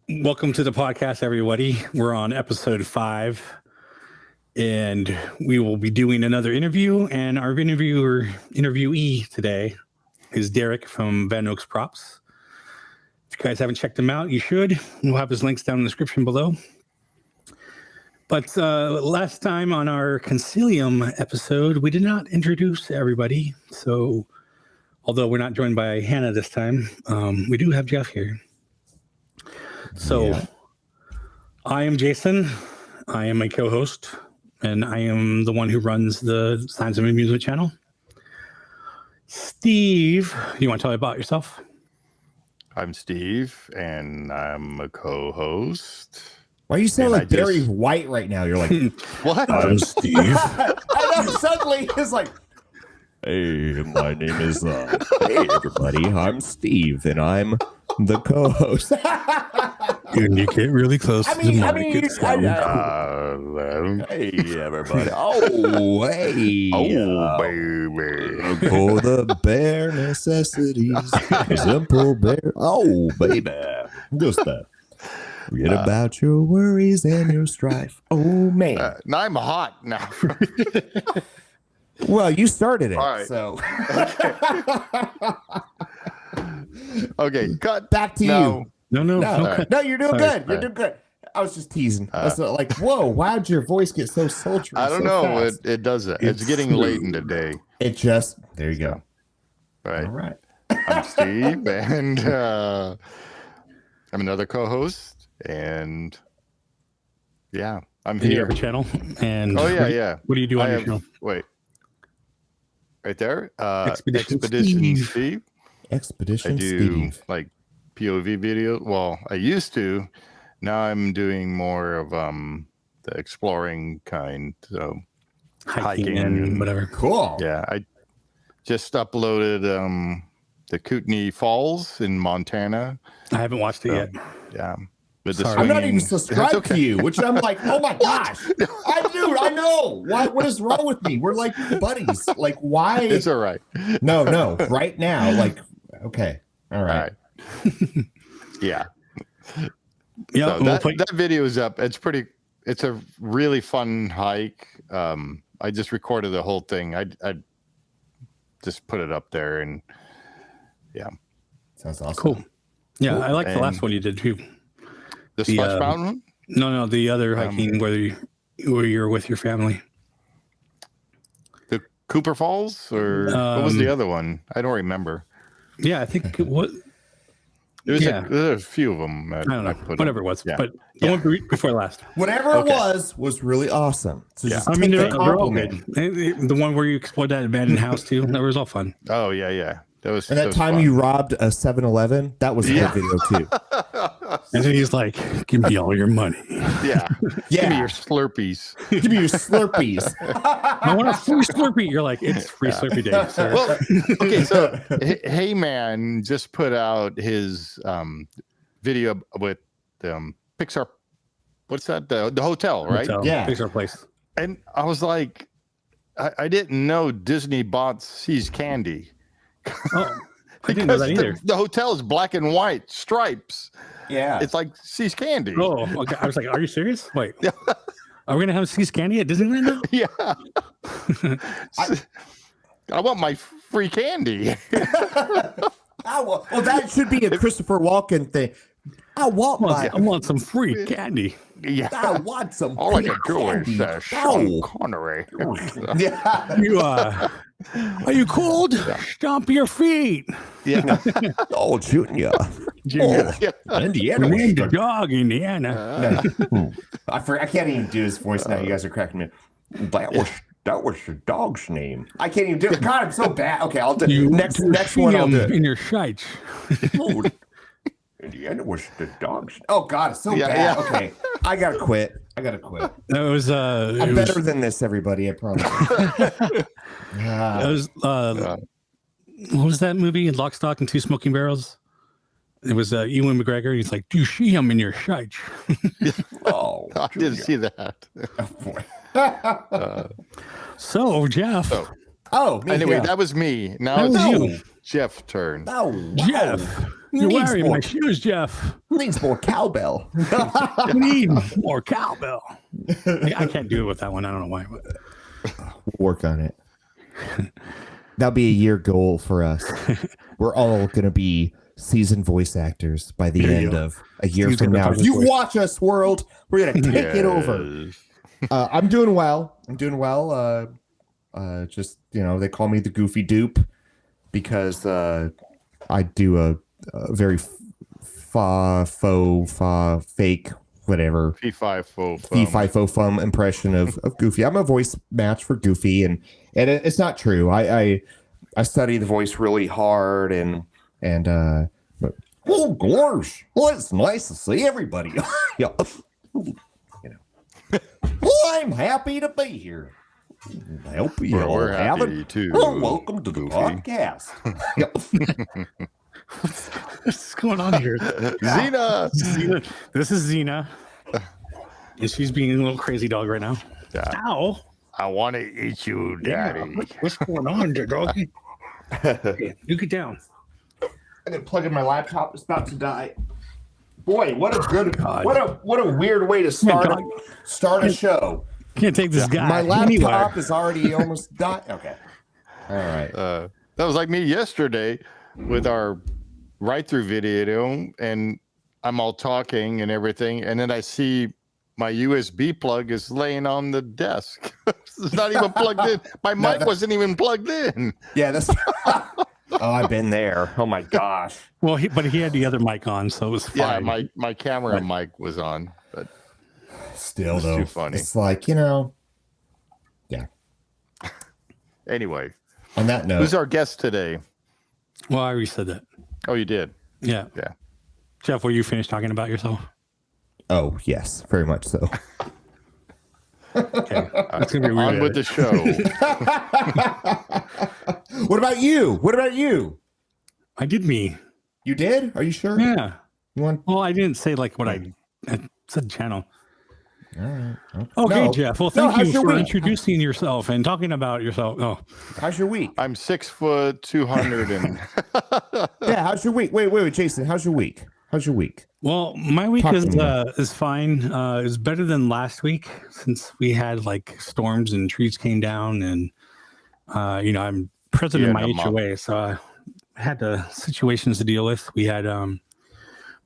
Welcome to the podcast, everybody. We're on episode 5, and we will be doing another interview. And our interviewee today is Derek from VanOaks Props. If you guys haven't checked him out, you should. We'll have his links down in the description below. But last time on our Concilium episode, we did not introduce everybody. So, although we're not joined by Hannah this time, we do have Jeff here. So, I am Jason. I am a co-host, and I am the one who runs the Signs of Amusement channel. Steve, you want to tell me about yourself? I'm Steve, and I'm a co-host. Why you sound like Barry White right now? You're like, what? I'm Steve. I know, suddenly it's like, hey, my name is, hey, everybody, I'm Steve, and I'm the co-host. And you get really close to the mic. Hey, everybody. Oh, hey. Oh, baby. For the bare necessities. Simple bare. Oh, baby. Just that. Forget about your worries and your strife. Oh, man. Now I'm hot now. Well, you started it, all right. So. Okay, cut. Back to you. No, No, you're doing Sorry. good. You're doing good. I was just teasing. I was like, whoa, why'd your voice get so sultry? I don't so know. fast? It does it. It's getting late in the day. It just, there you go. Right. All right. I'm Steve, and I'm another co-host, and yeah, I'm You here. have a channel. And Oh, yeah. What do you do on I your have, channel? wait. Right there? Expedition Steve. Steve. I Expedition do Steve. like POV videos. Well, I used to. Now I'm doing more of the exploring kind. So Hiking and whatever. Cool. yeah, I just uploaded the Kootenai Falls in Montana. I haven't watched it yet. Yeah. With the Sorry. I'm not even swinging- subscribed It's okay. to you, which I'm like, oh my gosh. I know. What is wrong with me? We're like buddies. Like, why? It's all right. No. Right now, like, okay. All All right. right. Yeah. Yeah, So that video is up. It's a really fun hike. I just recorded the whole thing. I just put it up there, and yeah. Sounds awesome. cool. Yeah, Cool. I like the And- last one you did too. The The, Splash Mountain one? No, the other hiking where you're with your family. The Cooper Falls? Or what was the other one? I don't remember. Yeah, I think what There was Yeah. there's a few of them. I don't know, put whatever up. it was, Yeah. but the one before last. Whatever Okay. it was really awesome. So Yeah. just I mean, take they're the all compliment. good. The one where you explored that abandoned house too. That was all fun. Oh, yeah. That was And that was time fun. you robbed a 7-Eleven, that was a Yeah. good video too. And then he's like, "Give me all your money. Yeah. Give me Yeah. your Slurpees. Give me your Slurpees. I want a free Slurpee." You're like, "It's free Slurpee day, sir." Well, okay, so Heyman just put out his video with Pixar. What's that? The hotel, right? Hotel, Yeah. Pixar place. And I was like, I didn't know Disney bought See's Candy. Oh, I didn't know that either. The hotel is black and white stripes. Yeah. It's like See's Candy. Oh, okay. I was like, "Are you serious? Wait, are we gonna have See's Candy at Disneyland now?" Yeah. I want my free candy. well, that should be a Christopher Walken thing. I want some free candy. Yeah. I want some All I free can do is candy. Sean No. Connery. Yeah. You are you cold? Stomp your feet. Yeah. Oh, shooting you. Junior. Yeah. Indiana. We named the dog Indiana. I can't even do his voice now. You guys are cracking me. That was the dog's name. I can't even do it. God, I'm so bad. Okay, I'll do You next one. I'll do it. in your shites. Oh, Indiana was the dog's. Oh God, it's so Yeah, bad. yeah. Okay, I gotta quit. That was I'm better than this, everybody. I promise. That was what was that movie? Lock, Stock, and Two Smoking Barrels. It was Ewan McGregor. He's like, "Do you see him in your shites?" Oh, I didn't see that. So Jeff, oh. Me, Anyway, yeah. that was me. Now That it's was you. Jeff's turn. Oh, wow. Jeff, You're Needs wearing more, my shoes, Jeff. needs more cowbell. We need more cowbell. I can't do it with that one. I don't know why. But... Work on it. That'll be a year goal for us. We're all going to be seasoned voice actors by the end of a year Steve's from gonna now. talk his You voice. watch us, world. We're going to take it over. I'm doing well. Just, they call me the Goofy Dupe because I do a very fake, whatever. Fee-fi-fo-fum impression of Goofy. I'm a voice match for Goofy, and it's not true. I study the voice really hard, and oh gosh, well, it's nice to see everybody. Well, I'm happy to be here. I hope you all We're have happy it. too. Well, welcome to the Goofy. podcast. What's going on here? Xena. This is Xena. And she's being a little crazy dog right now. Yeah. Ow. I want to eat you, Daddy. What's going on there, doggy? Okay, you get down. I'm gonna plug in my laptop. It's about to die. Boy, what a good, God. what a weird way to start God. a show. Can't take this guy. My laptop anywhere. is already almost done. Okay, all right. That was like me yesterday with our write-through video, and I'm all talking and everything, and then I see my USB plug is laying on the desk. It's not even plugged in. My mic wasn't even plugged in. Yeah, that's. Oh, I've been there. Oh my gosh. Well, but he had the other mic on, so it was fine. Yeah, my camera mic was on, but Still it's though, too funny. it's like yeah. Anyway, On that note, who's our guest today? Well, I already said that. Oh, you did. Yeah. Yeah. Jeff, were you finished talking about yourself? oh yes, very much so. Okay. That's gonna be weird. On with the show. What about you? I did me. You did? Are you sure? Yeah. You want? Well, I didn't say like what I said channel. All right. Okay, No. Jeff. Well, No, thank how's you your for week? introducing yourself and talking about yourself. Oh, How's your week? I'm 6 foot 200 and Yeah, how's your week? Wait, Jason. How's your week? well, my week Talk to me. is fine. It's better than last week since we had like storms and trees came down, and I'm president of my HOA, so I had situations to deal with. We had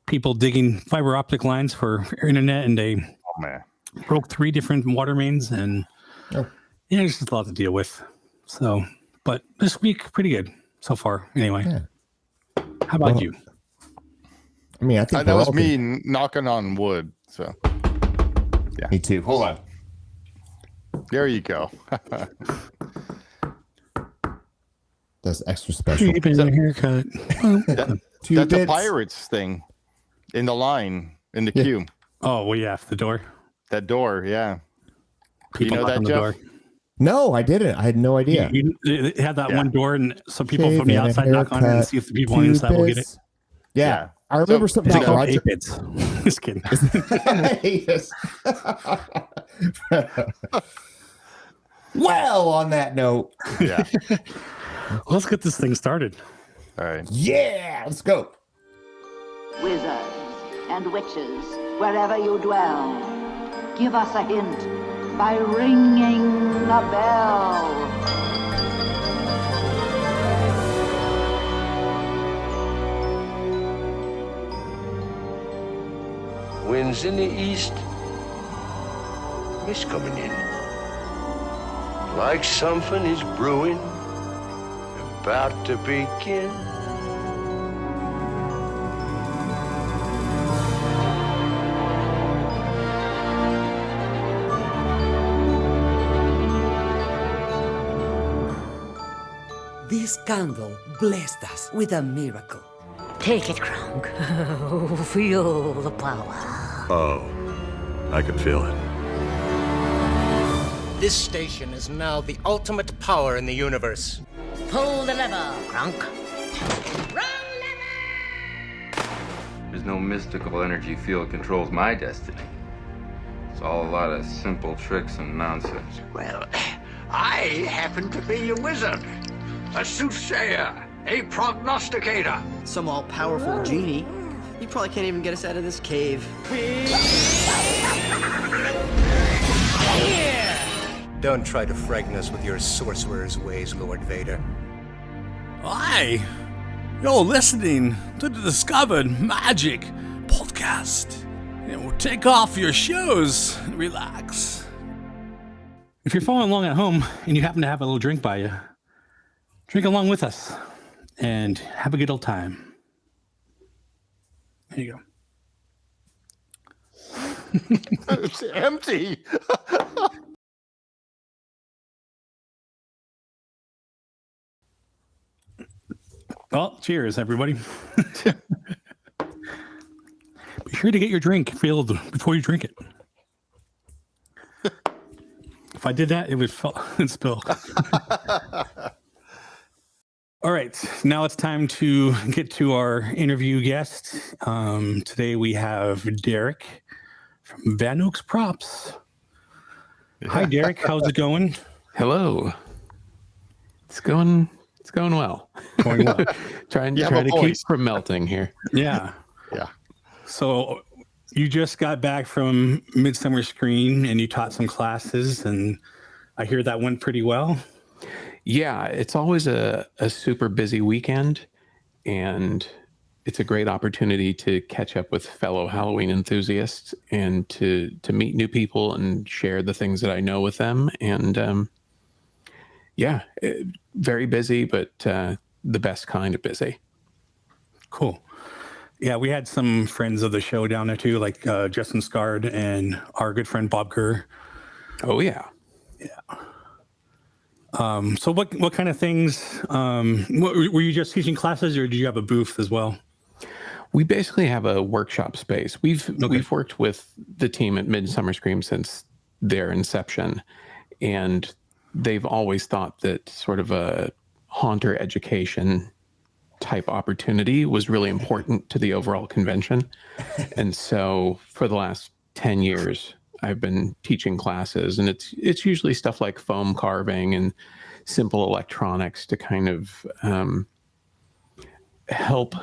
people digging fiber optic lines for internet, and they oh man. broke 3 different water mains, and it's just a lot to deal with. So, but this week pretty good so far. Anyway, Yeah. how about Well, you? I mean, I think That we're was all me knocking on wood. So Me too. Hold on. there you go. That's extra special. Keeping a haircut. Two That's a bits. pirates thing in the line in the queue. Oh well, yeah, the door. That door, yeah. People know knock that, on the Jeff? door. No, I didn't. I had no idea. It had that Yeah. one door, and some people Shave from the and a outside knock on it and haircut, see if the people on the inside will get it. Cubits. Yeah. I remember So- something Is it about called Roger. Apids? Just kidding. Yes. Well, on that note, Yeah. Let's get this thing started. All right. yeah, let's go. Wizards and witches, wherever you dwell, give us a hint by ringing the bell. Winds in the east, mist coming in. Like something is brewing, about to begin. This candle blessed us with a miracle. Take it, Kronk. Feel the power. Oh, I can feel it. This station is now the ultimate power in the universe. Pull the lever, Kronk. There's no mystical energy field controls my destiny. It's all a lot of simple tricks and nonsense. Well, I happen to be a wizard, a soothsayer. a prognosticator. Some all-powerful genie. You probably can't even get us out of this cave. Don't try to frighten us with your sorcerer's ways, Lord Vader. Hi, you're listening to the Discovered Magic podcast. Take off your shoes and relax. If you're following along at home and you happen to have a little drink by you, drink along with us and have a good old time. There you go. It's empty. Well, cheers, everybody. Be sure to get your drink filled before you drink it. If I did that, it would spill. All right, now it's time to get to our interview guest. Today we have Derek from VanOaks Props. Hi, Derek. How's it going? Hello. It's going well. Going well. trying to keep from melting here. Yeah. Yeah. So you just got back from Midsummer Screen and you taught some classes, and I hear that went pretty well. Yeah, it's always a super busy weekend, and it's a great opportunity to catch up with fellow Halloween enthusiasts and to meet new people and share the things that I know with them. And very busy, but the best kind of busy. Cool. Yeah, we had some friends of the show down there too, like Justin Scard and our good friend Bob Kerr. Oh yeah. Yeah. So what kind of things? Were you just teaching classes, or did you have a booth as well? We basically have a workshop space. We've worked with the team at Midsummer Scream since their inception, and they've always thought that sort of a haunter education type opportunity was really important to the overall convention. And so for the last 10 years, I've been teaching classes, and it's usually stuff like foam carving and simple electronics to kind of help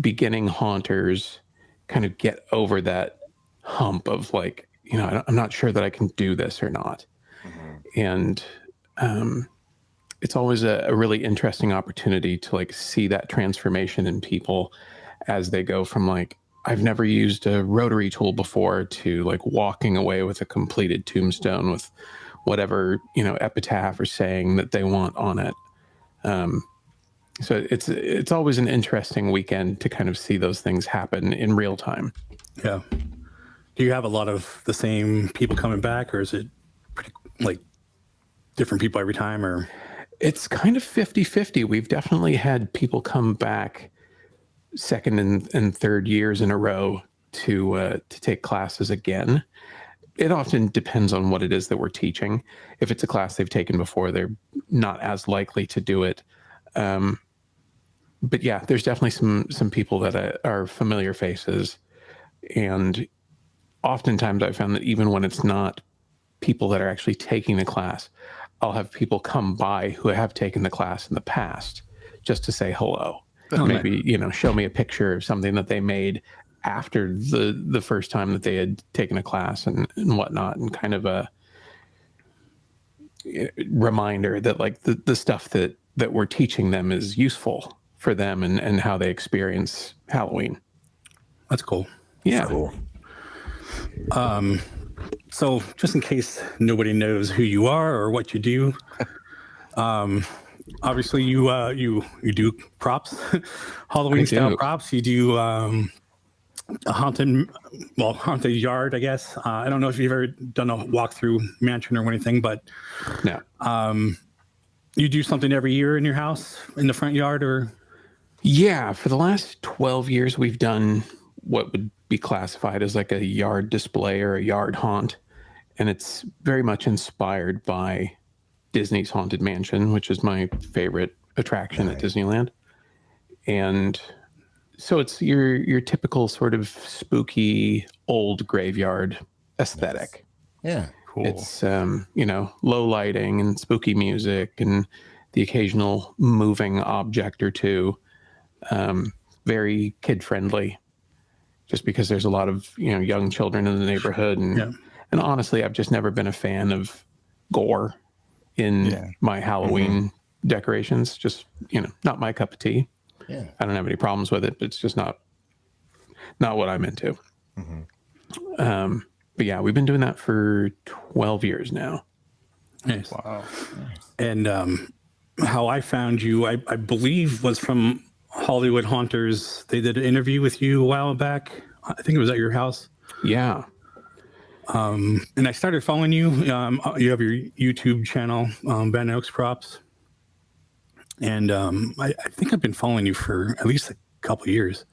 beginning haunters kind of get over that hump of like, I'm not sure that I can do this or not. And it's always a really interesting opportunity to like see that transformation in people as they go from like, I've never used a rotary tool before to like walking away with a completed tombstone with whatever, epitaph or saying that they want on it. So it's always an interesting weekend to kind of see those things happen in real time. Yeah. Do you have a lot of the same people coming back, or is it pretty like different people every time? Or it's kind of 50-50. We've definitely had people come back second and third years in a row to take classes again. It often depends on what it is that we're teaching. If it's a class they've taken before, they're not as likely to do it. But yeah, there's definitely some people that are familiar faces. And oftentimes I found that even when it's not people that are actually taking the class, I'll have people come by who have taken the class in the past just to say hello. Maybe, show me a picture of something that they made after the first time that they had taken a class and whatnot, and kind of a reminder that like the stuff that we're teaching them is useful for them and how they experience Halloween. That's cool. Yeah. That's cool. So just in case nobody knows who you are or what you do, obviously you do props, Halloween style props. You do a haunted yard, I guess. I don't know if you've ever done a walkthrough mansion or anything, but no. You do something every year in your house in the front yard, or? Yeah, for the last 12 years, we've done what would be classified as like a yard display or a yard haunt. And it's very much inspired by Disney's Haunted Mansion, which is my favorite attraction at Disneyland. And so it's your typical sort of spooky old graveyard aesthetic. Yeah. Cool. It's, low lighting and spooky music. And the occasional moving object or two. Very kid friendly, just because there's a lot of young children in the neighborhood, and honestly, I've just never been a fan of gore in my Halloween decorations. Just not my cup of tea. Yeah, I don't have any problems with it, but it's just not what I'm into. But yeah, we've been doing that for 12 years now. Nice. Wow. And how I found you, I believe, was from Hollywood Haunters. They did an interview with you a while back. I think it was at your house. Yeah. And I started following you. You have your YouTube channel, VanOaks Props. And I think I've been following you for at least a couple of years.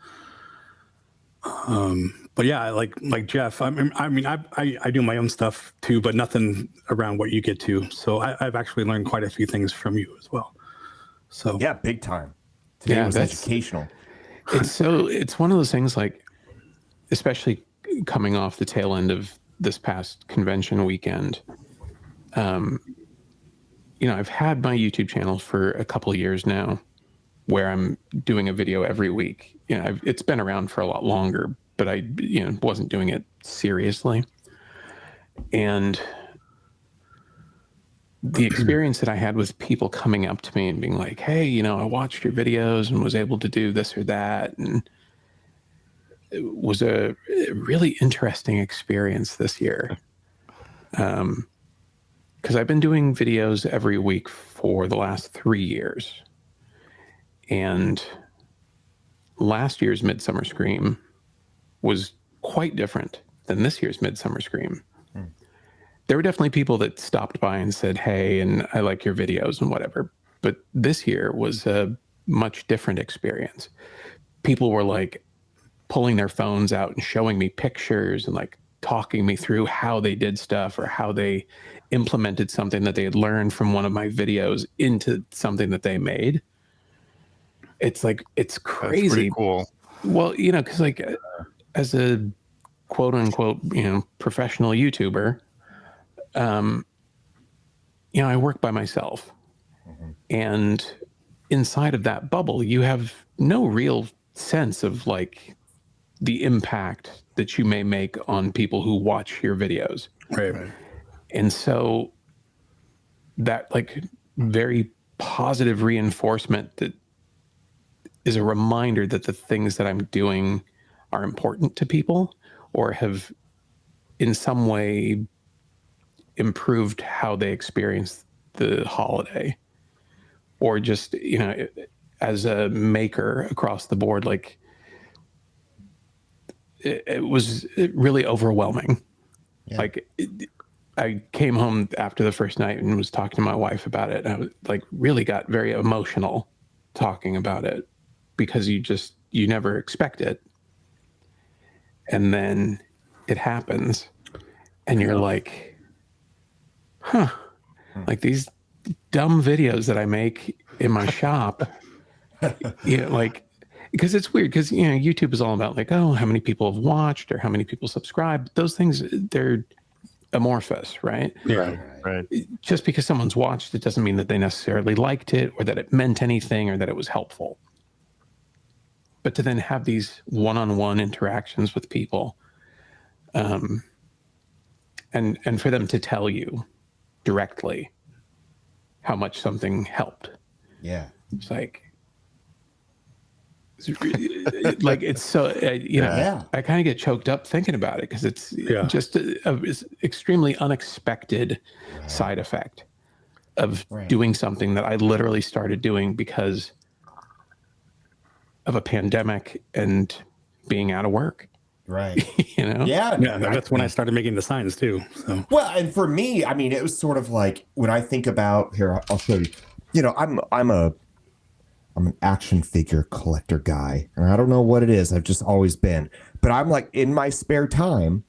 But yeah, like Jeff, I do my own stuff too, but nothing around what you get to. So I've actually learned quite a few things from you as well. So yeah, big time. Today was educational. It's one of those things, like, especially coming off the tail end of this past convention weekend. I've had my YouTube channel for a couple of years now, where I'm doing a video every week. It's been around for a lot longer, but I wasn't doing it seriously. And the experience that I had with people coming up to me and being like, hey, I watched your videos and was able to do this or that, and it was a really interesting experience this year. Because I've been doing videos every week for the last 3 years. And last year's Midsummer Scream was quite different than this year's Midsummer Scream. There were definitely people that stopped by and said, hey, and I like your videos and whatever. But this year was a much different experience. People were like pulling their phones out and showing me pictures and like talking me through how they did stuff or how they implemented something that they had learned from one of my videos into something that they made. It's like, it's crazy. That's pretty cool. Well, because like as a quote unquote, professional YouTuber, I work by myself. And inside of that bubble, you have no real sense of like the impact that you may make on people who watch your videos. Right. And so that like very positive reinforcement that is a reminder that the things that I'm doing are important to people or have in some way improved how they experience the holiday, or just, as a maker across the board, like it was really overwhelming. Yeah. Like I came home after the first night and was talking to my wife about it. And I was like, really got very emotional talking about it because you never expect it. And then it happens and you're like, huh, like these dumb videos that I make in my shop, like, because it's weird because, YouTube is all about like, oh, how many people have watched or how many people subscribe. Those things, they're amorphous, right? Yeah, right. Just because someone's watched it doesn't mean that they necessarily liked it or that it meant anything or that it was helpful. But to then have these one-on-one interactions with people, and for them to tell you directly how much something helped. Yeah. It's like, it's so, I kind of get choked up thinking about it because it's just it's extremely unexpected side effect of doing something that I literally started doing because of a pandemic and being out of work. Right. Yeah, that's when I started making the signs too. So. Well, and for me, I mean, it was sort of like when I think about here, I'll show you. I'm an action figure collector guy, and I don't know what it is. I've just always been, but I'm like in my spare time.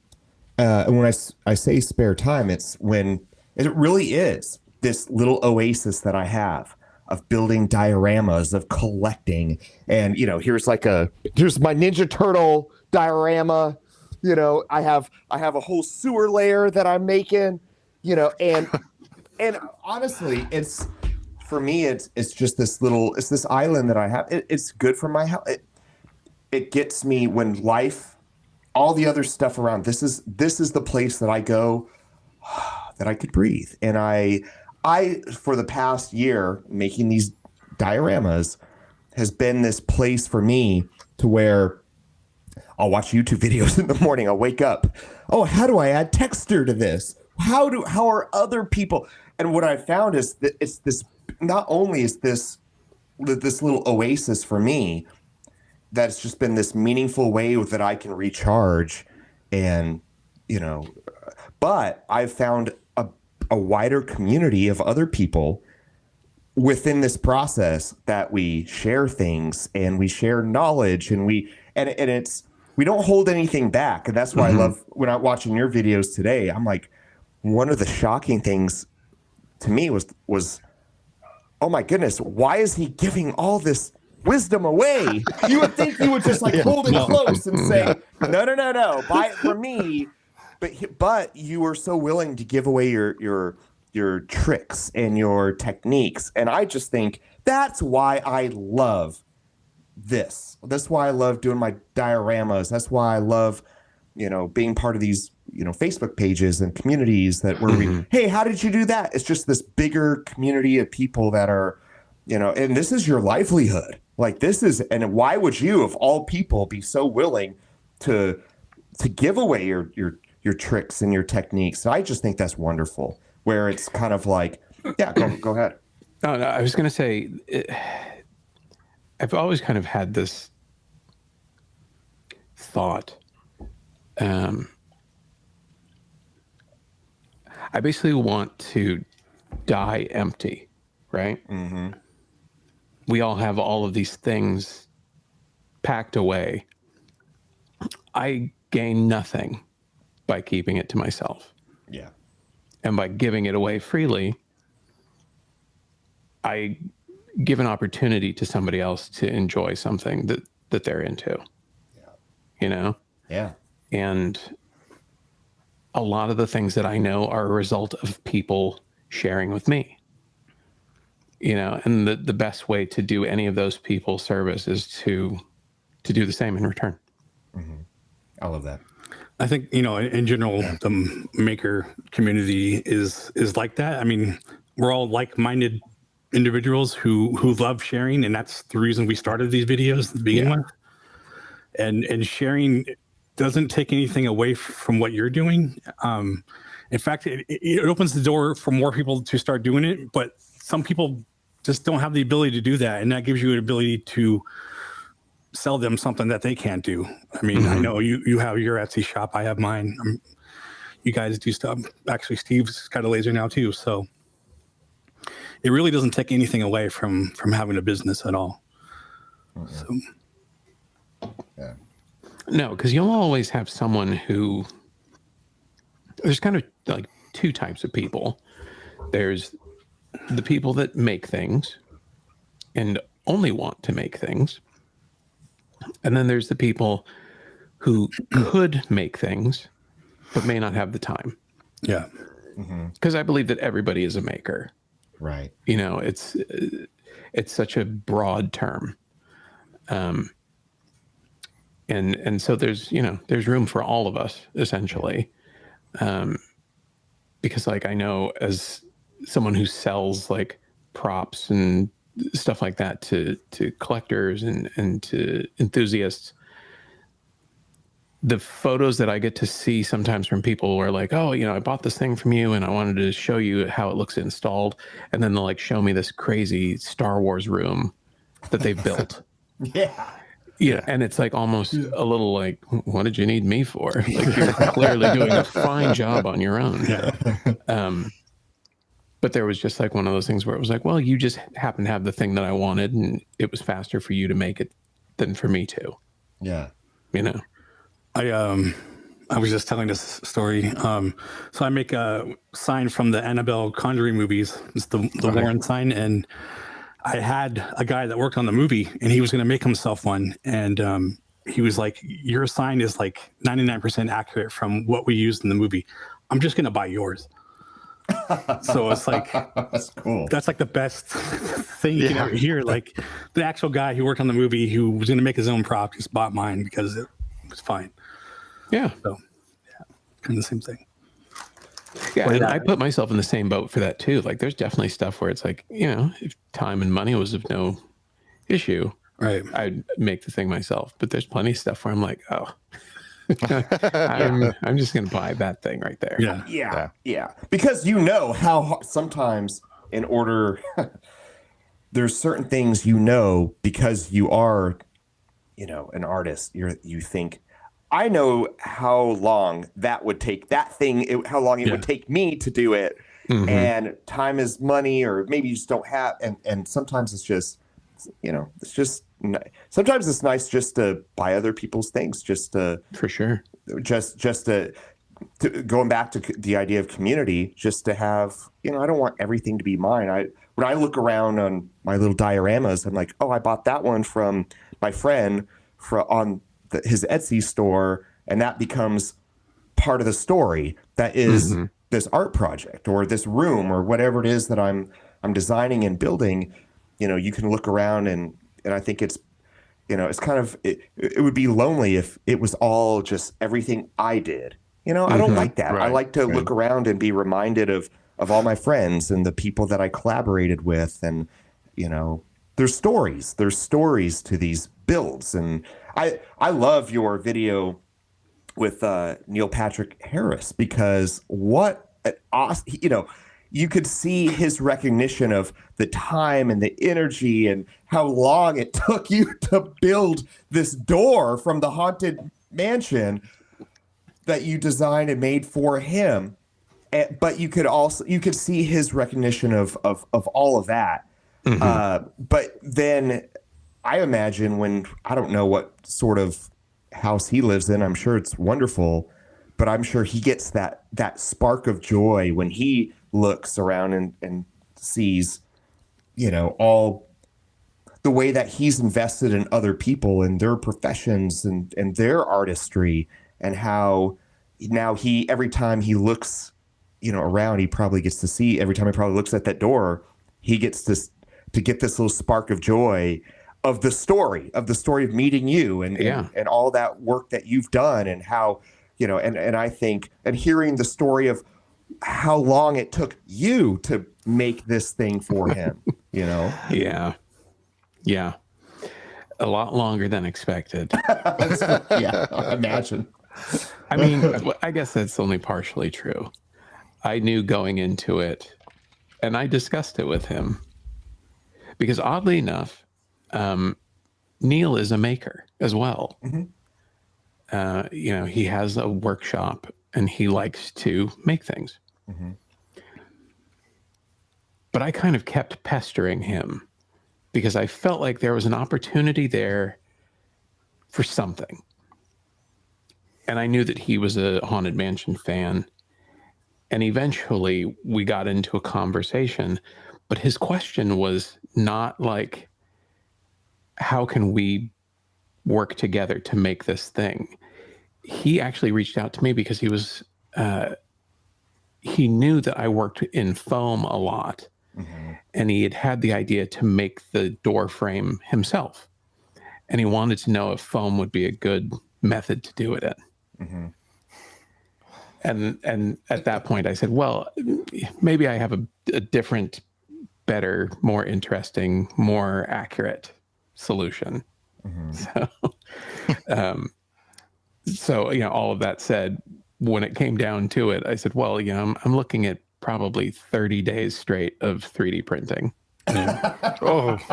And when I say spare time, it's when it really is this little oasis that I have of building dioramas, of collecting, and here's my Ninja Turtle diorama. I have a whole sewer layer that I'm making. And honestly, it's for me, it's just this island that I have. It's good for my health. It gets me when life, all the other stuff around. This is the place that I go that I could breathe. And I for the past year making these dioramas has been this place for me to where I'll watch YouTube videos in the morning. I'll wake up. Oh, how do I add texture to this? How are other people? And what I found is that it's this. Not only is this little oasis for me, that's just been this meaningful way that I can recharge, and but I've found a wider community of other people within this process that we share things and we share knowledge and we don't hold anything back. And that's why I love when I'm watching your videos today. I'm like, one of the shocking things to me was oh my goodness, why is he giving all this wisdom away? You would think he would just hold it close and say, no, buy it from me. But you were so willing to give away your tricks and your techniques. And I just think that's why I love this. That's why I love doing my dioramas. That's why I love, being part of these, Facebook pages and communities hey, how did you do that? It's just this bigger community of people that are, and this is your livelihood. And why would you, of all people, be so willing to give away your tricks and your techniques? I just think that's wonderful. Where it's kind of like, yeah, go ahead. No, I was going to say, I've always kind of had this thought. I basically want to die empty, right? Mm-hmm. We all have all of these things packed away. I gain nothing by keeping it to myself. Yeah. And by giving it away freely, I give an opportunity to somebody else to enjoy something that they're into. Yeah. Yeah. And a lot of the things that I know are a result of people sharing with me. And the best way to do any of those people service is to do the same in return. Mm-hmm. I love that. I think, in general, the maker community is like that. I mean, we're all like-minded individuals who love sharing, and that's the reason we started these videos to begin with. And sharing doesn't take anything away from what you're doing. In fact, it opens the door for more people to start doing it, but some people just don't have the ability to do that, and that gives you an ability to sell them something that they can't do. I mean, I know you have your Etsy shop. I have mine. You guys do stuff. Actually, Steve's got a laser now too. So it really doesn't take anything away from having a business at all. So. Yeah. No, because you'll always have someone who, there's kind of like two types of people. There's the people that make things and only want to make things. And then there's the people who could make things, but may not have the time. Yeah. Because I believe that everybody is a maker. Right. It's such a broad term. And so there's room for all of us essentially. Because I know as someone who sells props and stuff like that to collectors and to enthusiasts, the photos that I get to see sometimes from people who are like, oh, I bought this thing from you and I wanted to show you how it looks installed. And then they'll show me this crazy Star Wars room that they've built. Yeah. And it's almost a little what did you need me for? You're clearly doing a fine job on your own. Yeah. But there was just one of those things where it was well, you just happen to have the thing that I wanted and it was faster for you to make it than for me to. Yeah. I was just telling this story. So I make a sign from the Annabelle Conjuring movies. It's the Warren sign. And I had a guy that worked on the movie and he was going to make himself one. And he was like, your sign is 99% accurate from what we used in the movie. I'm just going to buy yours. So it's like, that's cool. That's like the best thing you can ever hear. Like the actual guy who worked on the movie who was going to make his own prop just bought mine because it was fine. Yeah. So yeah, kind of the same thing. Yeah, and I put myself in the same boat for that too. Like, there's definitely stuff where it's like, if time and money was of no issue, right, I'd make the thing myself. But there's plenty of stuff where I'm like, oh, I'm just gonna buy that thing right there. Yeah. Because how sometimes in order, there's certain things because you are, an artist. You think, I know how long that would take how long it would take me to do it. Mm-hmm. And time is money, or maybe you just don't have. And sometimes it's just, sometimes it's nice just to buy other people's things, just to, for sure. Just to going back to the idea of community, just to have, I don't want everything to be mine. When I look around on my little dioramas, I'm like, oh, I bought that one from my friend on his Etsy store, and that becomes part of the story that is this art project or this room or whatever it is that I'm designing and building. You can look around and I think it's, it's kind of, it would be lonely if it was all just everything I did. I don't like that. Right. I like to look around and be reminded of all my friends and the people that I collaborated with. And, there's stories to these builds. And I love your video with Neil Patrick Harris, because what an awesome, you could see his recognition of the time and the energy and how long it took you to build this door from the haunted mansion that you designed and made for him. But you could see his recognition of all of that. Mm-hmm. But then I imagine I don't know what sort of house he lives in. I'm sure it's wonderful, but I'm sure he gets that spark of joy when he looks around and sees, all the way that he's invested in other people and their professions and their artistry, and how now every time he looks, around, he probably gets to see, every time he probably looks at that door, he gets to get this little spark of joy of the story of meeting you and all that work that you've done, and how, and I think, and hearing the story of how long it took you to make this thing for him, Yeah. A lot longer than expected. Imagine. I mean, I guess that's only partially true. I knew going into it, and I discussed it with him, because oddly enough, Neil is a maker as well. Mm-hmm. He has a workshop and he likes to make things. Mm-hmm. But I kind of kept pestering him because I felt like there was an opportunity there for something. And I knew that he was a Haunted Mansion fan. And eventually we got into a conversation, but his question was not like, how can we work together to make this thing? He actually reached out to me because he knew that I worked in foam a lot. Mm-hmm. And he had the idea to make the door frame himself. And he wanted to know if foam would be a good method to do it in. Mm-hmm. And at that point I said, well, maybe I have a different, better, more interesting, more accurate solution. Mm-hmm. So, all of that said, when it came down to it, I said, well, I'm looking at probably 30 days straight of 3D printing.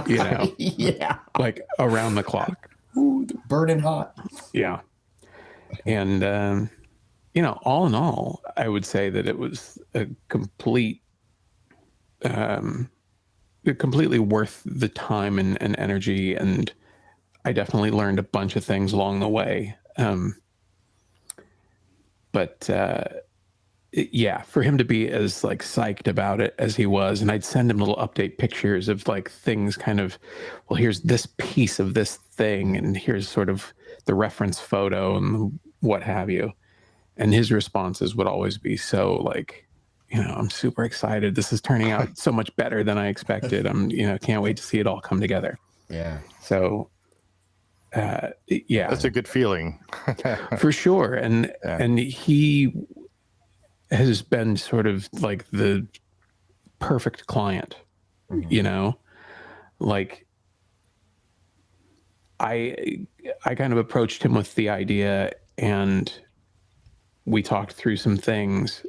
Yeah. Like around the clock. Ooh, burning hot. Yeah. And, all in all, I would say that it was a completely worth the time and energy. And I definitely learned a bunch of things along the way. But for him to be as psyched about it as he was, and I'd send him little update pictures of things kind of, well, here's this piece of this thing, and here's sort of the reference photo and what have you. And his responses would always be so I'm super excited. This is turning out so much better than I expected. I'm, can't wait to see it all come together. Yeah. So, yeah, that's a good feeling. For sure. And he has been sort of like the perfect client, like I kind of approached him with the idea, and we talked through some things,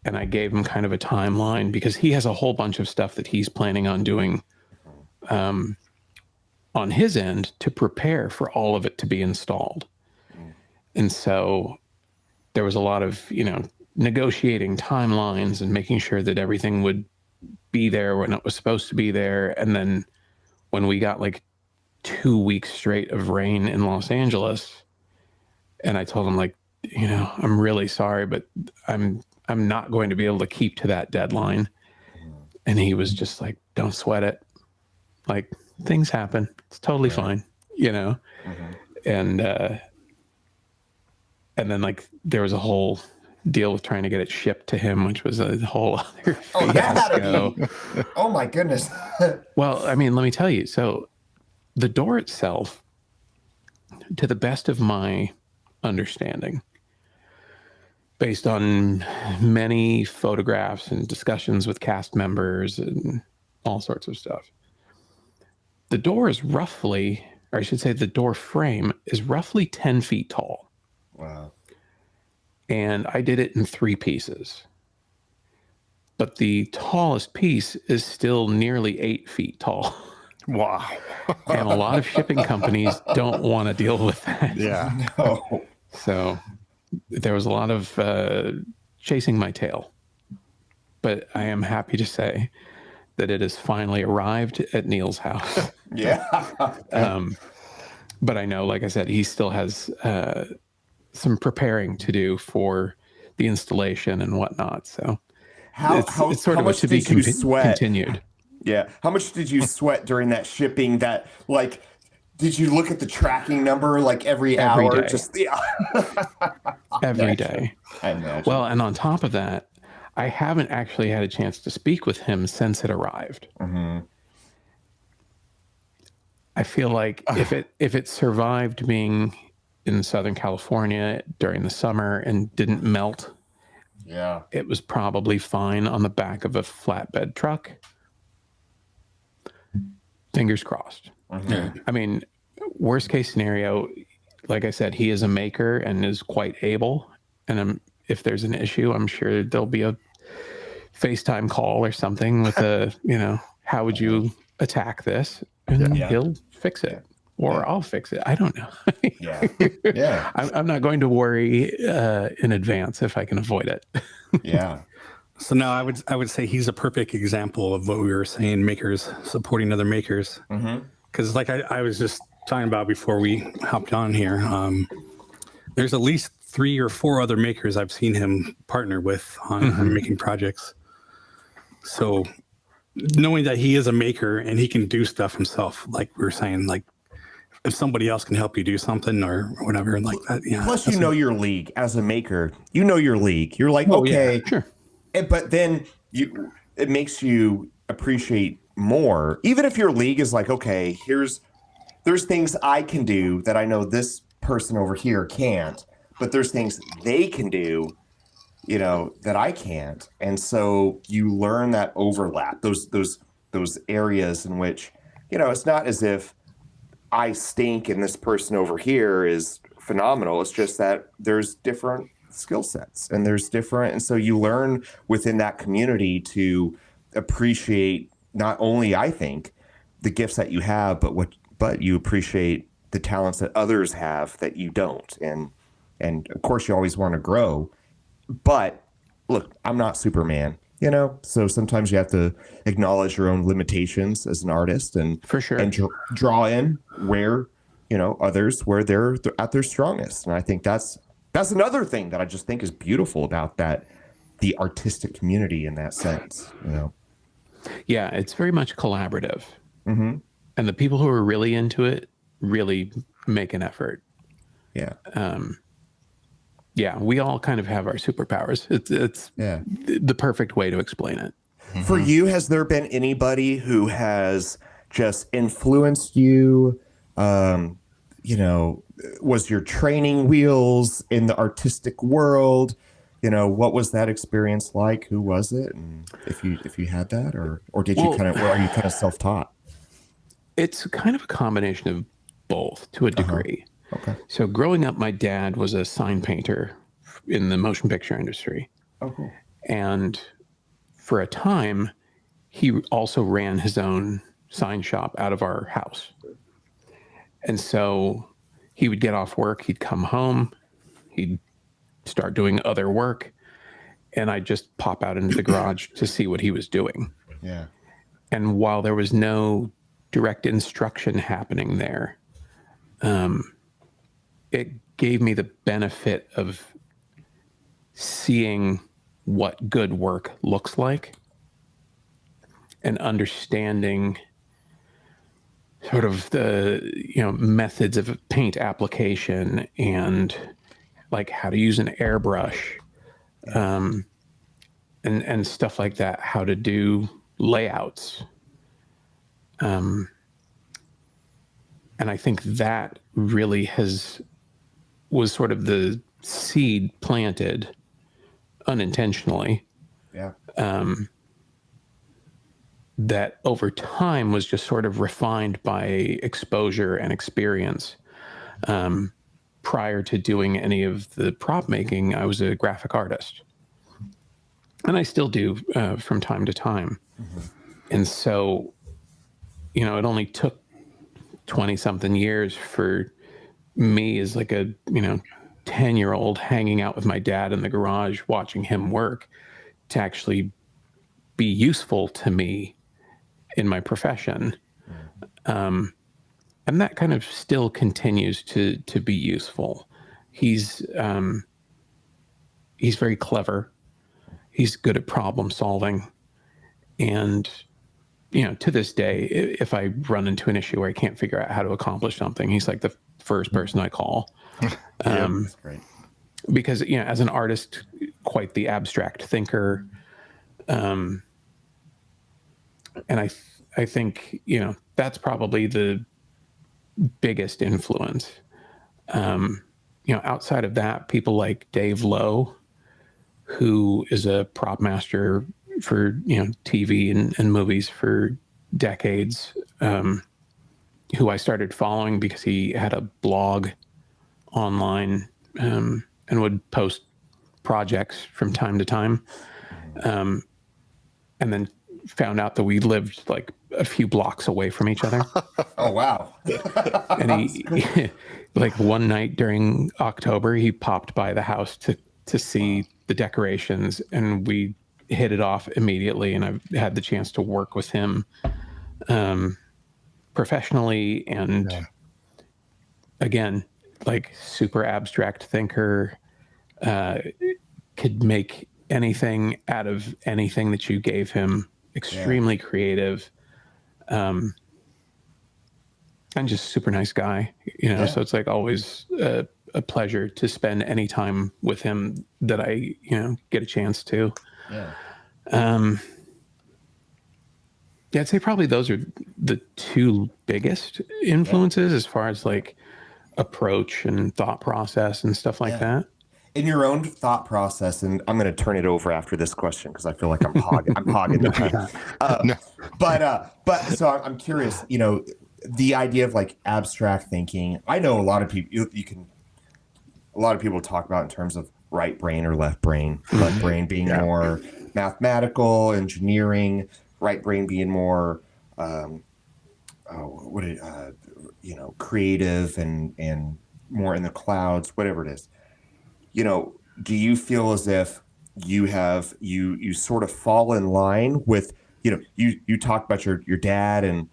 and I gave him kind of a timeline because he has a whole bunch of stuff that he's planning on doing on his end to prepare for all of it to be installed. And so there was a lot of, negotiating timelines and making sure that everything would be there when it was supposed to be there. And then when we got like 2 weeks straight of rain in Los Angeles, and I told him, like, I'm really sorry, but I'm not going to be able to keep to that deadline. And he was just like, don't sweat it. Like, things happen. It's totally fine, And then like there was a whole deal with trying to get it shipped to him, which was a whole other fiasco. Oh my goodness. Well, I mean, let me tell you. So the door itself, to the best of my understanding, based on many photographs and discussions with cast members and all sorts of stuff, the door is roughly, or I should say the door frame is roughly 10 feet tall. Wow. And I did it in 3 pieces. But the tallest piece is still nearly 8 feet tall. Wow. And a lot of shipping companies don't want to deal with that. Yeah. No. So there was a lot of chasing my tail. But I am happy to say that it has finally arrived at Neil's house. Yeah. But I know, like I said, he still has some preparing to do for the installation and whatnot. So it's sort of to be continued. Yeah. How much did you sweat during that shipping? That, like, did you look at the tracking number like every hour? Day. Just Every day. I imagine. Well, and on top of that, I haven't actually had a chance to speak with him since it arrived. Mm-hmm. I feel like if it survived being in Southern California during the summer and didn't melt, it was probably fine on the back of a flatbed truck. Fingers crossed. Mm-hmm. I mean, worst case scenario, like I said, he is a maker and is quite able. And if there's an issue, I'm sure there'll be a FaceTime call or something with a, how would you attack this? And he'll fix it. Or I'll fix it. I don't know. Yeah. I'm not going to worry in advance if I can avoid it. Yeah. So now I would say he's a perfect example of what we were saying, makers supporting other makers. Because like I was just talking about before we hopped on here, there's at least 3 or 4 other makers I've seen him partner with on making projects. So knowing that he is a maker and he can do stuff himself, like we were saying, like if somebody else can help you do something or whatever like that. Yeah. Plus, your league as a maker. You know your league. You're like, okay, sure. But then it makes you appreciate more. Even if your league is like, okay, there's things I can do that I know this person over here can't, but there's things they can do, that I can't. And so you learn that overlap, those areas in which, it's not as if I stink and this person over here is phenomenal. It's just that there's different skill sets and so you learn within that community to appreciate not only, I think, the gifts that you have, but you appreciate the talents that others have that you don't. And of course you always want to grow, but look, I'm not Superman, so sometimes you have to acknowledge your own limitations as an artist and for sure and draw in where, others where they're at their strongest. And I think that's another thing that I just think is beautiful about the artistic community in that sense, Yeah, it's very much collaborative. Mm-hmm. And the people who are really into it really make an effort. Yeah. yeah, we all kind of have our superpowers. It's the perfect way to explain it. For you, has there been anybody who has just influenced you? You know, was your training wheels in the artistic world? You know, what was that experience like? Who was it? And if you had that, or did you kind of, or are you kind of self-taught? It's kind of a combination of both to a degree. Okay. So growing up, my dad was a sign painter in the motion picture industry. Oh, cool. And for a time, he also ran his own sign shop out of our house. And so he would get off work, he'd come home, he'd start doing other work, and I'd just pop out into the garage to see what he was doing. Yeah. And while there was no direct instruction happening there, it gave me the benefit of seeing what good work looks like and understanding sort of the, you know, methods of paint application and like how to use an airbrush, and stuff like that, how to do layouts. And I think that really was sort of the seed planted unintentionally. Yeah. That over time was just sort of refined by exposure and experience. Prior to doing any of the prop making, I was a graphic artist. And I still do from time to time. And so, you know, it only took 20-something years for me as like a, you know, 10-year-old hanging out with my dad in the garage, watching him work, to actually be useful to me in my profession. And that kind of still continues to be useful. He's very clever. He's good at problem solving. And, you know, to this day, if I run into an issue where I can't figure out how to accomplish something, he's like the first person I call. That's great. Because, you know, as an artist, quite the abstract thinker. And I think, you know, that's probably the biggest influence. You know, outside of that, people like Dave Lowe, who is a prop master for, you know, TV and movies for decades, who I started following because he had a blog online, and would post projects from time to time. And then found out that we lived like a few blocks away from each other. Oh, wow. And he like one night during October, he popped by the house to see the decorations, and we hit it off immediately. And I've had the chance to work with him professionally, and again, like super abstract thinker, could make anything out of anything that you gave him. Extremely creative, and just super nice guy, you know. So it's like always a pleasure to spend any time with him that I, you know, get a chance to. I'd say probably those are the two biggest influences as far as like approach and thought process and stuff like that. In your own thought process, and I'm going to turn it over after this question because I feel like I'm hogging the but so I'm curious, you know, the idea of like abstract thinking. I know a lot of people a lot of people talk about in terms of right brain or left brain. Left brain being more mathematical, engineering, right brain being more you know, creative and more in the clouds, whatever it is. You know, do you feel as if you sort of fall in line with, you know, you talk about your dad and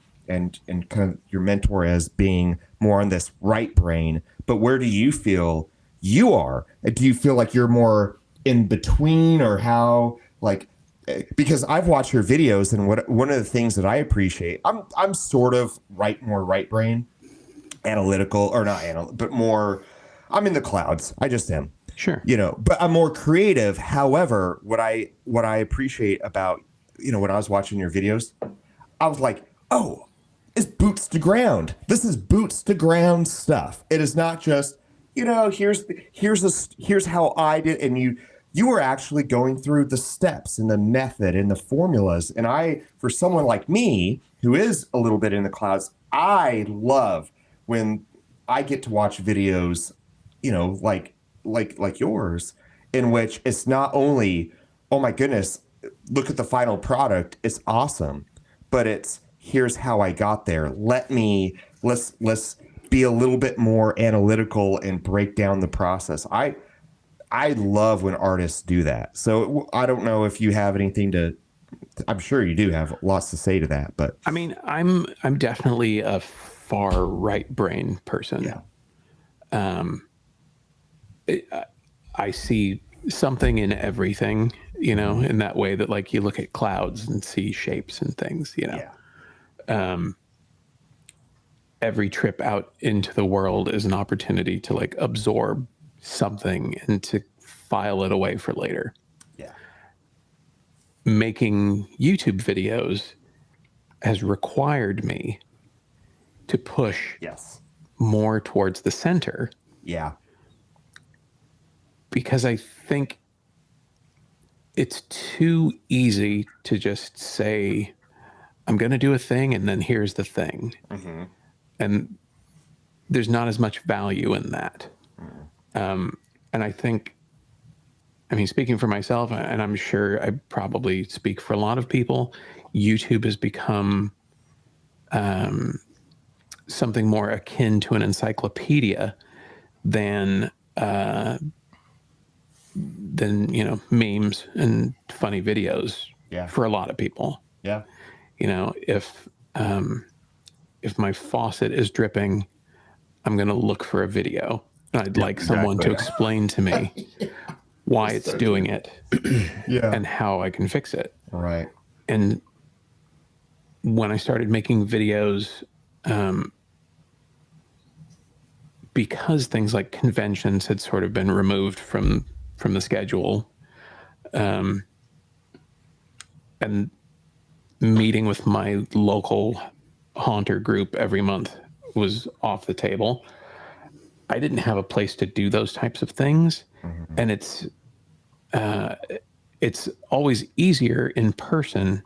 kind of your mentor as being more on this right brain, but where do you feel you are? Do you feel like you're more in between, or how, like, because I've watched your videos, and one of the things that I appreciate, I'm sort of more right brain, analytical, or not analytical, but more, I'm in the clouds. I just am. Sure. But I'm more creative. However, what I appreciate about, when I was watching your videos, I was like, oh, it's boots to ground. This is boots to ground stuff. It is not just, here's how I did. And you were actually going through the steps and the method and the formulas. And for someone like me, who is a little bit in the clouds, I love when I get to watch videos, like yours, in which it's not only, oh my goodness, look at the final product, it's awesome, but it's, here's how I got there. Let's be a little bit more analytical and break down the process. I love when artists do that. So I don't know if you have anything I'm sure you do have lots to say to that, but I mean, I'm definitely a far right brain person. I see something in everything, in that way that, like, you look at clouds and see shapes and things, every trip out into the world is an opportunity to, like, absorb something and to file it away for later. Making YouTube videos has required me to push more towards the center. Because I think it's too easy to just say, I'm going to do a thing and then here's the thing. And there's not as much value in that. And I think, speaking for myself, and I'm sure I probably speak for a lot of people, YouTube has become something more akin to an encyclopedia than memes and funny videos for a lot of people. If my faucet is dripping, I'm going to look for a video. I'd like someone to explain to me why it's doing it and how I can fix it. Right. And when I started making videos, because things like conventions had sort of been removed from the schedule, and meeting with my local haunter group every month was off the table, I didn't have a place to do those types of things. And it's always easier in person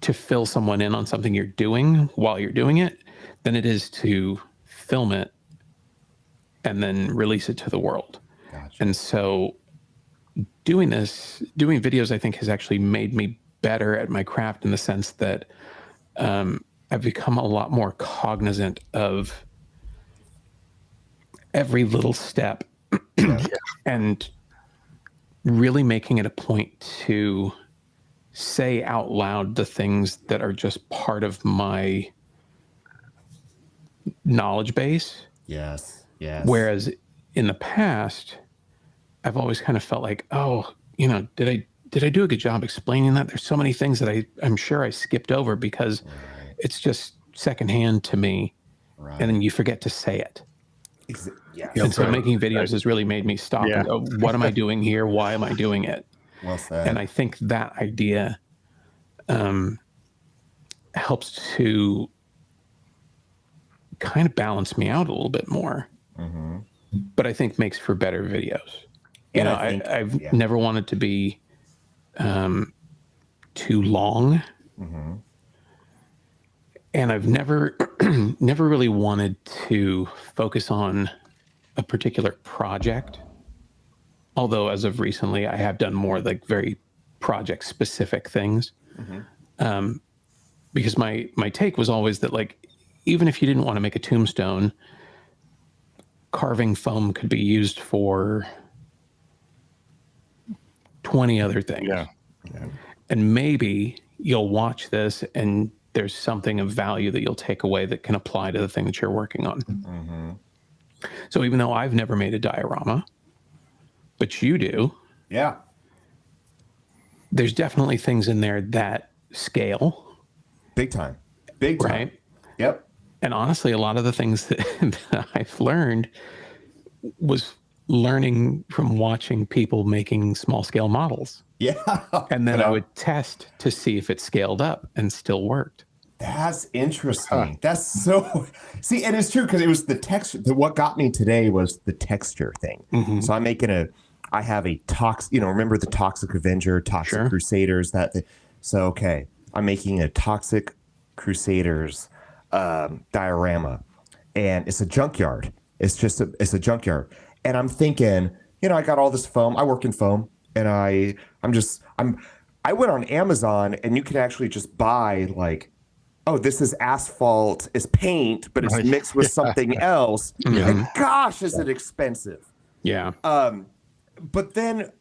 to fill someone in on something you're doing while you're doing it than it is to film it and then release it to the world. And so doing videos, I think, has actually made me better at my craft, in the sense that I've become a lot more cognizant of every little step and really making it a point to say out loud the things that are just part of my knowledge base. Yes. Whereas in the past, I've always kind of felt like, did I do a good job explaining that? There's so many things that I'm sure I skipped over because it's just secondhand to me. And then you forget to say it. And so making videos has really made me stop and go, what am I doing here? Why am I doing it? Well said. And I think that idea helps to kind of balance me out a little bit more. But I think makes for better videos. I've never wanted to be too long. And I've never really wanted to focus on a particular project. Although as of recently, I have done more like very project specific things. Because my take was always that, like, even if you didn't want to make a tombstone, carving foam could be used for 20 other things. And maybe you'll watch this and there's something of value that you'll take away that can apply to the thing that you're working on. So even though I've never made a diorama, but you do. There's definitely things in there that scale. Big time. Right? Yep. And honestly, a lot of the things that I've learned was learning from watching people making small scale models. Yeah. And then I would test to see if it scaled up and still worked. That's interesting. That's so see, and it's true because it was the texture. What got me today was the texture thing. So I'm making I have a remember the Toxic Avenger, Toxic Crusaders, so okay. I'm making a Toxic Crusaders diorama, and it's a junkyard. It's a junkyard. And I'm thinking, I got all this foam. I work in foam, and I went on Amazon, and you can actually just buy like, oh, this is asphalt, it's paint, but it's mixed with something else. And gosh, is it expensive? Yeah. But then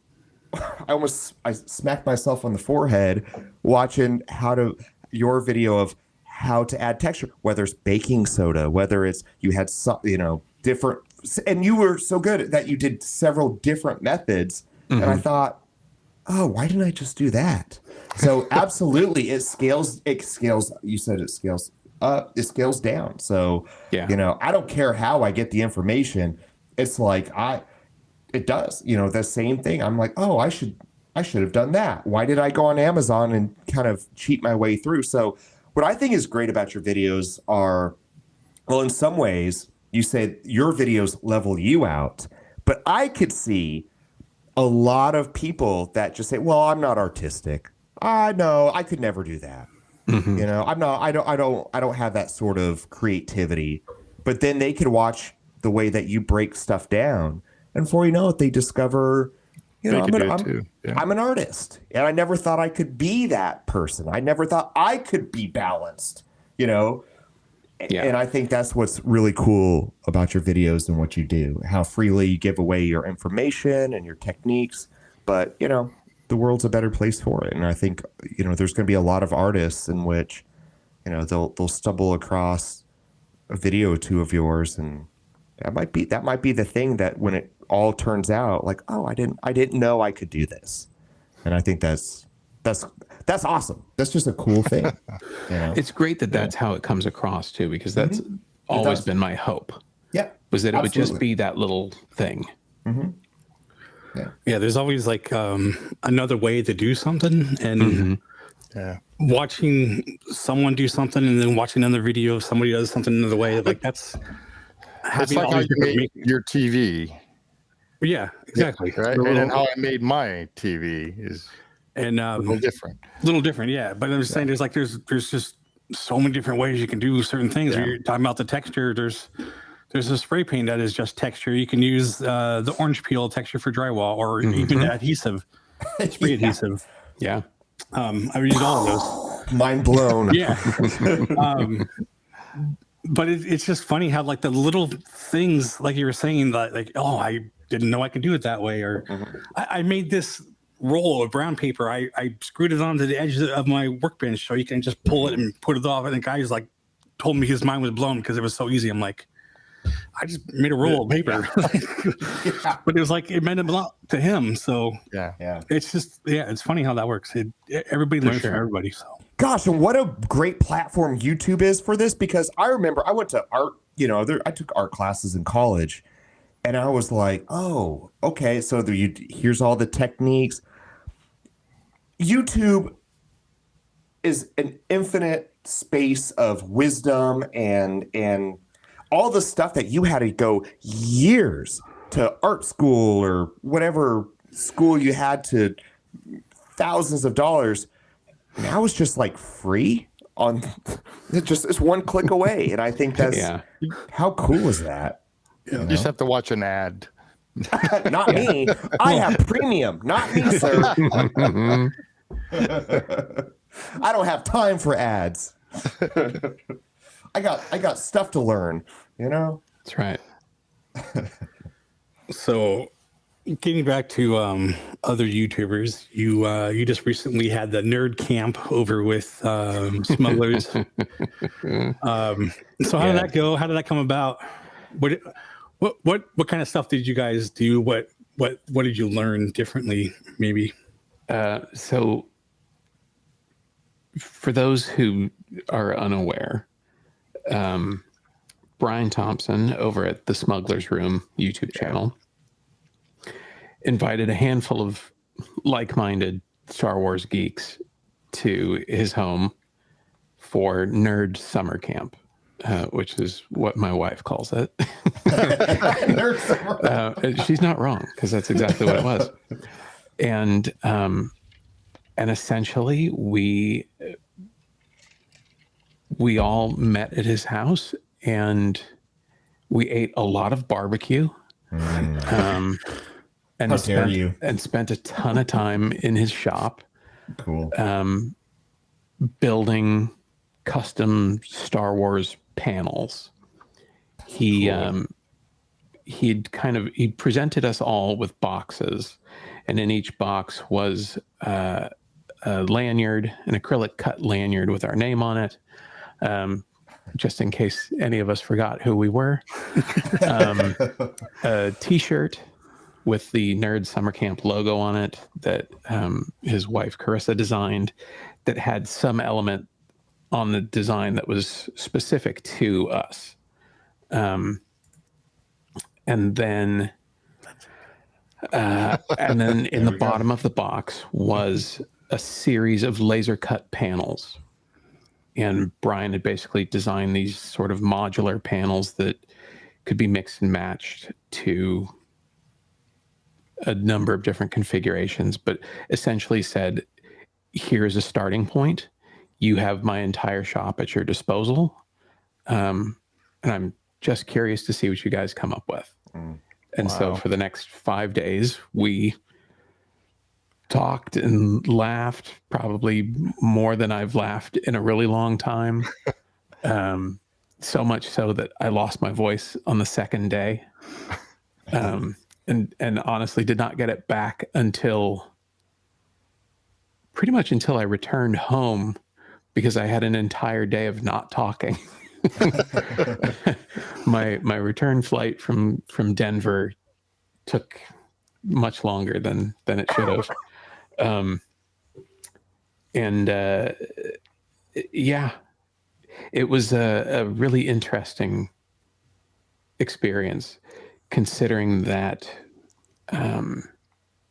I smacked myself on the forehead watching your video of how to add texture, whether it's baking soda, whether it's you had different, and you were so good that you did several different methods. And I thought, oh, why didn't I just do that? So absolutely, it scales. You said it scales up. It scales down. So I don't care how I get the information. It's like it does. The same thing. I'm like, oh, I should have done that. Why did I go on Amazon and kind of cheat my way through? So what I think is great about your videos are, well, in some ways, you said your videos level you out, but I could see a lot of people that just say, well, I'm not artistic. I know I could never do that. I don't have that sort of creativity, but then they could watch the way that you break stuff down. And before you know it, they discover, I'm an artist. And I never thought I could be that person. I never thought I could be balanced, And I think that's what's really cool about your videos and what you do, how freely you give away your information and your techniques. But, the world's a better place for it. And I think, there's going to be a lot of artists in which, they'll stumble across a video or two of yours. And that might be the thing that when it all turns out like, oh, I didn't know I could do this. And I think that's awesome. That's just a cool thing. It's great that's how it comes across too, because that's always been my hope. Yeah. Was that it would just be that little thing. Yeah. There's always like another way to do something, and watching someone do something and then watching another video of somebody does something another way. Like it's like how you made your TV. Yeah, exactly. Right. And then how I made my TV is a little different. Yeah. But I'm just saying there's just so many different ways you can do certain things. You're talking about the texture. There's a spray paint that is just texture. You can use the orange peel texture for drywall, or even adhesive, spray adhesive. Yeah. I've used all of those. Mind blown. Yeah. But it's just funny how like the little things, like you were saying, like, oh, I didn't know I could do it that way. Or I made this roll of brown paper. I screwed it onto the edge of my workbench so you can just pull it and put it off. And the guy was like, told me his mind was blown because it was so easy. I'm like, I just made a roll of paper. But it was like, it meant a lot to him. So it's just, it's funny how that works. Everybody learns from everybody. So gosh, and what a great platform YouTube is for this, because I remember I went to art, I took art classes in college, and I was like, oh, okay. So here's all the techniques. YouTube is an infinite space of wisdom and all the stuff that you had to go years to art school or whatever school you had to, thousands of dollars. Now it's just like free on it's one click away. And I think that's how cool is that? You just have to watch an ad. Not me. I have premium. Not me, sir. I don't have time for ads. I got stuff to learn, That's right. So getting back to other YouTubers, you just recently had the nerd camp over with Smugglers. So how did that go? How did that come about? What kind of stuff did you guys do? What did you learn differently, maybe? So for those who are unaware, Brian Thompson over at the Smugglers Room YouTube channel invited a handful of like-minded Star Wars geeks to his home for nerd summer camp, which is what my wife calls it. She's not wrong, because that's exactly what it was. And essentially we all met at his house, and we ate a lot of barbecue. And How dare you? And spent a ton of time in his shop. Cool. Building custom Star Wars panels. He presented us all with boxes, and in each box was a lanyard, an acrylic cut lanyard with our name on it, just in case any of us forgot who we were. A T-shirt with the Nerd Summer Camp logo on it that his wife Carissa designed, that had some element on the design that was specific to us. And then in the bottom of the box was a series of laser cut panels. And Brian had basically designed these sort of modular panels that could be mixed and matched to a number of different configurations, but essentially said, here's a starting point. You have my entire shop at your disposal. And I'm just curious to see what you guys come up with. And so for the next 5 days, we talked and laughed, probably more than I've laughed in a really long time. So much so that I lost my voice on the second day. And honestly did not get it back until pretty much until I returned home, because I had an entire day of not talking. My return flight from Denver took much longer than it should have. Yeah, it was a really interesting experience, considering that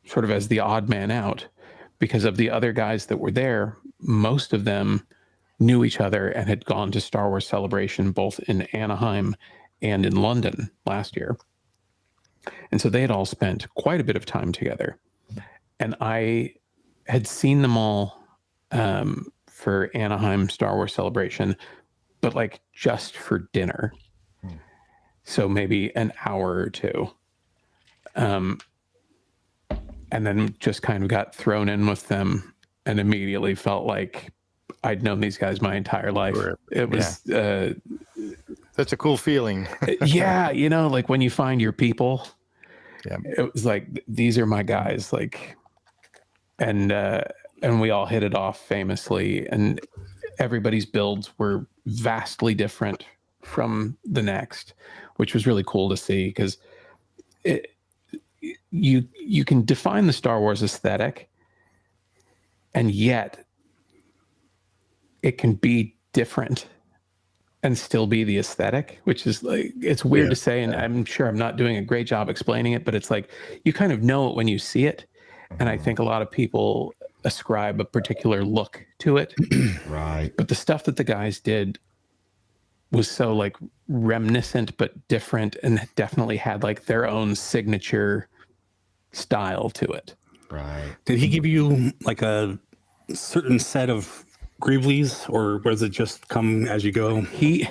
sort of as the odd man out, because of the other guys that were there, most of them knew each other and had gone to Star Wars Celebration both in Anaheim and in London last year. And so they had all spent quite a bit of time together. And I had seen them all for Anaheim Star Wars Celebration, but like just for dinner. So maybe an hour or two. And then just kind of got thrown in with them and immediately felt like I'd known these guys my entire life. It was that's a cool feeling. Yeah, you know, like when you find your people. Yeah, it was like, these are my guys. Like, and we all hit it off famously, and everybody's builds were vastly different from the next, which was really cool to see, because you can define the Star Wars aesthetic, and yet it can be different and still be the aesthetic, which is like, it's weird to say, and I'm sure I'm not doing a great job explaining it, but it's like, you kind of know it when you see it. And I think a lot of people ascribe a particular look to it. Right. But the stuff that the guys did was so like reminiscent but different, and definitely had like their own signature style to it. Right. Did he give you like a certain set of Greeblies, or was it just come as you go? He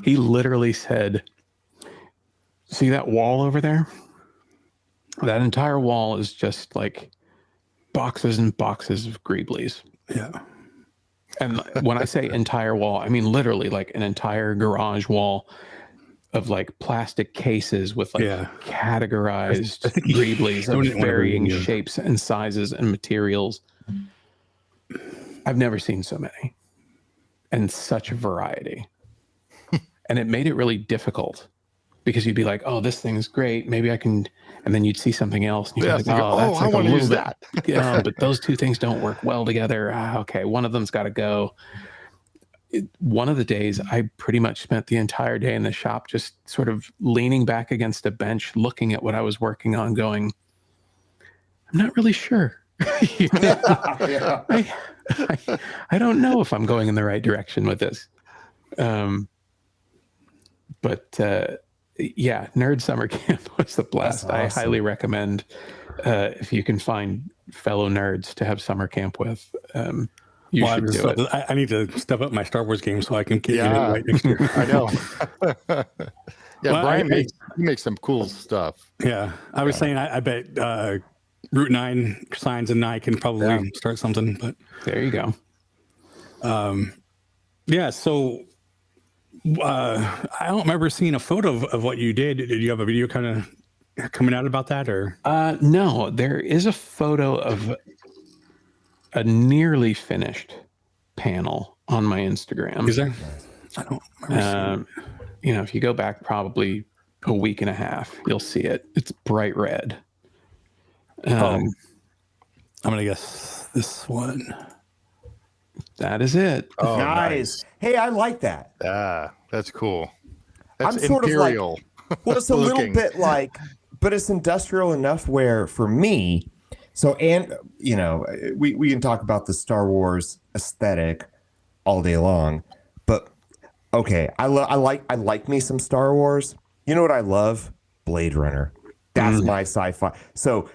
literally said, see that wall over there? That entire wall is just like boxes and boxes of Greeblies. Yeah. And when I say entire wall, I mean literally like an entire garage wall of like plastic cases with like categorized Greeblies of varying shapes and sizes and materials. I've never seen so many, and such a variety. And it made it really difficult, because you'd be like, oh, this thing's great, maybe I can, and then you'd see something else and you'd be like, oh, that's like I want to use that. But those two things don't work well together. Okay, one of them's got to go. One of the days, I pretty much spent the entire day in the shop just sort of leaning back against a bench, looking at what I was working on, going, not really sure. I don't know if I'm going in the right direction with this. But Nerd Summer Camp was a blast. Awesome. I highly recommend if you can find fellow nerds to have summer camp with. You should do it. I need to step up my Star Wars game so I can get in right next year. I know. Brian makes some cool stuff. Yeah, I was saying I bet Route 9 Signs and I can probably start something. But there you go. So I don't remember seeing a photo of what you did. Did you have a video kind of coming out about that, or? No, there is a photo of a nearly finished panel on my Instagram. Is there? I don't remember seeing it. If you go back probably a week and a half, you'll see it. It's bright red. I'm gonna guess this one. That is it. Oh, nice. Hey, I like that. That's cool. That's I'm sort imperial. Of like, well, it's a little bit like, but it's industrial enough where for me, we can talk about the Star Wars aesthetic all day long, but okay, I like me some Star Wars. You know what I love? Blade Runner. That's my sci-fi. So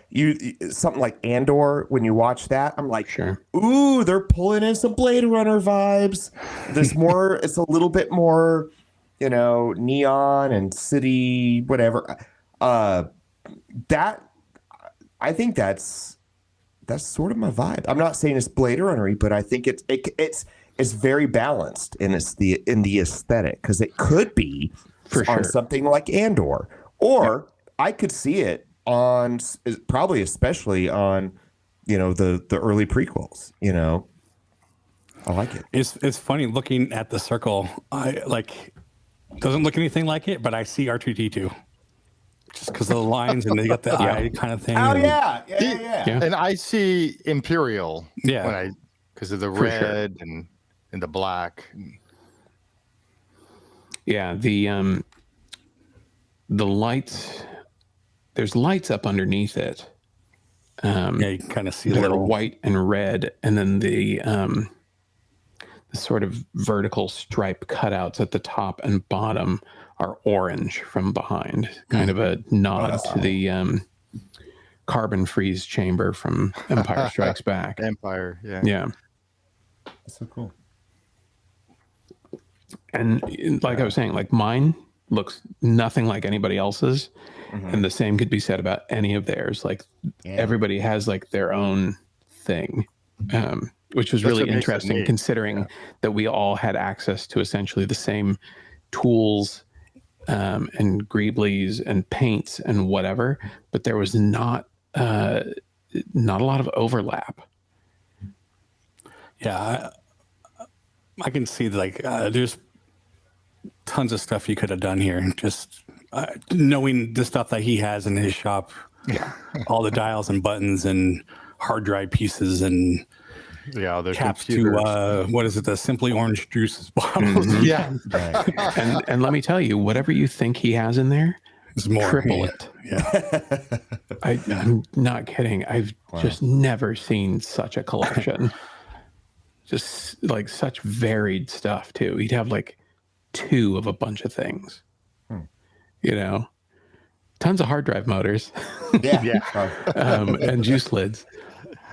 something like Andor, when you watch that, I'm like, sure. Ooh, they're pulling in some Blade Runner vibes. There's more, it's a little bit more, neon and city, whatever. I think that's sort of my vibe. I'm not saying it's Blade Runner-y, but I think it's very balanced in the aesthetic, because it could be on something like Andor, or I could see it on probably especially on the early prequels. I like it. It's funny looking at the circle. Doesn't look anything like it, but I see R2D2. Just because of the lines and they got the eye kind of thing. Oh, yeah. And I see Imperial. Yeah. Because of the red and the black. Yeah. The lights, there's lights up underneath it. You can kind of see that are white and red. And then the sort of vertical stripe cutouts at the top and bottom are orange from behind, kind of a nod to the carbon freeze chamber from Empire Strikes Back. Empire, yeah. Yeah. That's so cool. And like I was saying, like mine looks nothing like anybody else's. Mm-hmm. And the same could be said about any of theirs. Like everybody has like their own thing, which was really interesting considering that we all had access to essentially the same tools and greeblies and paints and whatever, but there was not a lot of overlap. Yeah, I can see there's tons of stuff you could have done here. Just knowing the stuff that he has in his shop, all the dials and buttons and hard drive pieces and caps to what is it? The Simply Orange Juice bottles. Mm-hmm. And let me tell you, whatever you think he has in there, is more. Triple it. Yeah, I'm not kidding. I've just never seen such a collection. Just like such varied stuff too. He'd have like 2 of a bunch of things. Tons of hard drive motors. And juice lids.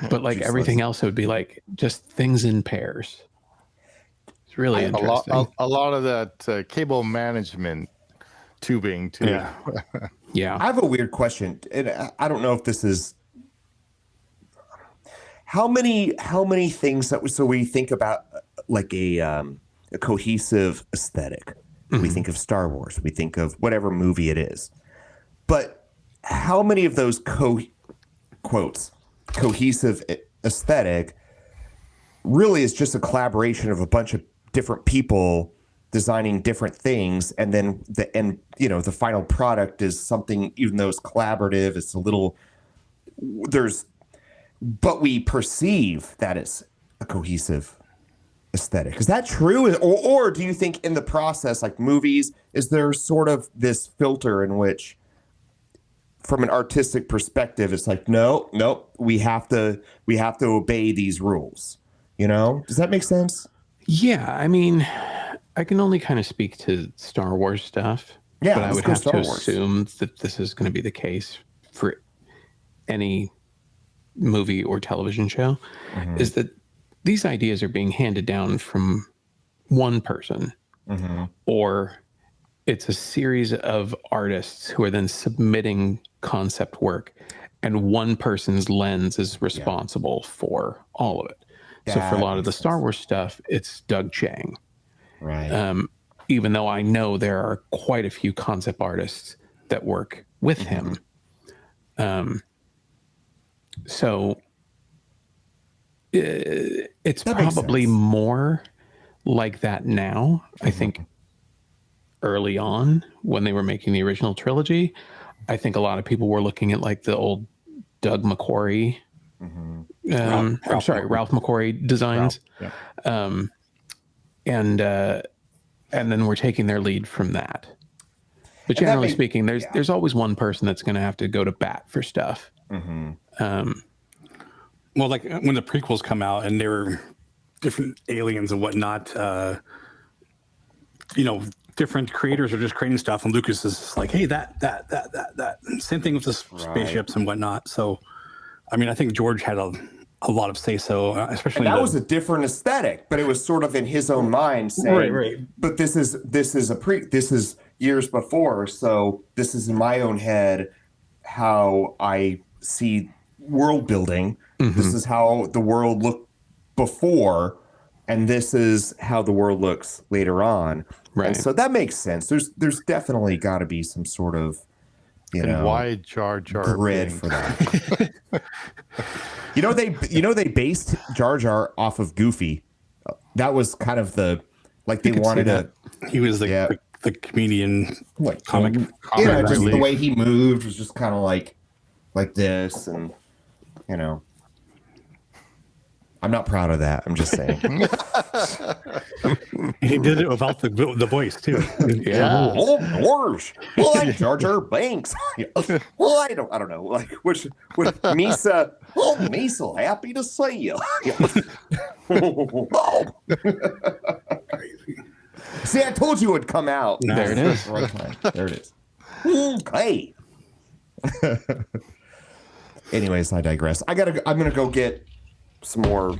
But like everything else, it would be like just things in pairs. It's really interesting. A lot of that cable management tubing too. Yeah. I have a weird question, and I don't know if this is how many things so we think about like a cohesive aesthetic. Mm-hmm. We think of Star Wars. We think of whatever movie it is. But how many of those cohesive aesthetic really is just a collaboration of a bunch of different people designing different things, and then the final product is something, even though it's collaborative, it's a little but we perceive that it's a cohesive aesthetic. Is that true? Or do you think in the process, like movies, is there sort of this filter in which from an artistic perspective, it's like, no, we have to obey these rules. You know, does that make sense? Yeah, I mean, I can only kind of speak to Star Wars stuff. Yeah, but I would have to assume that this is going to be the case for any movie or television show, is that these ideas are being handed down from one person, or it's a series of artists who are then submitting concept work, and one person's lens is responsible for all of it. So for a lot of the Star Wars stuff, it's Doug Chiang. Right. Even though I know there are quite a few concept artists that work with him. So it's probably more like that now. I think early on when they were making the original trilogy, I think a lot of people were looking at like the old Doug McQuarrie, Ralph McQuarrie designs. And then we're taking their lead from that. But generally speaking, there's always one person that's going to have to go to bat for stuff. Well, like when the prequels come out and they were different aliens and whatnot, different creators are just creating stuff, and Lucas is like, hey, that. Same thing with the spaceships and whatnot. So, I mean, I think George had a lot of say so, especially. And that was a different aesthetic, but it was sort of in his own mind saying, right. But this is years before, so this is in my own head how I see world building. This is how the world looked before, and this is how the world looks later on. Right. And so that makes sense. There's definitely got to be some sort of why Jar Jar grid for that. They based Jar Jar off of Goofy. That was kind of they wanted to. He was the comedian, comic. Just the way he moved was just kind of like this, and I'm not proud of that. I'm just saying. He did it without the voice too. Yeah. Oh, George. Well, like Jar Jar Banks. Well, I don't know. Like which Misa. Oh, Misa, happy to see you. See, I told you it would come out. No. There it is. Right time. There it is. Okay. Anyways, I digress. I'm gonna go get some more.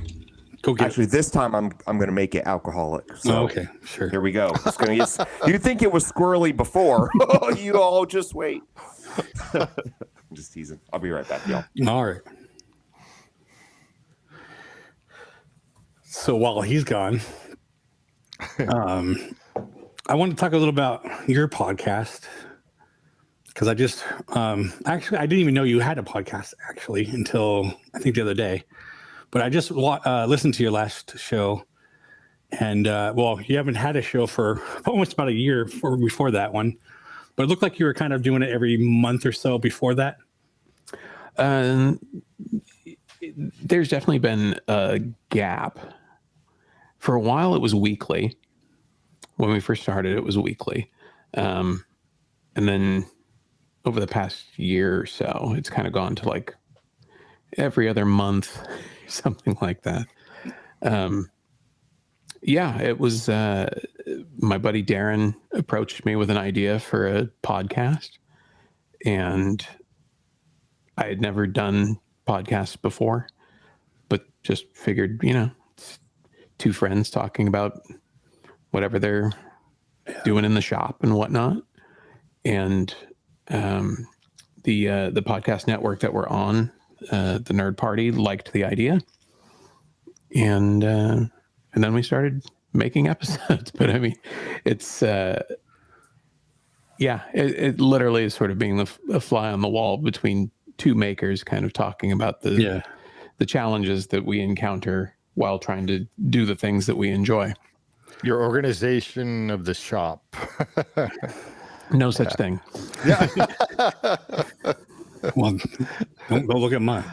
Actually, this time I'm gonna make it alcoholic. So okay, sure. Here we go. It's gonna get. You think it was squirrely before? Oh, you all just wait. I'm just teasing. I'll be right back, y'all. All right. So while he's gone, I want to talk a little about your podcast, because I just actually I didn't even know you had a podcast actually until I think the other day. But I just listened to your last show, and you haven't had a show for almost about a year before that one, but it looked like you were kind of doing it every month or so before that. There's definitely been a gap. For a while, it was weekly. When we first started, it was weekly, and then over the past year or so, it's kind of gone to like every other month. Something like that. It was my buddy Darren approached me with an idea for a podcast, and I had never done podcasts before, but just figured, it's two friends talking about whatever they're doing in the shop and whatnot. And the podcast network that we're on, the Nerd Party, liked the idea, and then we started making episodes. But I mean, it's it literally is sort of being a fly on the wall between two makers, kind of talking about the challenges that we encounter while trying to do the things that we enjoy. Your organization of the shop. No such thing. Yeah. Well, don't go look at mine.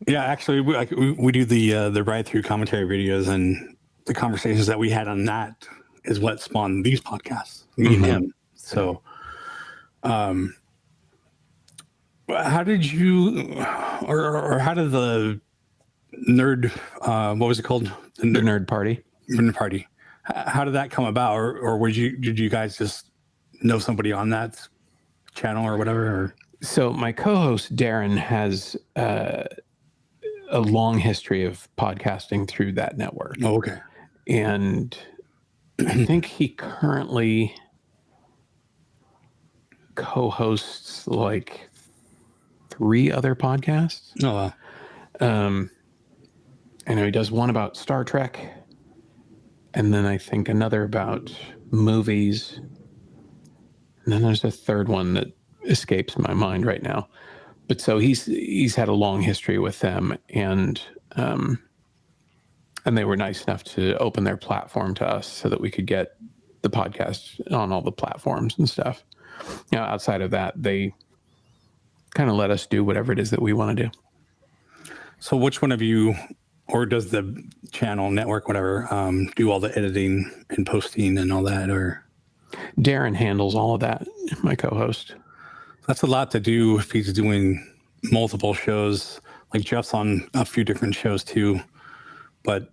Actually, we do the ride-through commentary videos, and the conversations that we had on that is what spawned these podcasts, me and him. So, How did you, or how did the nerd, what was it called? The Nerd Party. Nerd Party. How did that come about? Or did you guys just know somebody on that channel or whatever? Or? So my co-host Darren has a long history of podcasting through that network. Oh, okay. And I think he currently co-hosts like 3 other podcasts. Oh, wow. I know he does one about Star Trek, and then I think another about movies. And then there's a third one that escapes my mind right now. But so he's had a long history with them, and they were nice enough to open their platform to us so that we could get the podcast on all the platforms and stuff. You know, outside of that, they kind of let us do whatever it is that we want to do. So which one of you, or does the channel network, whatever, do all the editing and posting and all that? Or Darren handles all of that, my co-host. That's a lot to do if he's doing multiple shows. Like Jeff's on a few different shows too, but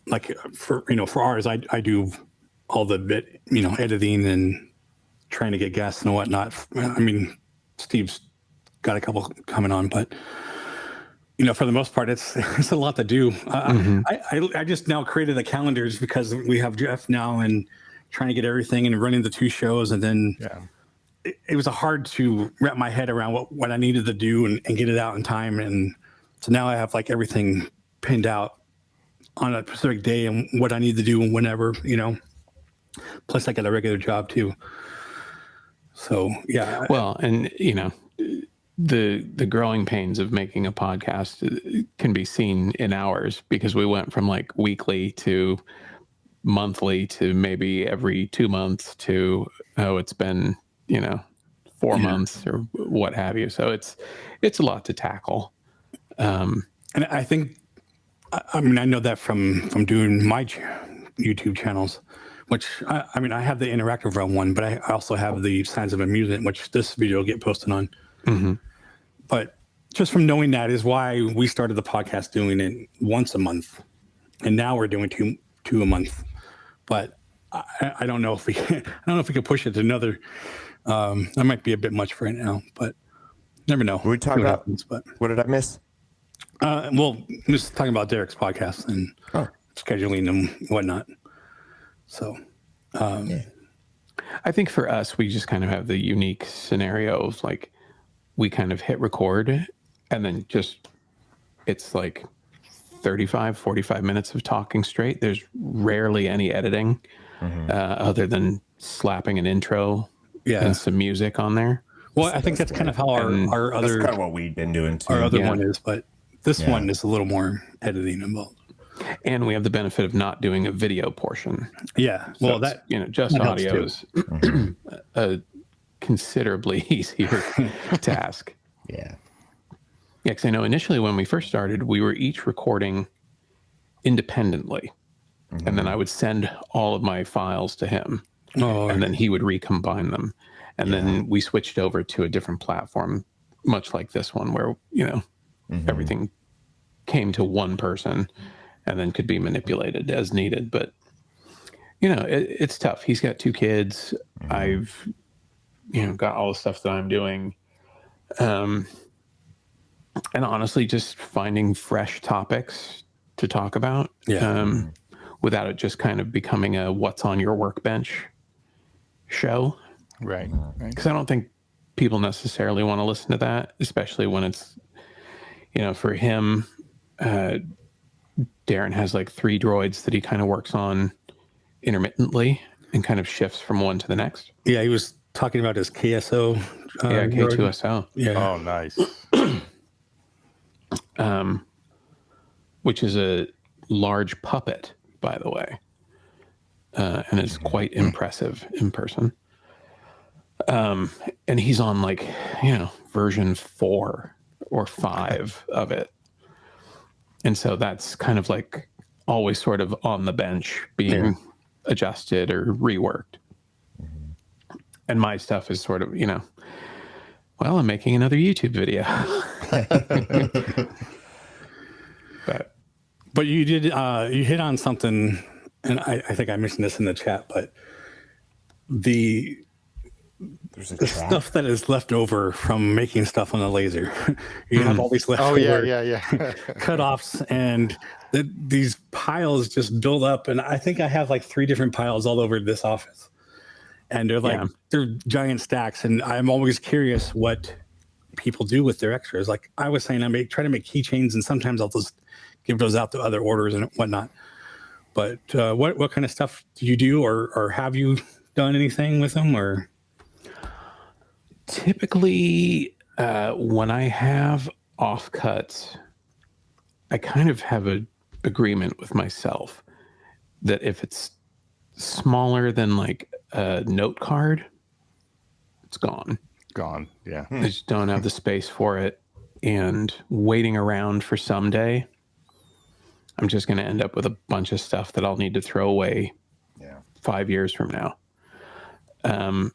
like for ours, I do all the bit, editing and trying to get guests and whatnot. I mean, Steve's got a couple coming on, but for the most part, it's a lot to do. I just now created the calendars because we have Jeff now and trying to get everything and running the 2 shows, and then it was hard to wrap my head around what I needed to do and get it out in time. And so now I have like everything pinned out on a specific day and what I need to do and whenever, plus I got a regular job too. So, yeah. Well, and the growing pains of making a podcast can be seen in hours, because we went from like weekly to monthly to maybe every 2 months to, it's been, 4 months or what have you. So it's a lot to tackle. And I think, I know that from doing my YouTube channels, which I have the interactive realm one, but I also have the Signs of Amusement, which this video will get posted on. Mm-hmm. But just from knowing that is why we started the podcast doing it once a month, and now we're doing two a month. But I don't know if we can push it to another. That might be a bit much for right now, but never know. We talk about happens, but what did I miss? Well, just talking about Derek's podcast and scheduling and whatnot. So, I think for us, we just kind of have the unique scenario of like, we kind of hit record and then it's like 35, 45 minutes of talking straight. There's rarely any editing other than slapping an intro and some music on there. Well, I think that's kind of how our other, that's kind of what we've been doing too. Our other one is, but this one is a little more editing involved. And we have the benefit of not doing a video portion. Yeah. So well, that, just that audio is a considerably easier task. Yeah. Yeah, because I know initially when we first started, we were each recording independently. And then I would send all of my files to him. And then he would recombine them. And then we switched over to a different platform, much like this one, where, everything came to one person and then could be manipulated as needed. But, it's tough. He's got 2 kids. I've, got all the stuff that I'm doing. And honestly, just finding fresh topics to talk about without it just kind of becoming a what's on your workbench show. Right. Because I don't think people necessarily want to listen to that, especially when it's, for him, Darren has like 3 droids that he kind of works on intermittently and kind of shifts from one to the next. Yeah, he was talking about his KSO. K2SO. Yeah. Oh, nice. Which is a large puppet, by the way. And it's quite impressive in person. And he's on like, version 4 or 5 of it. And so that's kind of like always sort of on the bench being adjusted or reworked. and my stuff is sort of, well, I'm making another YouTube video. But you did, you hit on something, and I think I mentioned this in the chat, but the stuff that is left over from making stuff on the laser, you have all these leftover cutoffs, and these piles just build up. And I think I have like 3 different piles all over this office, and they're like they're giant stacks. And I'm always curious what people do with their extras. Like I was saying, try to make keychains, and sometimes I'll just give those out to other orders and whatnot. But what kind of stuff do you do, or have you done anything with them? Or typically, when I have offcuts, I kind of have an agreement with myself that if it's smaller than like a note card, it's gone. Gone, yeah. I just don't have the space for it, and waiting around for someday, I'm just going to end up with a bunch of stuff that I'll need to throw away 5 years from now. And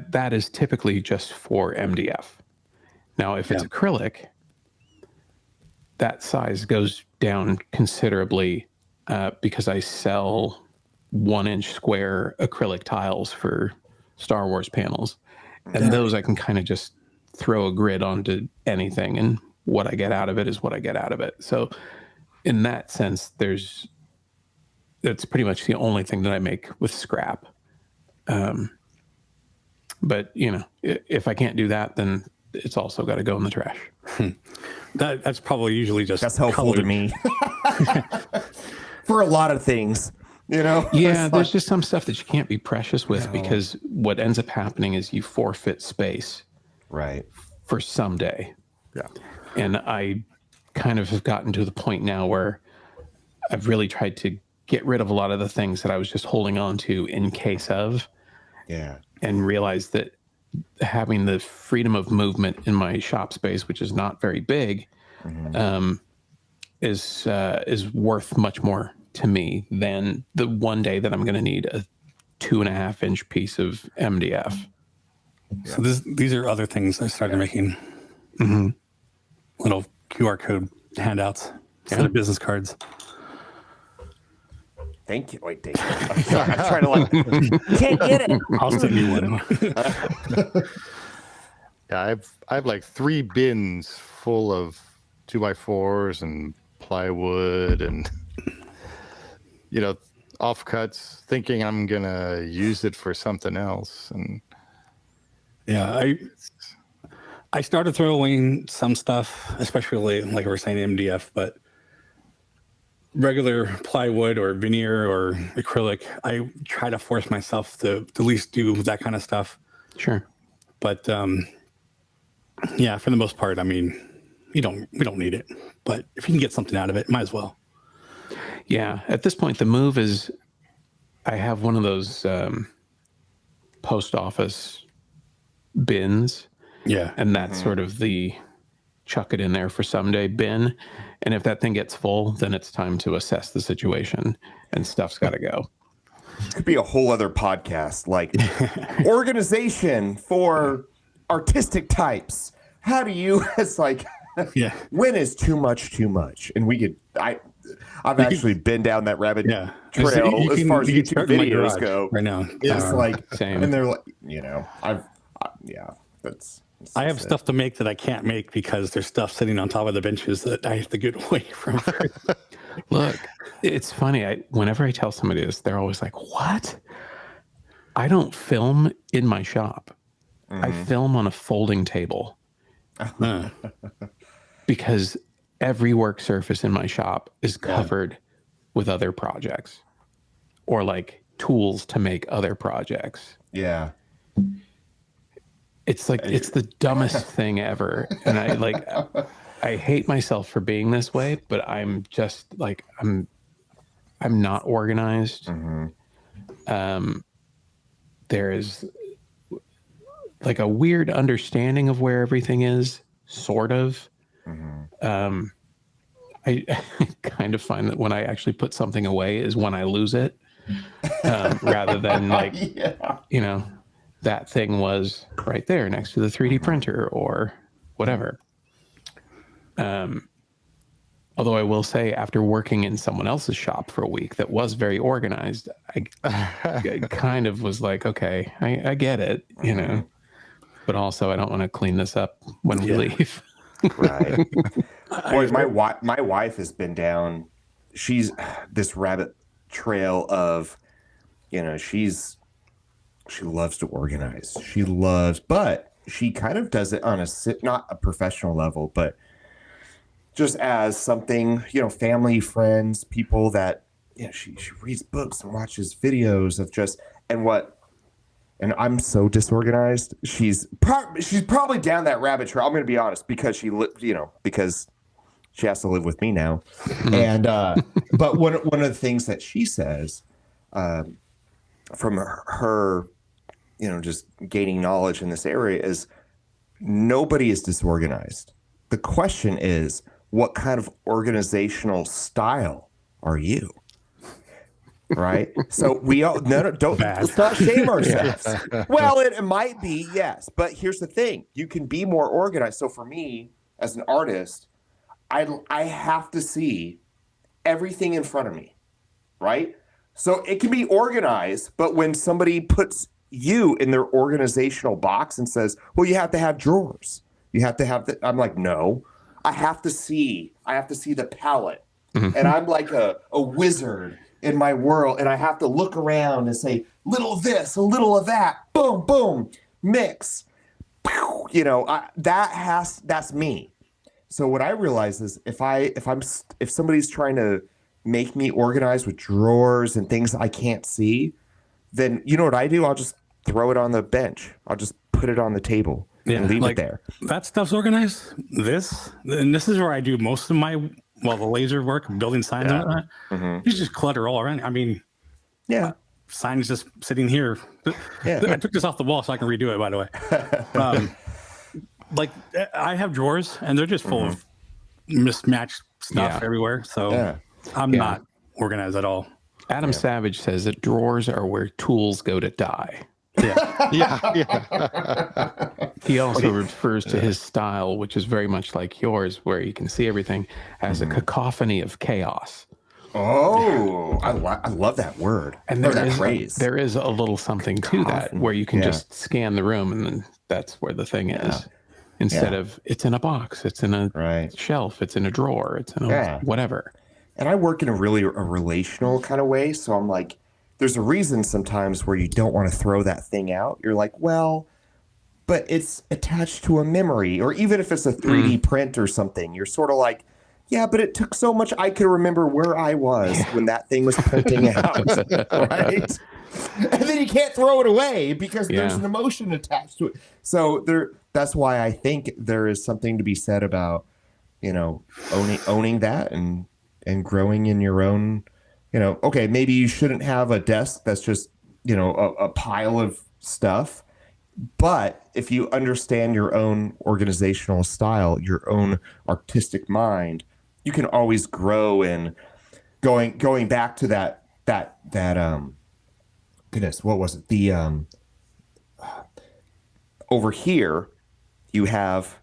that is typically just for MDF. Now, if it's acrylic, that size goes down considerably because I sell 1-inch square acrylic tiles for Star Wars panels. And those I can kind of just throw a grid onto anything, and what I get out of it is what I get out of it. So in that sense, that's pretty much the only thing that I make with scrap. But if I can't do that, then it's also got to go in the trash. That's probably usually just that's helpful to me for a lot of things. Yeah, there's just some stuff that you can't be precious with because what ends up happening is you forfeit space, right, for someday. Yeah, and I kind of have gotten to the point now where I've really tried to get rid of a lot of the things that I was just holding on to in case of. Yeah. And realize that having the freedom of movement in my shop space, which is not very big, is worth much more to me than the one day that I'm going to need a 2.5-inch piece of MDF. So these are other things I started making. Little QR code handouts instead of business cards. Thank you. Wait, Dave. I'm sorry. I'm trying to can't get it. I'll send you one. Yeah, I have like 3 bins full of 2x4s and plywood and offcuts, thinking I'm gonna use it for something else. And I started throwing some stuff, especially like we're saying MDF, but regular plywood or veneer or acrylic, I try to force myself to at least do that kind of stuff. Sure. But for the most part, we don't need it. But if you can get something out of it, might as well. Yeah. At this point, the move is I have one of those post office bins. Yeah. And that's sort of the chuck it in there for someday bin. And if that thing gets full, then it's time to assess the situation and stuff's got to go. This could be a whole other podcast, like organization for artistic types. How do you, it's like, when is too much? And we could, I've actually been down that rabbit trail as far as YouTube videos go. Right now. It's like, same. And they're like, I have stuff to make that I can't make because there's stuff sitting on top of the benches that I have to get away from. Look, it's funny. Whenever I tell somebody this, they're always like, what? I don't film in my shop. I film on a folding table. Because every work surface in my shop is covered with other projects or like tools to make other projects. Yeah. It's like, it's the dumbest thing ever. And I hate myself for being this way, but I'm just like, I'm not organized. There is like a weird understanding of where everything is, sort of. I kind of find that when I actually put something away is when I lose it, rather than like, that thing was right there next to the 3D printer or whatever. Although I will say, after working in someone else's shop for a week that was very organized, I kind of was like, okay, I get it, you know. But also, I don't want to clean this up when we leave. Right. Boy, my wife has been down. She's this rabbit trail of, you know, she loves to organize. She loves, but she kind of does it on not a professional level, but just as something, you know, family, friends, people that, you know, she reads books and watches videos of just, and I'm so disorganized. She's probably down that rabbit trail. I'm going to be honest, because because she has to live with me now. And, but one of the things that she says, from her, you know, just gaining knowledge in this area is nobody is disorganized. The question is, what kind of organizational style are you? Right. So we all let's not shame ourselves. Well, it might be, yes. But here's the thing. You can be more organized. So for me, as an artist, I have to see everything in front of me. Right. So it can be organized, but when somebody puts you in their organizational box and says, well, you have to have drawers. You have to have I'm like, no. I have to see the palette. And I'm like a wizard in my world, and I have to look around and say, little of this, a little of that, boom, boom, mix. You know, that's me. So what I realize is if somebody's trying to make me organize with drawers and things I can't see, then you know what I do? I'll just throw it on the bench. I'll just put it on the table. And leave it there. That stuff's organized. This is where I do most of my the laser work, building signs and whatnot. You just clutter all around. I mean, signs just sitting here. I took this off the wall so I can redo it, by the way. Like I have drawers and they're just full of mismatched stuff everywhere. So I'm not organized at all. Adam Savage says that drawers are where tools go to die. He also refers to his style, which is very much like yours, where you can see everything as a cacophony of chaos. Oh, I love that word. And there is a little something to that, where you can just scan the room, and then that's where the thing is. Instead of it's in a box, it's in a shelf, it's in a drawer, it's in a whatever. And I work in a relational kind of way, so I'm like, there's a reason sometimes where you don't want to throw that thing out. You're like, well, but it's attached to a memory, or even if it's a 3D print or something, you're sort of like, yeah, but it took so much. I could remember where I was when that thing was printing out, right? And then you can't throw it away because there's an emotion attached to it. So that's why I think there is something to be said about, you know, owning that and growing in your own. You know, okay, maybe you shouldn't have a desk that's just, you know, a pile of stuff. But if you understand your own organizational style, your own artistic mind, you can always grow. And going back to that goodness, what was it? The over here you have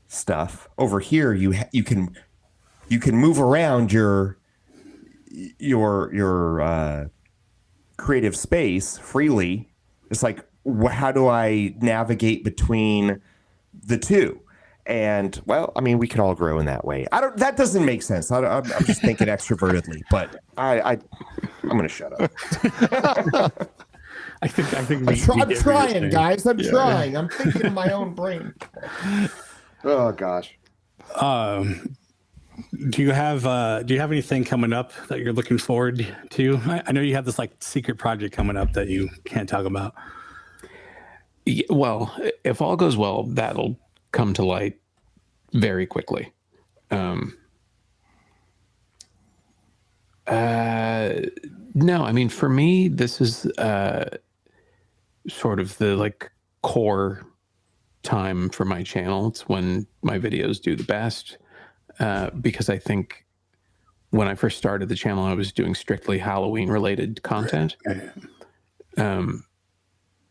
stuff. Over here you can move around your creative space freely. It's like, how do I navigate between the two? And well, I mean, we can all grow in that way. That doesn't make sense. I'm just thinking extrovertedly, but I'm going to shut up. I think I'm trying, guys. I'm trying. I'm thinking in my own brain. Oh gosh. Do you have anything coming up that you're looking forward to? I know you have this like secret project coming up that you can't talk about. Yeah, well, if all goes well, that'll come to light very quickly. No, I mean, for me, this is sort of the like core time for my channel. It's when my videos do the best. Because I think when I first started the channel, I was doing strictly Halloween related content.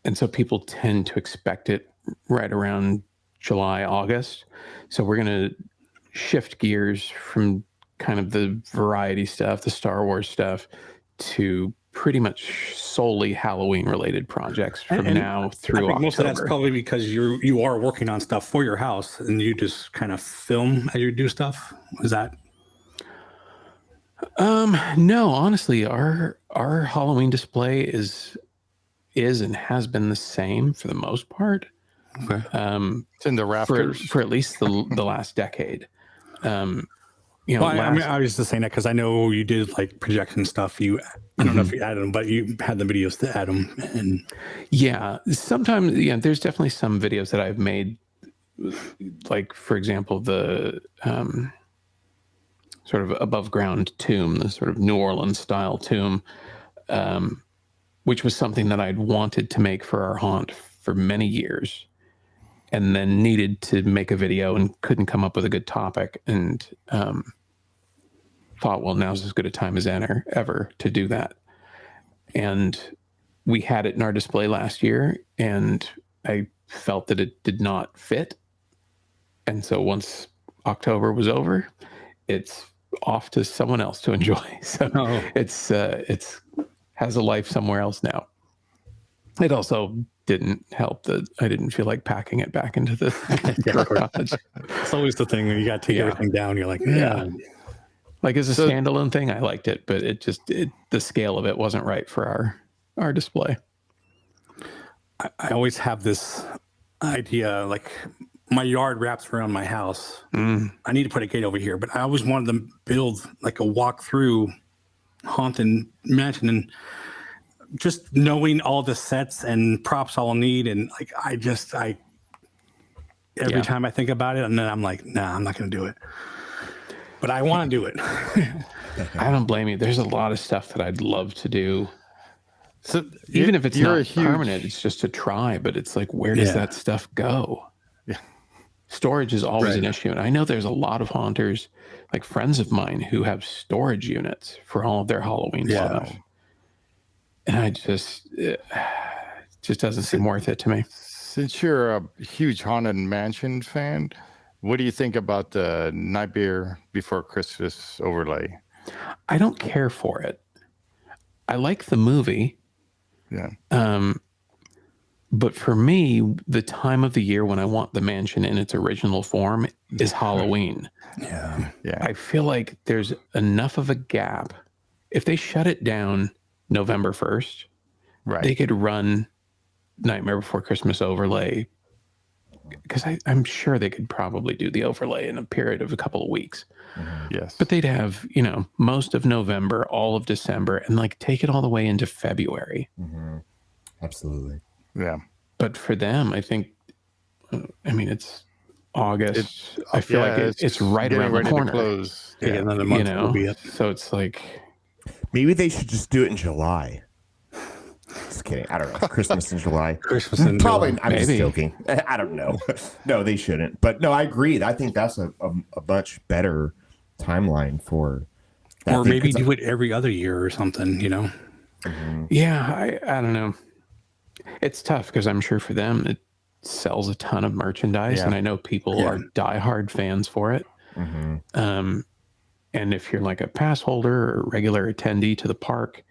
And so people tend to expect it right around July, August. So we're going to shift gears from kind of the variety stuff, the Star Wars stuff, to pretty much solely Halloween related projects from now through I think October. Most of that's probably because you are working on stuff for your house and you just kind of film as you do stuff. Is that? No, honestly, our Halloween display is and has been the same for the most part. Okay. It's in the rafters for at least the last decade. You know, I was just saying that because I know you did like projection stuff. I don't know if you added them, but you had the videos to add them. And yeah, sometimes, there's definitely some videos that I've made, like, for example, the sort of above ground tomb, the sort of New Orleans style tomb, which was something that I'd wanted to make for our haunt for many years, and then needed to make a video and couldn't come up with a good topic, and thought, well, now's as good a time as ever to do that. And we had it in our display last year, and I felt that it did not fit. And so once October was over, it's off to someone else to enjoy. So it's has a life somewhere else now. It also didn't help that I didn't feel like packing it back into the garage. It's always the thing when you got to take everything down. You're like, yeah. Like as a standalone thing, I liked it, but the scale of it wasn't right for our display. I always have this idea, like my yard wraps around my house. I need to put a gate over here, but I always wanted to build like a walk-through haunted mansion, and just knowing all the sets and props I'll need, and like every time I think about it, and then I'm like, nah, I'm not going to do it. But I want to do it. I don't blame you. There's a lot of stuff that I'd love to do. So even if it's not permanent, it's just to try. But it's like, where does that stuff go? Yeah. Storage is always an issue. And I know there's a lot of haunters, like friends of mine, who have storage units for all of their Halloween stuff. And it just doesn't seem worth it to me. Since you're a huge Haunted Mansion fan, what do you think about the Nightmare Before Christmas overlay? I don't care for it. I like the movie. Yeah. But for me, the time of the year when I want the mansion in its original form is Halloween. Yeah. I feel like there's enough of a gap. If they shut it down November 1st, they could run Nightmare Before Christmas overlay, because I'm sure they could probably do the overlay in a period of a couple of weeks. Yes. But they'd have, most of November, all of December, and like take it all the way into February. Absolutely. Yeah. But for them, I think, it's August. I feel like it's right around the corner. Close. Yeah, another month will be up. So it's like, maybe they should just do it in July. Just kidding. I don't know. Christmas in July. Christmas in Probably. July. I'm just joking. I don't know. No, they shouldn't. But no, I agree. I think that's a much better timeline for that. Or maybe do it every other year or something, Yeah, I don't know. It's tough because I'm sure for them it sells a ton of merchandise, and I know people are diehard fans for it. And if you're like a pass holder or regular attendee to the park,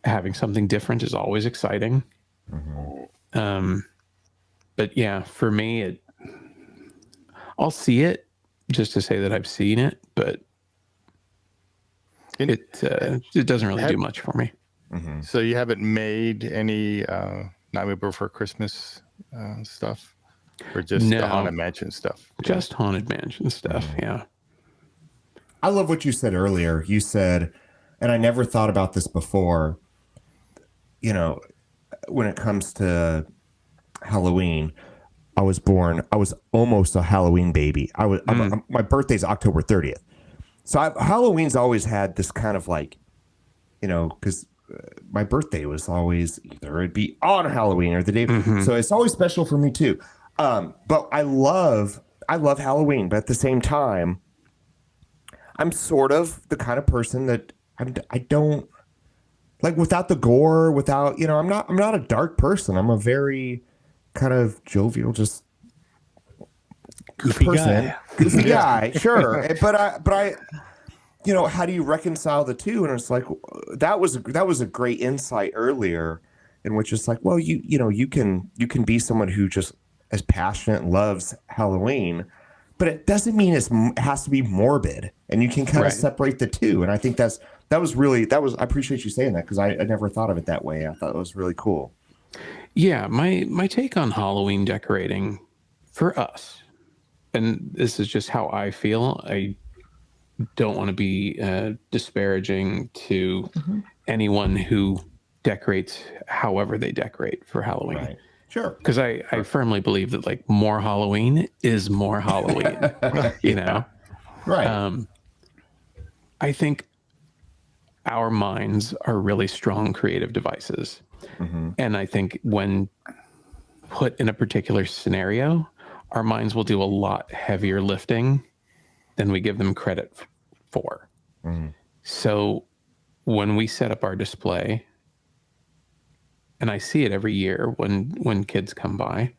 having something different is always exciting. But yeah, for me, I'll see it just to say that I've seen it, but it doesn't really do much for me. So you haven't made any Nightmare Before Christmas stuff, or just the Haunted Mansion stuff? Just Haunted Mansion stuff. Yeah. I love what you said earlier. You said, and I never thought about this before, when it comes to Halloween, I was almost a Halloween baby. My birthday's October 30th. So Halloween's always had this kind of like, because my birthday was always either it'd be on Halloween or the day. So it's always special for me too. But I love Halloween, but at the same time, I'm sort of the kind of person that I don't like without the gore, without, you know, I'm not a dark person. I'm a very kind of jovial, just goofy person. guy. Goofy guy, sure. But I, you know, how do you reconcile the two? And it's like, that was a great insight earlier, in which it's like, well, you know, you can be someone who just is passionate and loves Halloween, but it doesn't mean it has to be morbid, and you can kind of separate the two. And I think I appreciate you saying that, because I never thought of it that way. I thought it was really cool. Yeah, my take on Halloween decorating for us, and this is just how I feel. I don't want to be disparaging to anyone who decorates however they decorate for Halloween. Right. Sure. Because I firmly believe that like more Halloween is more Halloween. You know? Right. I think our minds are really strong creative devices. And I think when put in a particular scenario, our minds will do a lot heavier lifting than we give them credit for. So when we set up our display, and I see it every year when kids come by,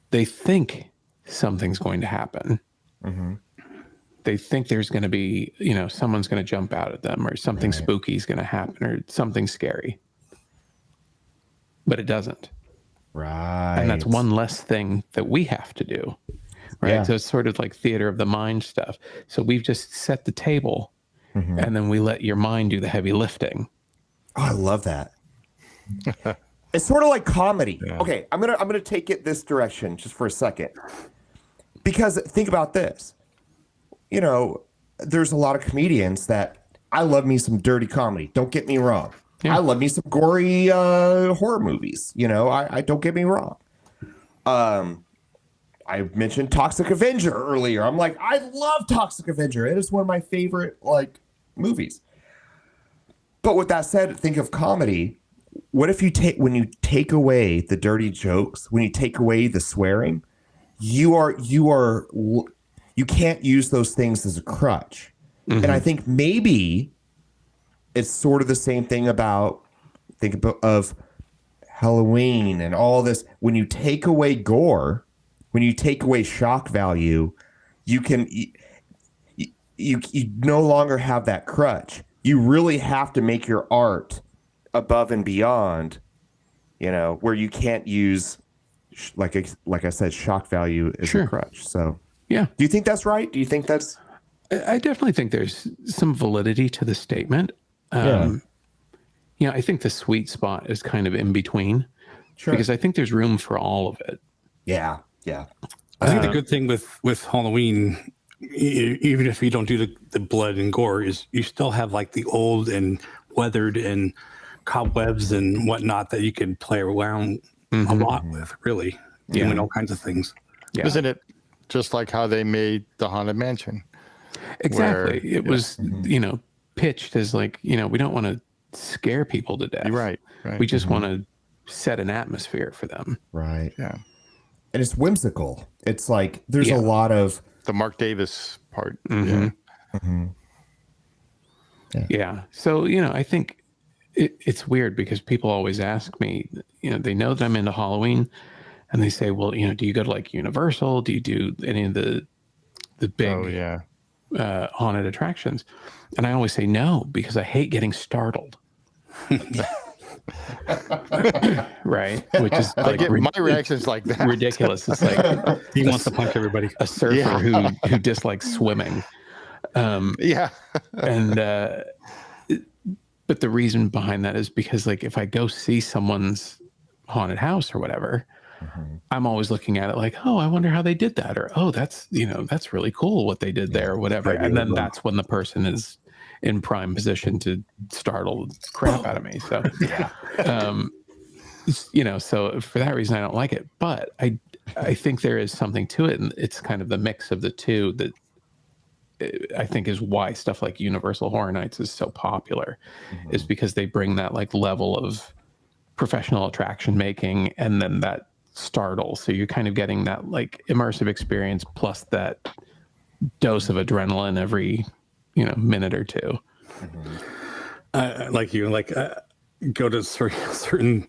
they think something's going to happen. They think there's going to be, you know, someone's going to jump out at them, or something spooky is going to happen, or something scary. But it doesn't. Right. And that's one less thing that we have to do. Right. Yeah. So it's sort of like theater of the mind stuff. So we've just set the table, and then we let your mind do the heavy lifting. Oh, I love that. It's sort of like comedy. Yeah. Okay, I'm gonna take it this direction just for a second, because think about this. You know, there's a lot of comedians that I love me some dirty comedy. Don't get me wrong. Yeah. I love me some gory horror movies. You know, I don't get me wrong. I mentioned Toxic Avenger earlier. I'm like, I love Toxic Avenger. It is one of my favorite like movies. But with that said, think of comedy. What if when you take away the dirty jokes, when you take away the swearing, you can't use those things as a crutch. And I think maybe it's sort of the same thing of Halloween and all this. When you take away gore, when you take away shock value, you no longer have that crutch. You really have to make your art above and beyond, you know, where you can't use, like I said, shock value as a crutch. So, yeah. Do you think that's right? Do you think that's... I definitely think there's some validity to the statement. You know, I think the sweet spot is kind of in between. Sure. Because I think there's room for all of it. Yeah. Yeah. I think the good thing with Halloween, even if you don't do the blood and gore, is you still have like the old and weathered and cobwebs and whatnot that you can play around a lot with, really, doing all kinds of things. Yeah. Isn't it just like how they made the Haunted Mansion? Exactly. It was, you know, pitched as like, you know, we don't want to scare people to death. Right. We just want to set an atmosphere for them. Right. Yeah. And it's whimsical. It's like there's a lot of the Mark Davis part. Yeah. So, you know, I think it's weird because people always ask me, you know, they know that I'm into Halloween, and they say, well, you know, do you go to like Universal? Do you do any of the big haunted attractions? And I always say no, because I hate getting startled. Right, which is like my reaction's like that. Ridiculous. It's like he wants to punch everybody. A surfer who dislikes swimming. And but the reason behind that is because like if I go see someone's haunted house or whatever, I'm always looking at it like, oh, I wonder how they did that, or oh, that's, you know, that's really cool what they did there, or whatever. And then that's when the person is in prime position to startle the crap out of me. So, you know, so for that reason, I don't like it. But I think there is something to it, and it's kind of the mix of the two that I think is why stuff like Universal Horror Nights is so popular, is because they bring that like level of professional attraction making, and then that startle. So you're kind of getting that like immersive experience plus that dose of adrenaline every, you know, minute or two. like you, go to certain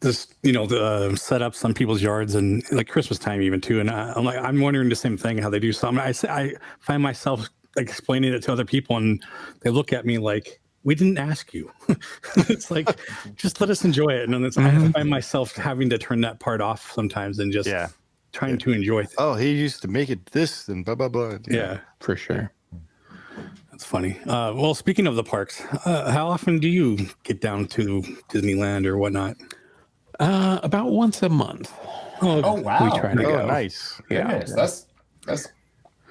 this, the setups on people's yards and like Christmas time even too. And I'm wondering the same thing, how they do something. I find myself like explaining it to other people and they look at me like, we didn't ask you. It's like, just let us enjoy it. And then I find myself having to turn that part off sometimes and just trying to enjoy things. Oh, he used to make it this and blah, blah, blah. Yeah, for sure. That's funny. Well, speaking of the parks, how often do you get down to Disneyland or whatnot? About once a month. Oh wow. We try to go. Nice. Yeah. Goodness, that's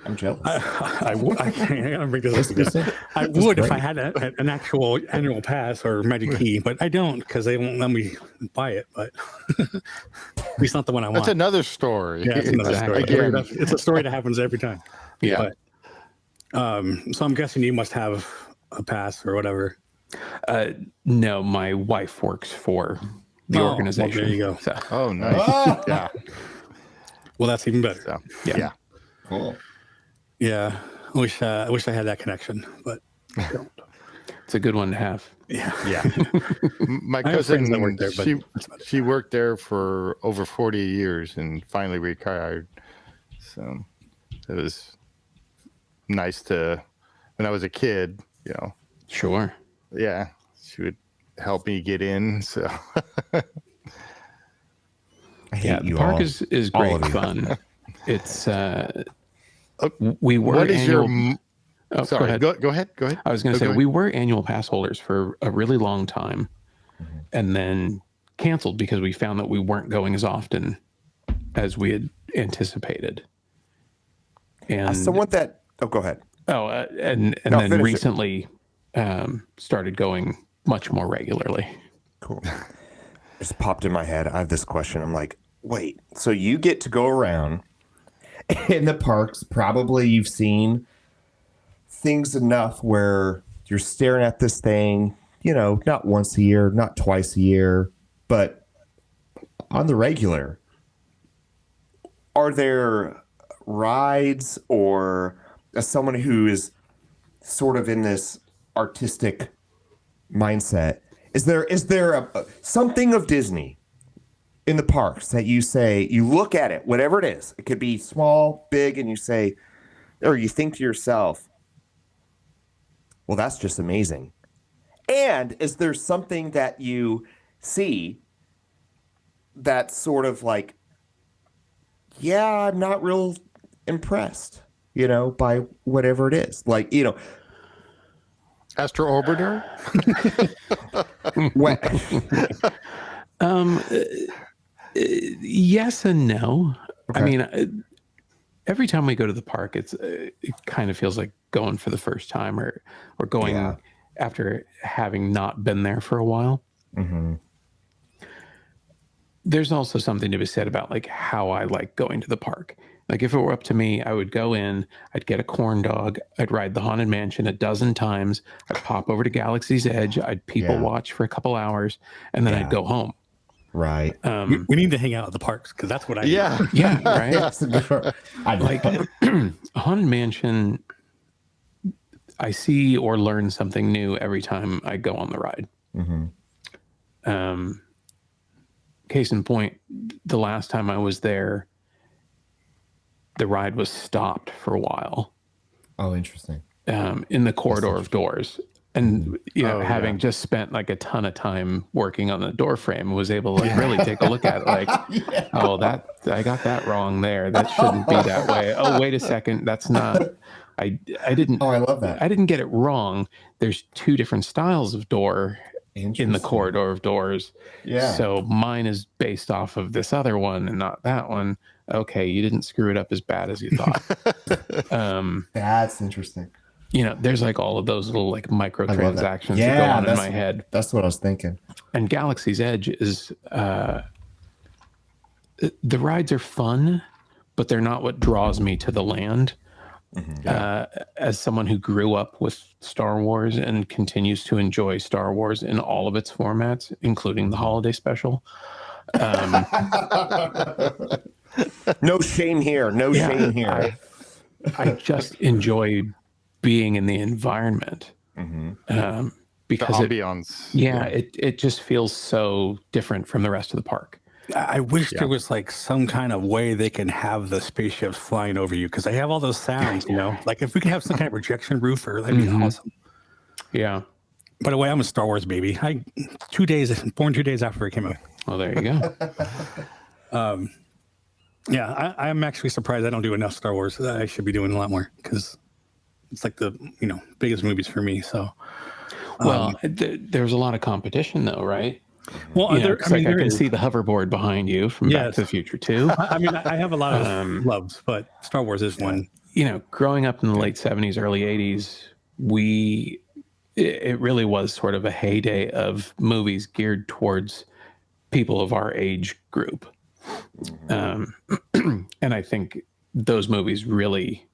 I'm jealous. I gotta bring this up again. I would if I had an actual annual pass or Magic Key, but I don't because they won't let me buy it. But at least not the one I want. That's another story. Yeah, it's another story. Again. It's a story that happens every time. Yeah. But, so I'm guessing you must have a pass or whatever. No, my wife works for the organization. Well, there you go. So. Oh, nice. Yeah. Well, that's even better. So, yeah. Cool. Yeah, I wish I had that connection, but I don't. It's a good one to have. Yeah. My cousin that worked there, but she worked there for over 40 years and finally retired. So it was nice to, when I was a kid, Sure. Yeah, she would help me get in. So the park is great fun. It's we were. What is annual... your? Sorry, go ahead. I was going to say we were annual pass holders for a really long time, and then canceled because we found that we weren't going as often as we had anticipated. And someone that. Oh, go ahead. Oh, and then recently started going much more regularly. Cool. Just popped in my head. I have this question. I'm like, wait, so you get to go around in the parks, probably you've seen things enough where you're staring at this thing, not once a year, not twice a year, but on the regular. Are there rides, or as someone who is sort of in this artistic mindset, is there something of Disney in the parks that you say, you look at it, whatever it is, it could be small, big, and you say, or you think to yourself, well, that's just amazing. And is there something that you see that's sort of like, yeah, I'm not real impressed, by whatever it is. Like, Astro Orbiter? Yes and no. Okay. I mean, every time we go to the park, it kind of feels like going for the first time or going after having not been there for a while. Mm-hmm. There's also something to be said about like how I like going to the park. Like if it were up to me, I would go in, I'd get a corn dog, I'd ride the Haunted Mansion a dozen times, I'd pop over to Galaxy's Edge, I'd people watch for a couple hours, and then I'd go home. Right. We need to hang out at the parks because that's what I do. Yeah, right. That's a good like Haunted Mansion, I see or learn something new every time I go on the ride. Mm-hmm. Case in point, the last time I was there, the ride was stopped for a while. Oh, interesting. In the corridor of doors. And, having just spent like a ton of time working on the door frame, was able to really take a look at it like, I got that wrong there. That shouldn't be that way. Oh, wait a second. That's not, I didn't. Oh, I love that. I didn't get it wrong. There's two different styles of door in the corridor of doors. Yeah. So mine is based off of this other one and not that one. Okay, you didn't screw it up as bad as you thought. That's interesting. There's like all of those little like microtransactions that go on in my head. That's what I was thinking. And Galaxy's Edge is the rides are fun, but they're not what draws me to the land. Mm-hmm. As someone who grew up with Star Wars and continues to enjoy Star Wars in all of its formats, including the holiday special. No shame here. No shame here. I just enjoy being in the environment. Mm-hmm. because the ambiance. It just feels so different from the rest of the park. I wish there was like some kind of way they can have the spaceships flying over you, because they have all those sounds, like if we could have some kind of projection roof, that'd be awesome. Yeah. By the way, I'm a Star Wars baby. Born 2 days after it came out. Well, there you go. I'm actually surprised I don't do enough Star Wars. I should be doing a lot more, because it's like the biggest movies for me. So, well, there's a lot of competition though, right? Well, I can see the hoverboard behind you from Back to the Future too. I have a lot of loves, but Star Wars is one. Growing up in the late 70s, early 80s, it really was sort of a heyday of movies geared towards people of our age group. And I think those movies really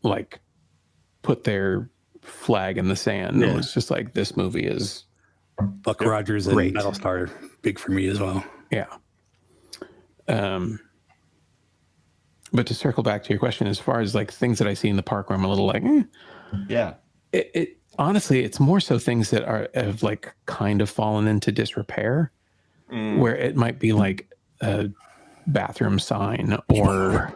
like put their flag in the sand. Yeah. It was just like, this movie is Buck Rogers and Battlestar, big for me as well. Yeah. But to circle back to your question, as far as like things that I see in the park where I'm a little like, yeah, it honestly, it's more so things that have like kind of fallen into disrepair, where it might be like a bathroom sign or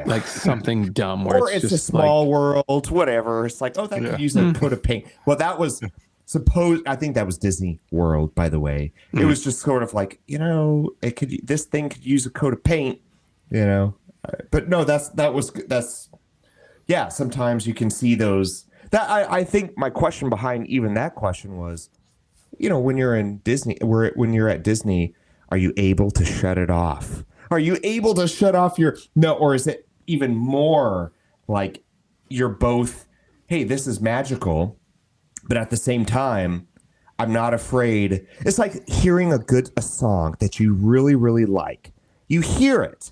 like something dumb, where or it's just a small world, whatever. It's like, that could use a coat of paint. Well, that was I think that was Disney World, by the way. It was just sort of like, this thing could use a coat of paint, but no, sometimes you can see those. That I think my question behind even that question was, when you're in Disney, when you're at Disney, are you able to shut it off? Are you able to shut off or is it even more like you're both, hey, this is magical, but at the same time, I'm not afraid. It's like hearing a song that you really, really like. You hear it.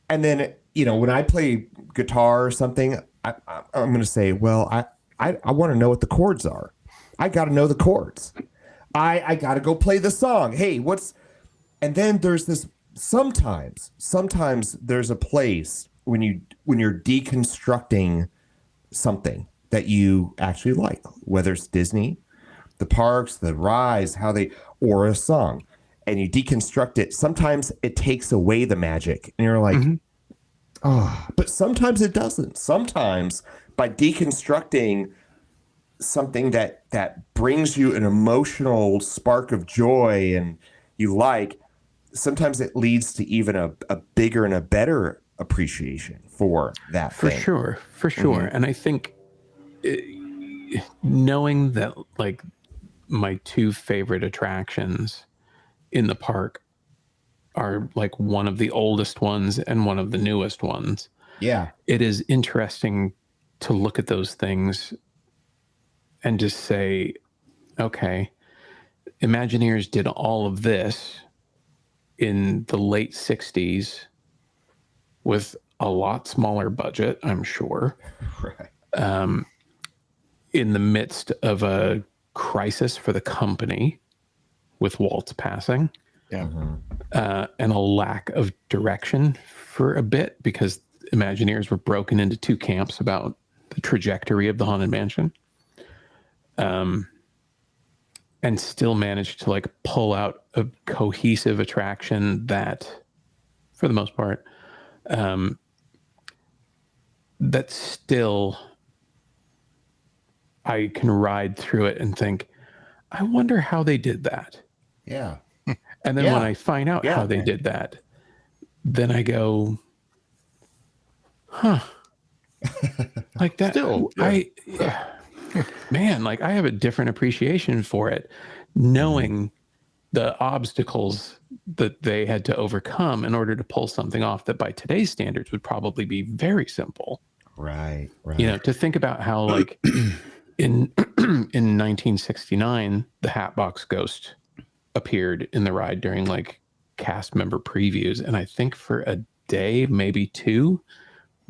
And then, when I play guitar or something, I'm going to say, well, I want to know what the chords are. I got to know the chords. I got to go play the song. Hey, and then there's this, sometimes there's a place when you're deconstructing something that you actually like, whether it's Disney, the parks, the rides, or a song, and you deconstruct it. Sometimes it takes away the magic, and you're like, but sometimes it doesn't. Sometimes by deconstructing something that brings you an emotional spark of joy and you like, sometimes it leads to even a bigger and a better appreciation for that for thing. sure. And I think knowing that like my two favorite attractions in the park are like one of the oldest ones and one of the newest ones. Yeah. It is interesting to look at those things and just say, okay, Imagineers did all of this in the late 60s with a lot smaller budget, I'm sure. Right. In the midst of a crisis for the company with Walt's passing. Yeah. And a lack of direction for a bit because Imagineers were broken into two camps about the trajectory of the Haunted Mansion. And still managed to like pull out a cohesive attraction that, for the most part, that still I can ride through it and think, I wonder how they did that. Yeah. And then when I find out how they did that, then I go, huh. Like that. Still, man, like I have a different appreciation for it, knowing the obstacles that they had to overcome in order to pull something off that by today's standards would probably be very simple. Right. To think about how like in 1969, the Hatbox Ghost appeared in the ride during like cast member previews. And I think for a day, maybe two,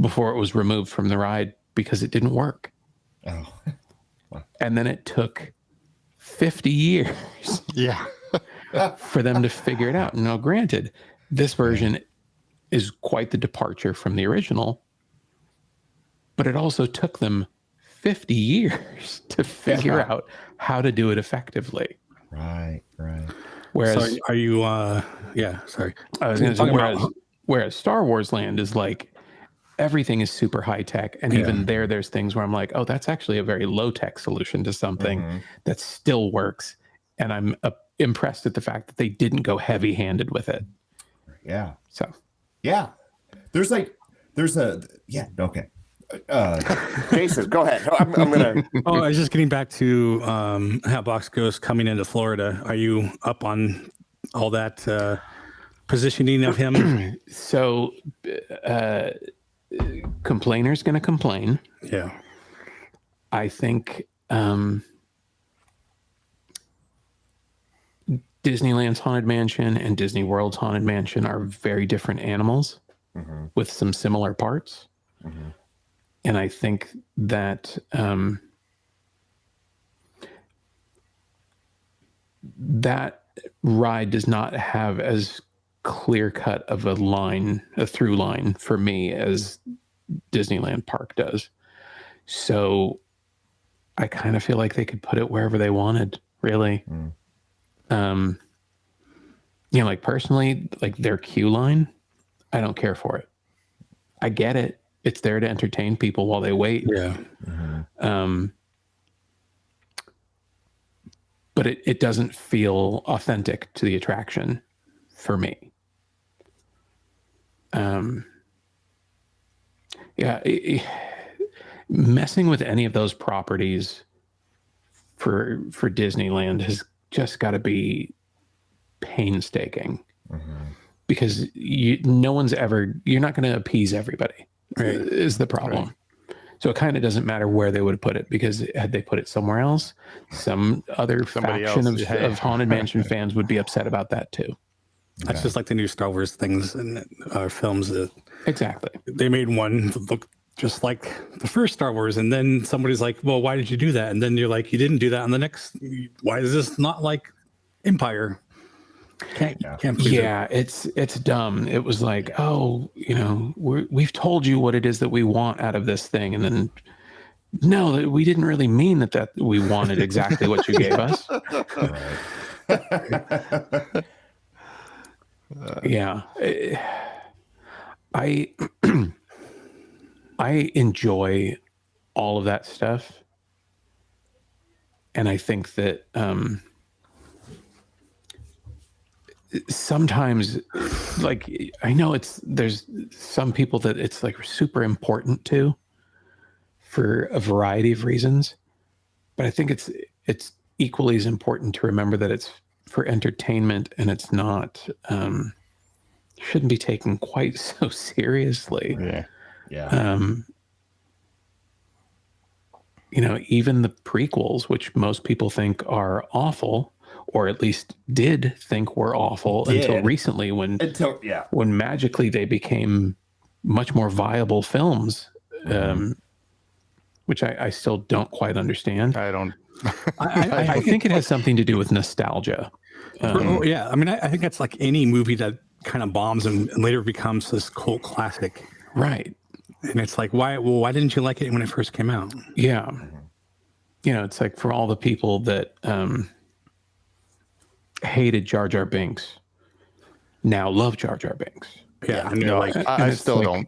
before it was removed from the ride because it didn't work. Oh. And then it took 50 years for them to figure it out. Now, granted, this version is quite the departure from the original, but it also took them 50 years to figure out how to do it effectively. Right. Whereas, so are you? Yeah, sorry. I was going to say, whereas Star Wars Land is like everything is super high tech, and even there's things where I'm like, oh, that's actually a very low tech solution to something that still works, and I'm impressed at the fact that they didn't go heavy handed with it. Yeah. So. Yeah. There's okay. Jason, go ahead. I'm gonna. Oh, I was just getting back to how Box Ghost coming into Florida. Are you up on all that positioning of him? So, complainer's going to complain. Yeah. I think Disneyland's Haunted Mansion and Disney World's Haunted Mansion are very different animals with some similar parts. And I think that that ride does not have as clear cut of a through line for me as Disneyland Park does. So I kind of feel like they could put it wherever they wanted, really. Like personally, like their queue line, I don't care for it. I get it. It's there to entertain people while they wait. Yeah. But it doesn't feel authentic to the attraction for me. Messing with any of those properties for Disneyland has just got to be painstaking because you're not going to appease everybody, right? Is the problem. Right. So it kind of doesn't matter where they would put it, because had they put it somewhere else, some other faction of Haunted Mansion fans would be upset about that too. That's just like the new Star Wars things and films. Exactly. They made one look just like the first Star Wars, and then somebody's like, well, why did you do that? And then you're like, you didn't do that on the next. Why is this not like Empire? Can't it's dumb. It was like, oh, we've told you what it is that we want out of this thing, and then no, we didn't really mean that we wanted exactly what you gave us. I enjoy all of that stuff, and I think that sometimes, like, I know there's some people that it's like super important to for a variety of reasons, but I think it's equally as important to remember that it's for entertainment, and it's not shouldn't be taken quite so seriously. Even the prequels, which most people think are awful, or at least did think were awful until recently, when magically they became much more viable films, which I still don't quite understand. I don't. I think it has something to do with nostalgia. I think that's like any movie that kind of bombs and later becomes this cult classic, right? And it's like, why didn't you like it when it first came out? Yeah, it's like for all the people that hated Jar Jar Binks, now love Jar Jar Binks. Yeah, I still don't.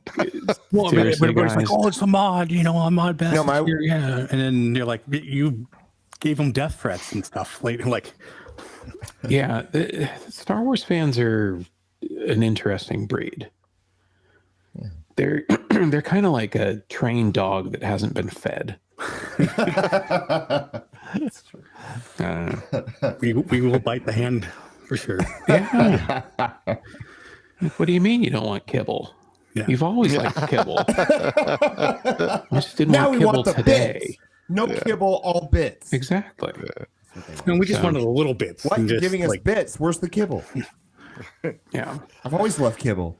Well, but everybody's like, oh, it's a mod, a mod best. And then you're like, you gave them death threats and stuff. Star Wars fans are an interesting breed. Yeah. They're kind of like a trained dog that hasn't been fed. That's true. We will bite the hand for sure. Yeah. What do you mean you don't want kibble? Yeah. You've always liked kibble. I just didn't want kibble today. Bits. No kibble, all bits. Exactly. And we just wanted the little bits. What? You're giving us bits. Where's the kibble? Yeah. I've always loved kibble.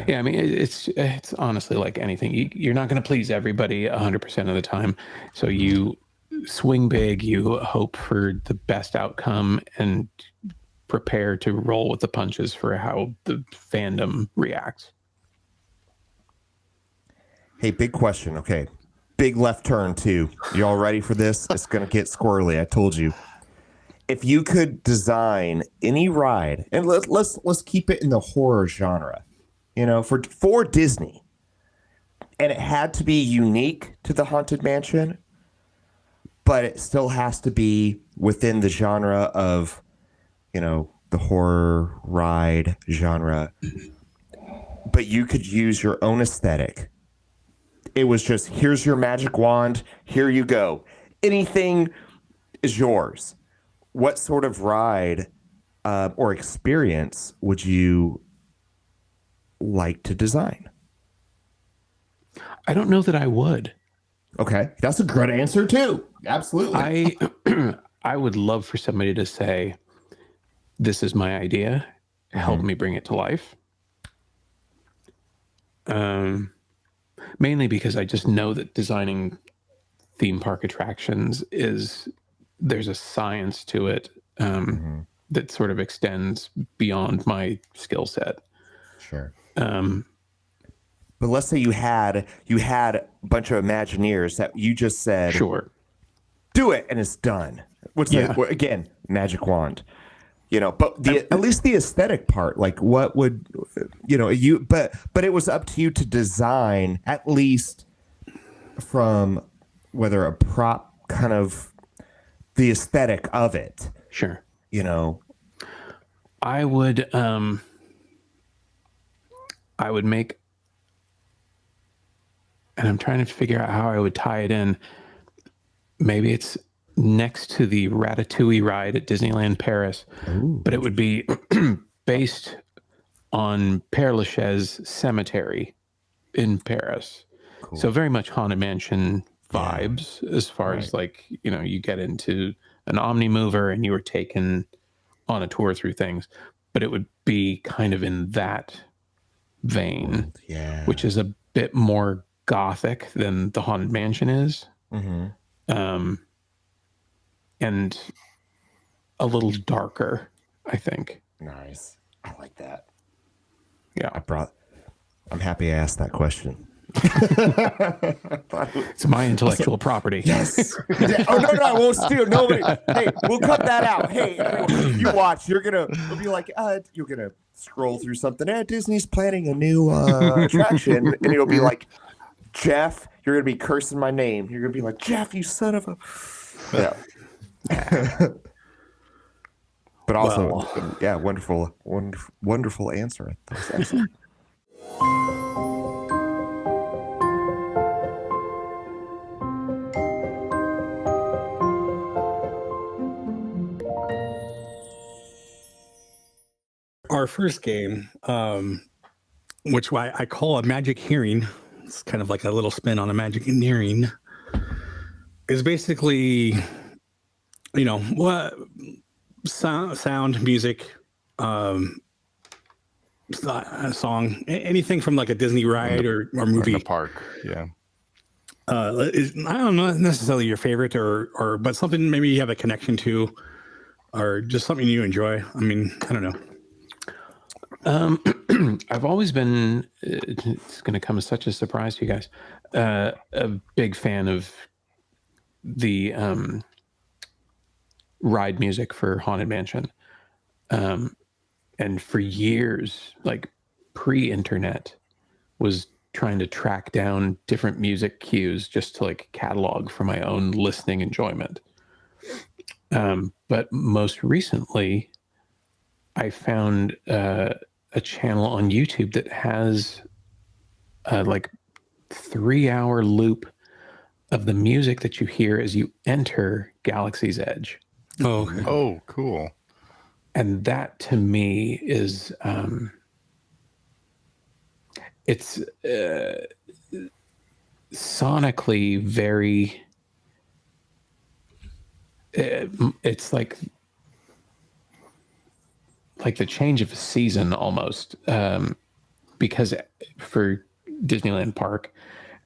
Yeah, I mean, it's honestly like anything. You're not going to please everybody 100% of the time. So you swing big, you hope for the best outcome, and prepare to roll with the punches for how the fandom reacts. Hey, big question. Okay. big left turn too. You all ready for this? It's gonna get squirrely. I told you. If you could design any ride, and let's keep it in the horror genre, for Disney, and it had to be unique to the Haunted Mansion, but it still has to be within the genre of, the horror ride genre. But you could use your own aesthetic. It was just, here's your magic wand, here you go. Anything is yours. What sort of ride or experience would you like to design? I don't know that I would. Okay, that's a good answer too. Absolutely. I would love for somebody to say, this is my idea. Help me bring it to life. Mainly because I just know that designing theme park attractions there's a science to it that sort of extends beyond my skill set. Sure. But let's say you had a bunch of Imagineers that you just said, sure, do it, and it's done. Again, magic wand. But at least the aesthetic part, like what would but it was up to you to design, at least from whether a prop, kind of the aesthetic of it. Sure. I would make, and I'm trying to figure out how I would tie it in. Maybe it's next to the Ratatouille ride at Disneyland Paris. Ooh. But it would be based on Père Lachaise Cemetery in Paris. Cool. So very much Haunted Mansion vibes, as far as you get into an Omnimover and you were taken on a tour through things, but it would be kind of in that vein, which is a bit more gothic than the Haunted Mansion is. And a little darker, I think. Nice. I like that. Yeah. I'm happy I asked that question. It's my intellectual property. Yes. Oh, no, I won't steal. Nobody. Hey, we'll cut that out. Hey, you watch. We'll be like, you're going to scroll through something. Disney's planning a new attraction. And it'll be like, Jeff, you're going to be cursing my name. You're going to be like, Jeff, you son of a... Yeah. But also, wonderful answer. That's excellent. Our first game, which I call a magic hearing, it's kind of like a little spin on a magic hearing, is basically, what sound, music, song, anything from like a Disney ride or movie. In the park, yeah. I don't know necessarily your favorite or but something maybe you have a connection to, or just something you enjoy. I mean, I don't know. I've always been, it's going to come as such a surprise to you guys, a big fan of the ride music for Haunted Mansion. And for years, like pre-internet, was trying to track down different music cues just to like catalog for my own listening enjoyment. But most recently, I found a channel on YouTube that has like 3-hour loop of the music that you hear as you enter Galaxy's Edge. Oh, okay. Oh, cool. And that to me is it's sonically very it's like the change of a season almost, because for Disneyland Park,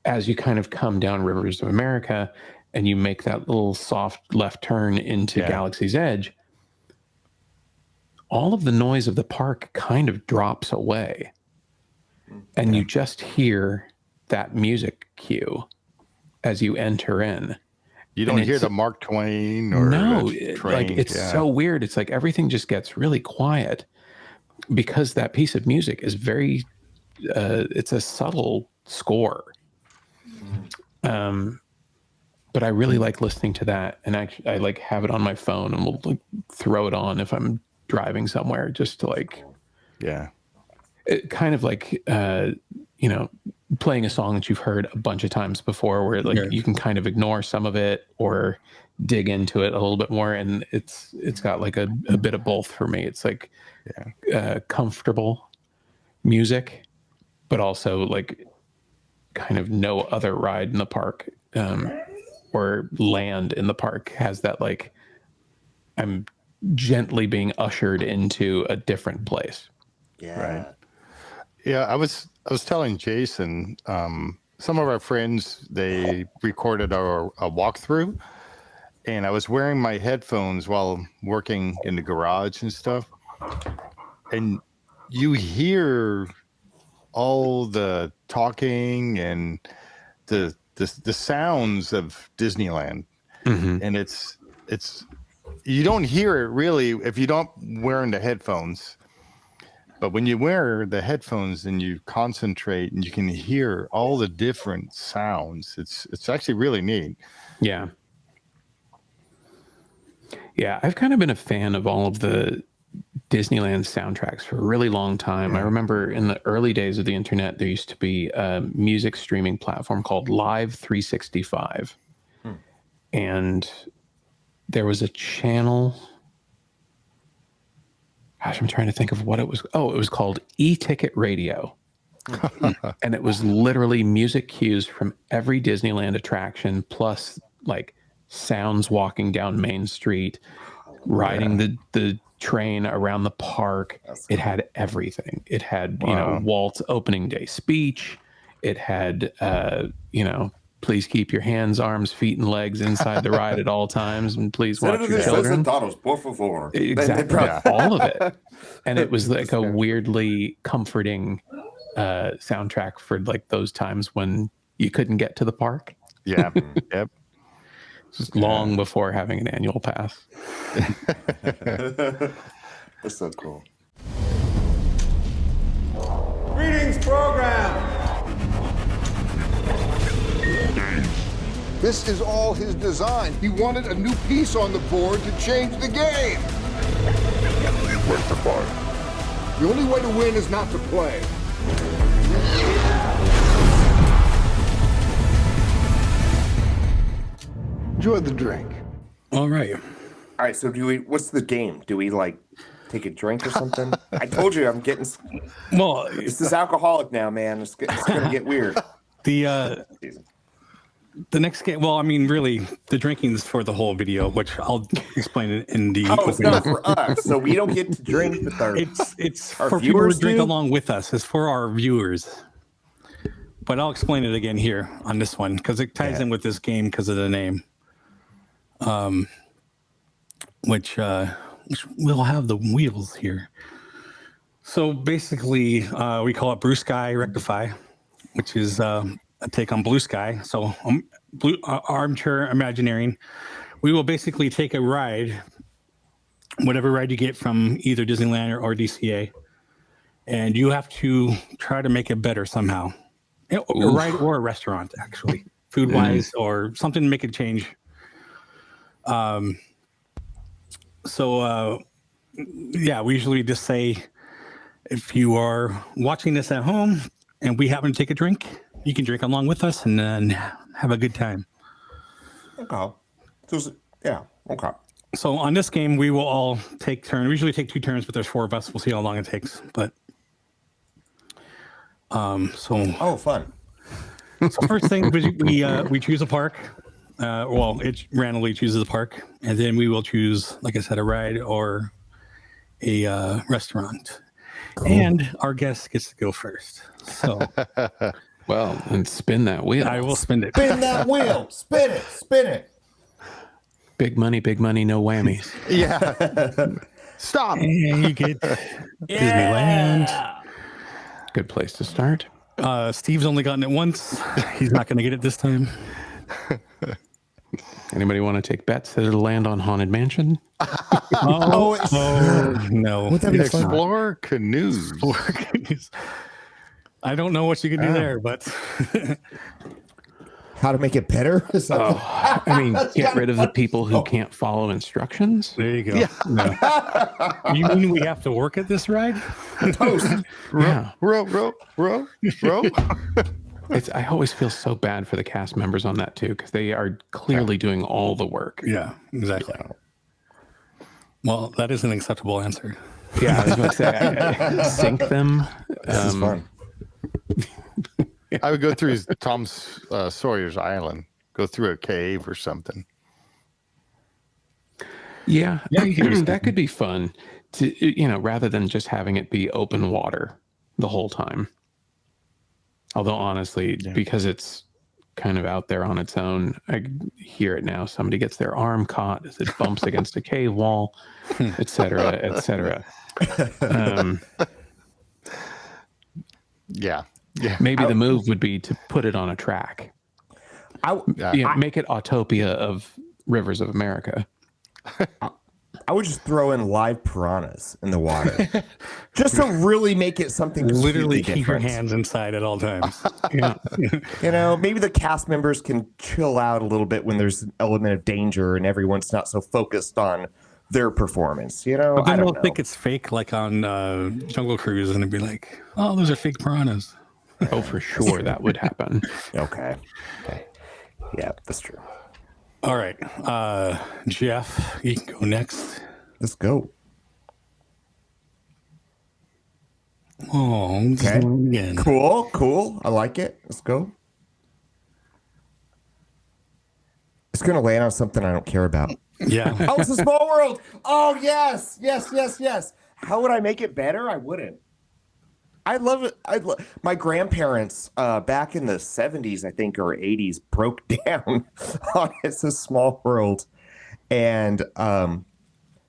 as you kind of come down Rivers of America and you make that little soft left turn into Galaxy's Edge, all of the noise of the park kind of drops away and you just hear that music cue. as you enter in. You don't hear the Mark Twain or like it's so weird. It's like everything just gets really quiet because that piece of music is very it's a subtle score. But I really like listening to that, and actually I like have it on my phone and will like throw it on if I'm driving somewhere just to like it kind of like you know, playing a song that you've heard a bunch of times before where like you can kind of ignore some of it or dig into it a little bit more, and it's got like a bit of both for me. It's like comfortable music, but also like kind of no other ride in the park or land in the park has that like I'm gently being ushered into a different place. Right. Yeah, I was telling Jason, some of our friends, they recorded a walkthrough, and I was wearing my headphones while working in the garage and stuff, and you hear all the talking and the sounds of Disneyland, and it's you don't hear it really if you don't wearing the headphones. But when you wear the headphones and you concentrate and you can hear all the different sounds, it's actually really neat. Yeah. Yeah, I've kind of been a fan of all of the Disneyland soundtracks for a really long time. I remember in the early days of the internet, there used to be a music streaming platform called Live 365. And there was a channel... Gosh, I'm trying to think of what it was. Oh, it was called E-Ticket Radio. And it was literally music cues from every Disneyland attraction, plus like sounds walking down Main Street, riding the train around the park. It had everything. It had, you know, Walt's opening day speech. It had, you know, please keep your hands, arms, feet, and legs inside the ride at all times, and please watch your children. Exactly, all of it. And it was like a weirdly comforting soundtrack for like those times when you couldn't get to the park. Yeah, yep. Just long before having an annual pass. That's so cool. Greetings, program. This is all his design. He wanted a new piece on the board to change the game. Rectify. The only way to win is not to play. Enjoy the drink. All right. All right, so what's the game? Do we like take a drink or something? I told you I'm getting... Well, this is alcoholic now, man. It's going to get weird. The next game, well, I mean, really, the drinking is for the whole video, which I'll explain it in the. Oh, it's not for us, so we don't get to drink with our. It's for people to drink along with us. It's for our viewers. But I'll explain it again here on this one because it ties in with this game because of the name. Which we'll have the wheels here. So basically, we call it BrewSky Rectify, which is a take on Blue Sky. So armchair Imagineering. We will basically take a ride, whatever ride you get from either Disneyland or DCA, and you have to try to make it better somehow. A ride or a restaurant, actually, food-wise, or something to make it change. We usually just say, if you are watching this at home and we happen to take a drink, you can drink along with us and then have a good time. Okay. Okay. So on this game, we will all take turns. We usually take 2 turns, but there's 4 of us. We'll see how long it takes. But fun. So first thing, we choose a park. It randomly chooses a park, and then we will choose, like I said, a ride or a restaurant. Cool. And our guest gets to go first. So, well, and spin that wheel. I will spin it. Spin that wheel. Spin it. Spin it. Big money, no whammies. Yeah. Stop. And you get Disneyland. Good place to start. Steve's only gotten it once. He's not going to get it this time. Anybody want to take bets that it'll land on Haunted Mansion? No. Would that be fun? Explore canoes. I don't know what you can do there, but How to make it better? I mean, get rid of the people who can't follow instructions. there you go. No. You mean we have to work at this ride? Yeah. Row. I always feel so bad for the cast members on that too, because they are clearly doing all the work. Yeah, exactly. Well, that is an acceptable answer. Yeah, I was going to say, I sink them. This is fun. I would go through Tom Sawyer's Island. Go through a cave or something. Yeah, that could be fun. To rather than just having it be open water the whole time. Although honestly, because it's kind of out there on its own, I hear it now. Somebody gets their arm caught as it bumps against a cave wall, etc., etc. Yeah. Maybe the move would be to put it on a track. Make it Autopia of Rivers of America. I would just throw in live piranhas in the water, just to really make it something. Literally keep different. your hands inside at all times. Maybe the cast members can chill out a little bit when there's an element of danger and everyone's not so focused on their performance. But then they'll think it's fake, like on Jungle Cruise, and it'd be like, "Oh, those are fake piranhas." Oh, for sure, that would happen. Okay. Yeah, that's true. All right, Jeff, you can go next. Let's go. Oh, okay. Again. Cool. I like it. Let's go. It's going to land on something I don't care about. Yeah. Oh, it's a small world. Oh, yes. How would I make it better? I wouldn't. I love it. My grandparents back in the 70s, I think, or 80s, broke down on It's a Small World. And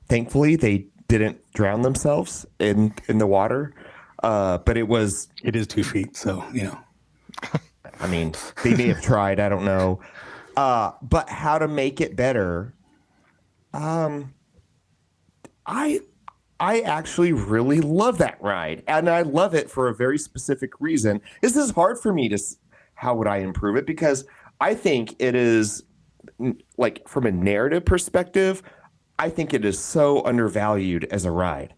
thankfully, they didn't drown themselves in the water. But it is 2 feet. So, I mean, they may have tried. I don't know. But how to make it better? I actually really love that ride, and I love it for a very specific reason. This is hard for me to. How would I improve it? Because I think it is, like, from a narrative perspective, I think it is so undervalued as a ride.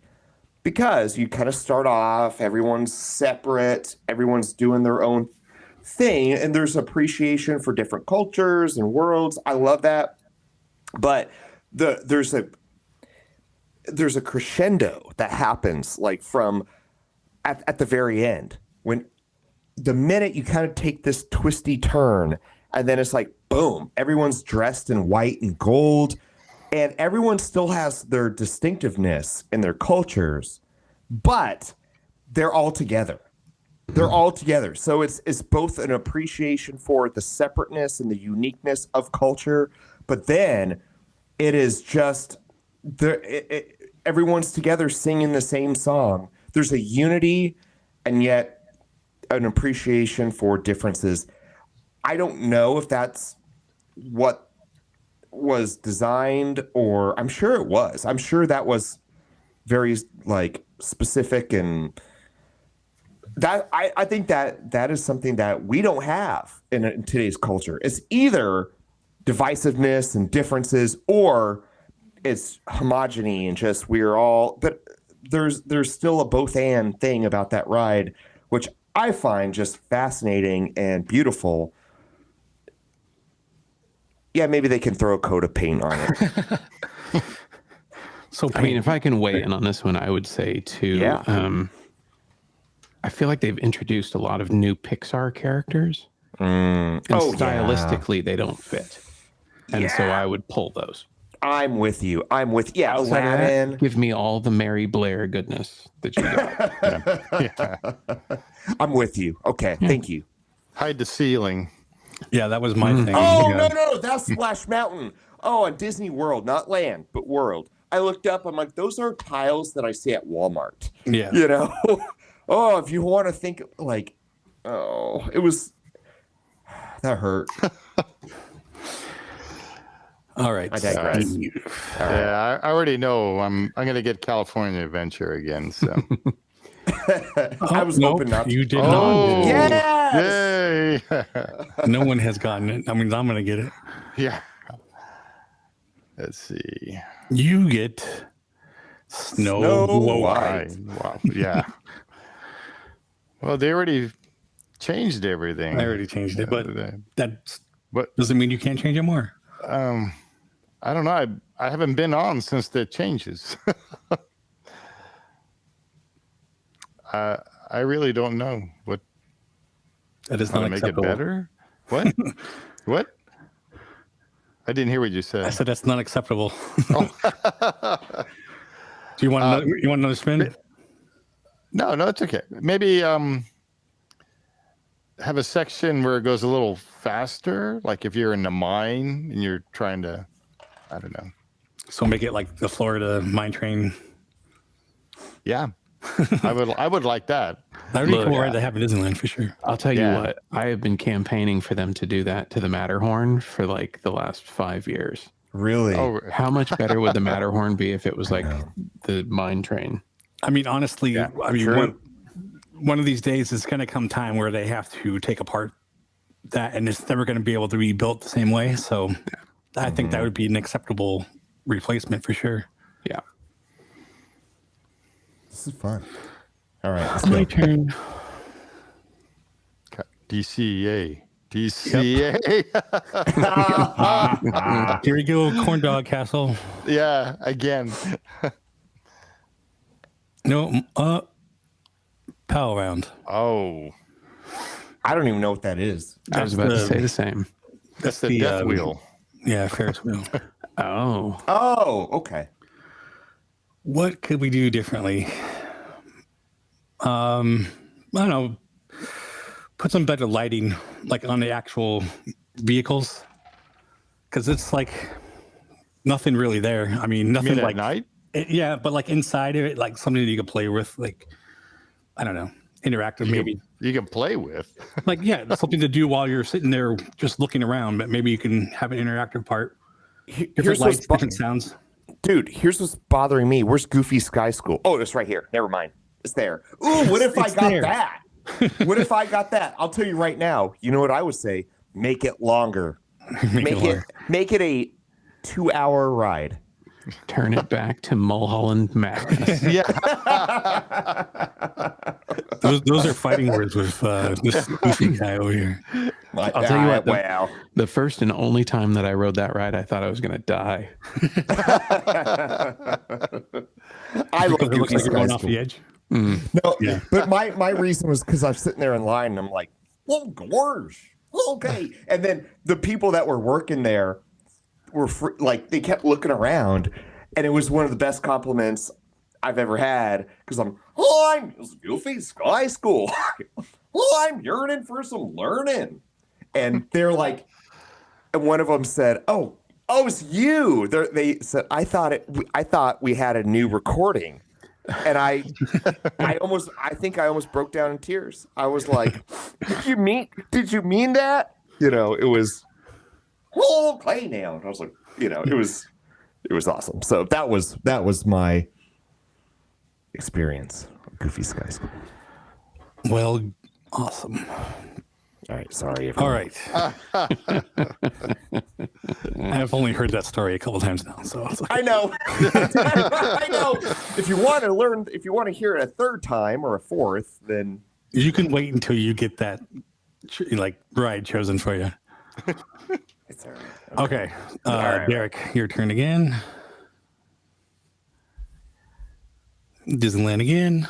Because you kind of start off, everyone's separate, everyone's doing their own thing, and there's appreciation for different cultures and worlds. I love that, but there's a crescendo that happens, like, from at the very end, when the minute you kind of take this twisty turn, and then it's like, boom, everyone's dressed in white and gold, and everyone still has their distinctiveness in their cultures, but they're all together. They're all together. So it's both an appreciation for the separateness and the uniqueness of culture, but then it is just everyone's together singing the same song. There's a unity and yet an appreciation for differences. I don't know if that's what was designed, or I'm sure it was. I'm sure that was very, like, specific, and that I think that is something that we don't have in today's culture. It's either divisiveness and differences, or it's homogeny and just we're all. But there's still a both and thing about that ride, which I find just fascinating and beautiful. Yeah, maybe they can throw a coat of paint on it. So I mean, if I can weigh in on this one, I would say too. Yeah. I feel like they've introduced a lot of new Pixar characters, and stylistically they don't fit, and so I would pull those. I'm with you. Yeah, Outside of Aladdin. that, give me all the Mary Blair goodness that you got. I'm with you. Okay, thank you. Hide the ceiling. Yeah, that was my thing. Oh, yeah. no, that's Splash Mountain. Oh, on Disney World, not Land, but World. I looked up, I'm like, those are tiles that I see at Walmart. Yeah. You know? Oh, if you want to think, like, oh, it was, that hurt. All right. I digress. Yeah, I already know. I'm going to get California Adventure again. So I was hoping not. You did not. Yes! Yay! No one has gotten it. I mean, I'm going to get it. Yeah. Let's see. You get Snow White. Wow. Yeah. Well, they already changed everything. I already changed it, but that doesn't mean you can't change it more. I don't know. I haven't been on since the changes. I really don't know what. That is not make it acceptable. better. What? What? I didn't hear what you said. I said that's not acceptable. Do you want another spin? No, it's okay. Maybe have a section where it goes a little faster, like if you're in the mine and you're trying to, I don't know. So make it like the Florida mine train. Yeah, I would like that. That would be cool ride to have at Disneyland for sure. I'll tell you what, I have been campaigning for them to do that to the Matterhorn for like the last 5 years. Really? Oh, how much better would the Matterhorn be if it was like the mine train? I mean, honestly, one of these days is going to come time where they have to take apart that, and it's never going to be able to be built the same way. So I think that would be an acceptable replacement for sure. Yeah. This is fun. All right. It's my turn. DCA. Here we go, Corn Dog Castle. Yeah, again. No, Pal Round. Oh. I don't even know what that is. I was about to say the same. That's the death wheel. Yeah, Ferris wheel. Oh, okay. What could we do differently? I don't know. Put some better lighting, like on the actual vehicles, because it's like nothing really there. I mean, nothing like at night. Yeah, but like inside of it, like something that you could play with, like I don't know, interactive maybe. You can play with. Like something to do while you're sitting there just looking around, but maybe you can have an interactive part. Different lights, different sounds. Dude, here's what's bothering me. Where's Goofy Sky School? Oh, it's right here. Never mind. It's there. Ooh, what if I got that? What if I got that? I'll tell you right now. You know what I would say? Make it longer. Make it a 2-hour ride. Turn it back to Mulholland Madness. Yeah. Those are fighting words with this goofy guy over here. I'll tell you what. The first and only time that I rode that ride, I thought I was going to die. I love it looks like you're going off the edge. No, but my reason was because I'm sitting there in line and I'm like, oh gosh, okay. And then the people that were working there were like, they kept looking around, and it was one of the best compliments I've ever had because I'm Goofy Sky School. I'm yearning for some learning, and they're like, and one of them said, "Oh, it's you." They said, "I thought we had a new recording." And I think I almost broke down in tears. I was like, did you mean that? You know, it was play now. And I was like, you know, it was awesome. So that was my experience of Goofy Sky School. Well, awesome. All right, sorry. Everyone. All right. I've only heard that story a couple times now, so it's okay. I know. I know. If you want to hear it a third time or a fourth, then you can wait until you get that ride chosen for you. It's all right. Okay. Derek, your turn again. Disneyland again.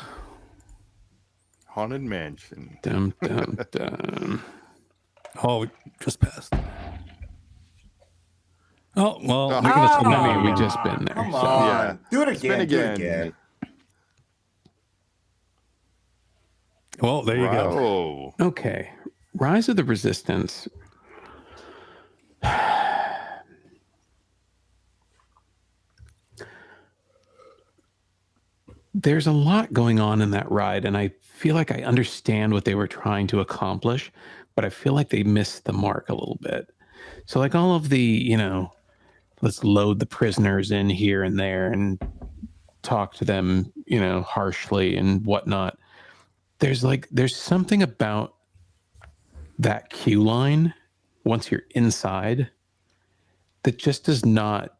Haunted Mansion. Dum, dum, dum. Oh, we just passed. Oh, well. I mean, we just been there. Come so. on. Yeah. Do it again. Do it again. Well, there you go. Okay. Rise of the Resistance. There's a lot going on in that ride, and I feel like I understand what they were trying to accomplish, but I feel like they missed the mark a little bit. So like all of the, let's load the prisoners in here and there and talk to them, harshly and whatnot. There's something about that queue line once you're inside that just does not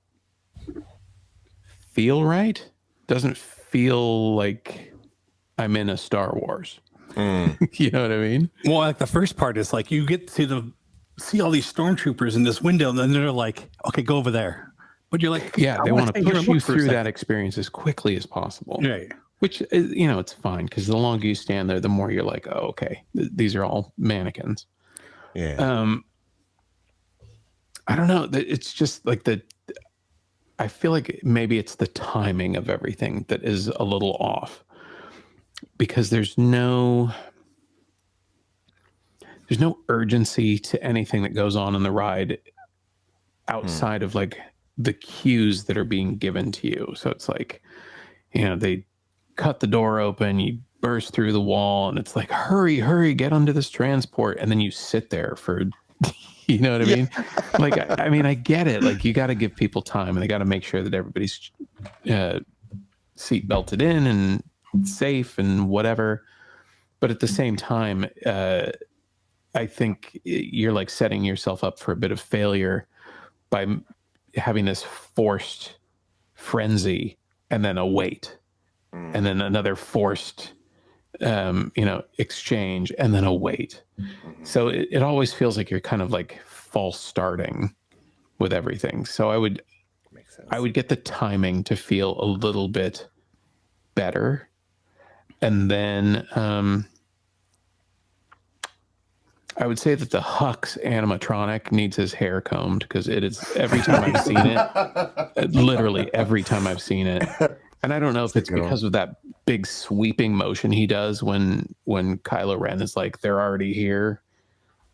feel right. Doesn't feel like I'm in a Star Wars. You know what I mean? Well, like the first part is like you get to see all these stormtroopers in this window, and then they're like, "Okay, go over there." But you're like, yeah, they want to push you through that experience as quickly as possible. Right. Which is, it's fine because the longer you stand there, the more you're like, "Oh, okay, these are all mannequins." Yeah. I don't know. It's just like I feel like maybe it's the timing of everything that is a little off, because there's no urgency to anything that goes on in the ride outside of like the cues that are being given to you. So it's like, they cut the door open, you burst through the wall, and it's like, hurry, get onto this transport. And then you sit there for, you know what I mean? Like, I mean, I get it. Like, you got to give people time, and they got to make sure that everybody's seat belted in and safe and whatever. But at the same time, I think you're like setting yourself up for a bit of failure by having this forced frenzy and then a wait and then another forced, exchange and then a wait. So it always feels like you're kind of like false starting with everything. So I would get the timing to feel a little bit better. And then I would say that the Hux animatronic needs his hair combed, because it is, every time I've seen it, literally every time I've seen it. And I don't know if it's because of that big sweeping motion he does when Kylo Ren is like, they're already here,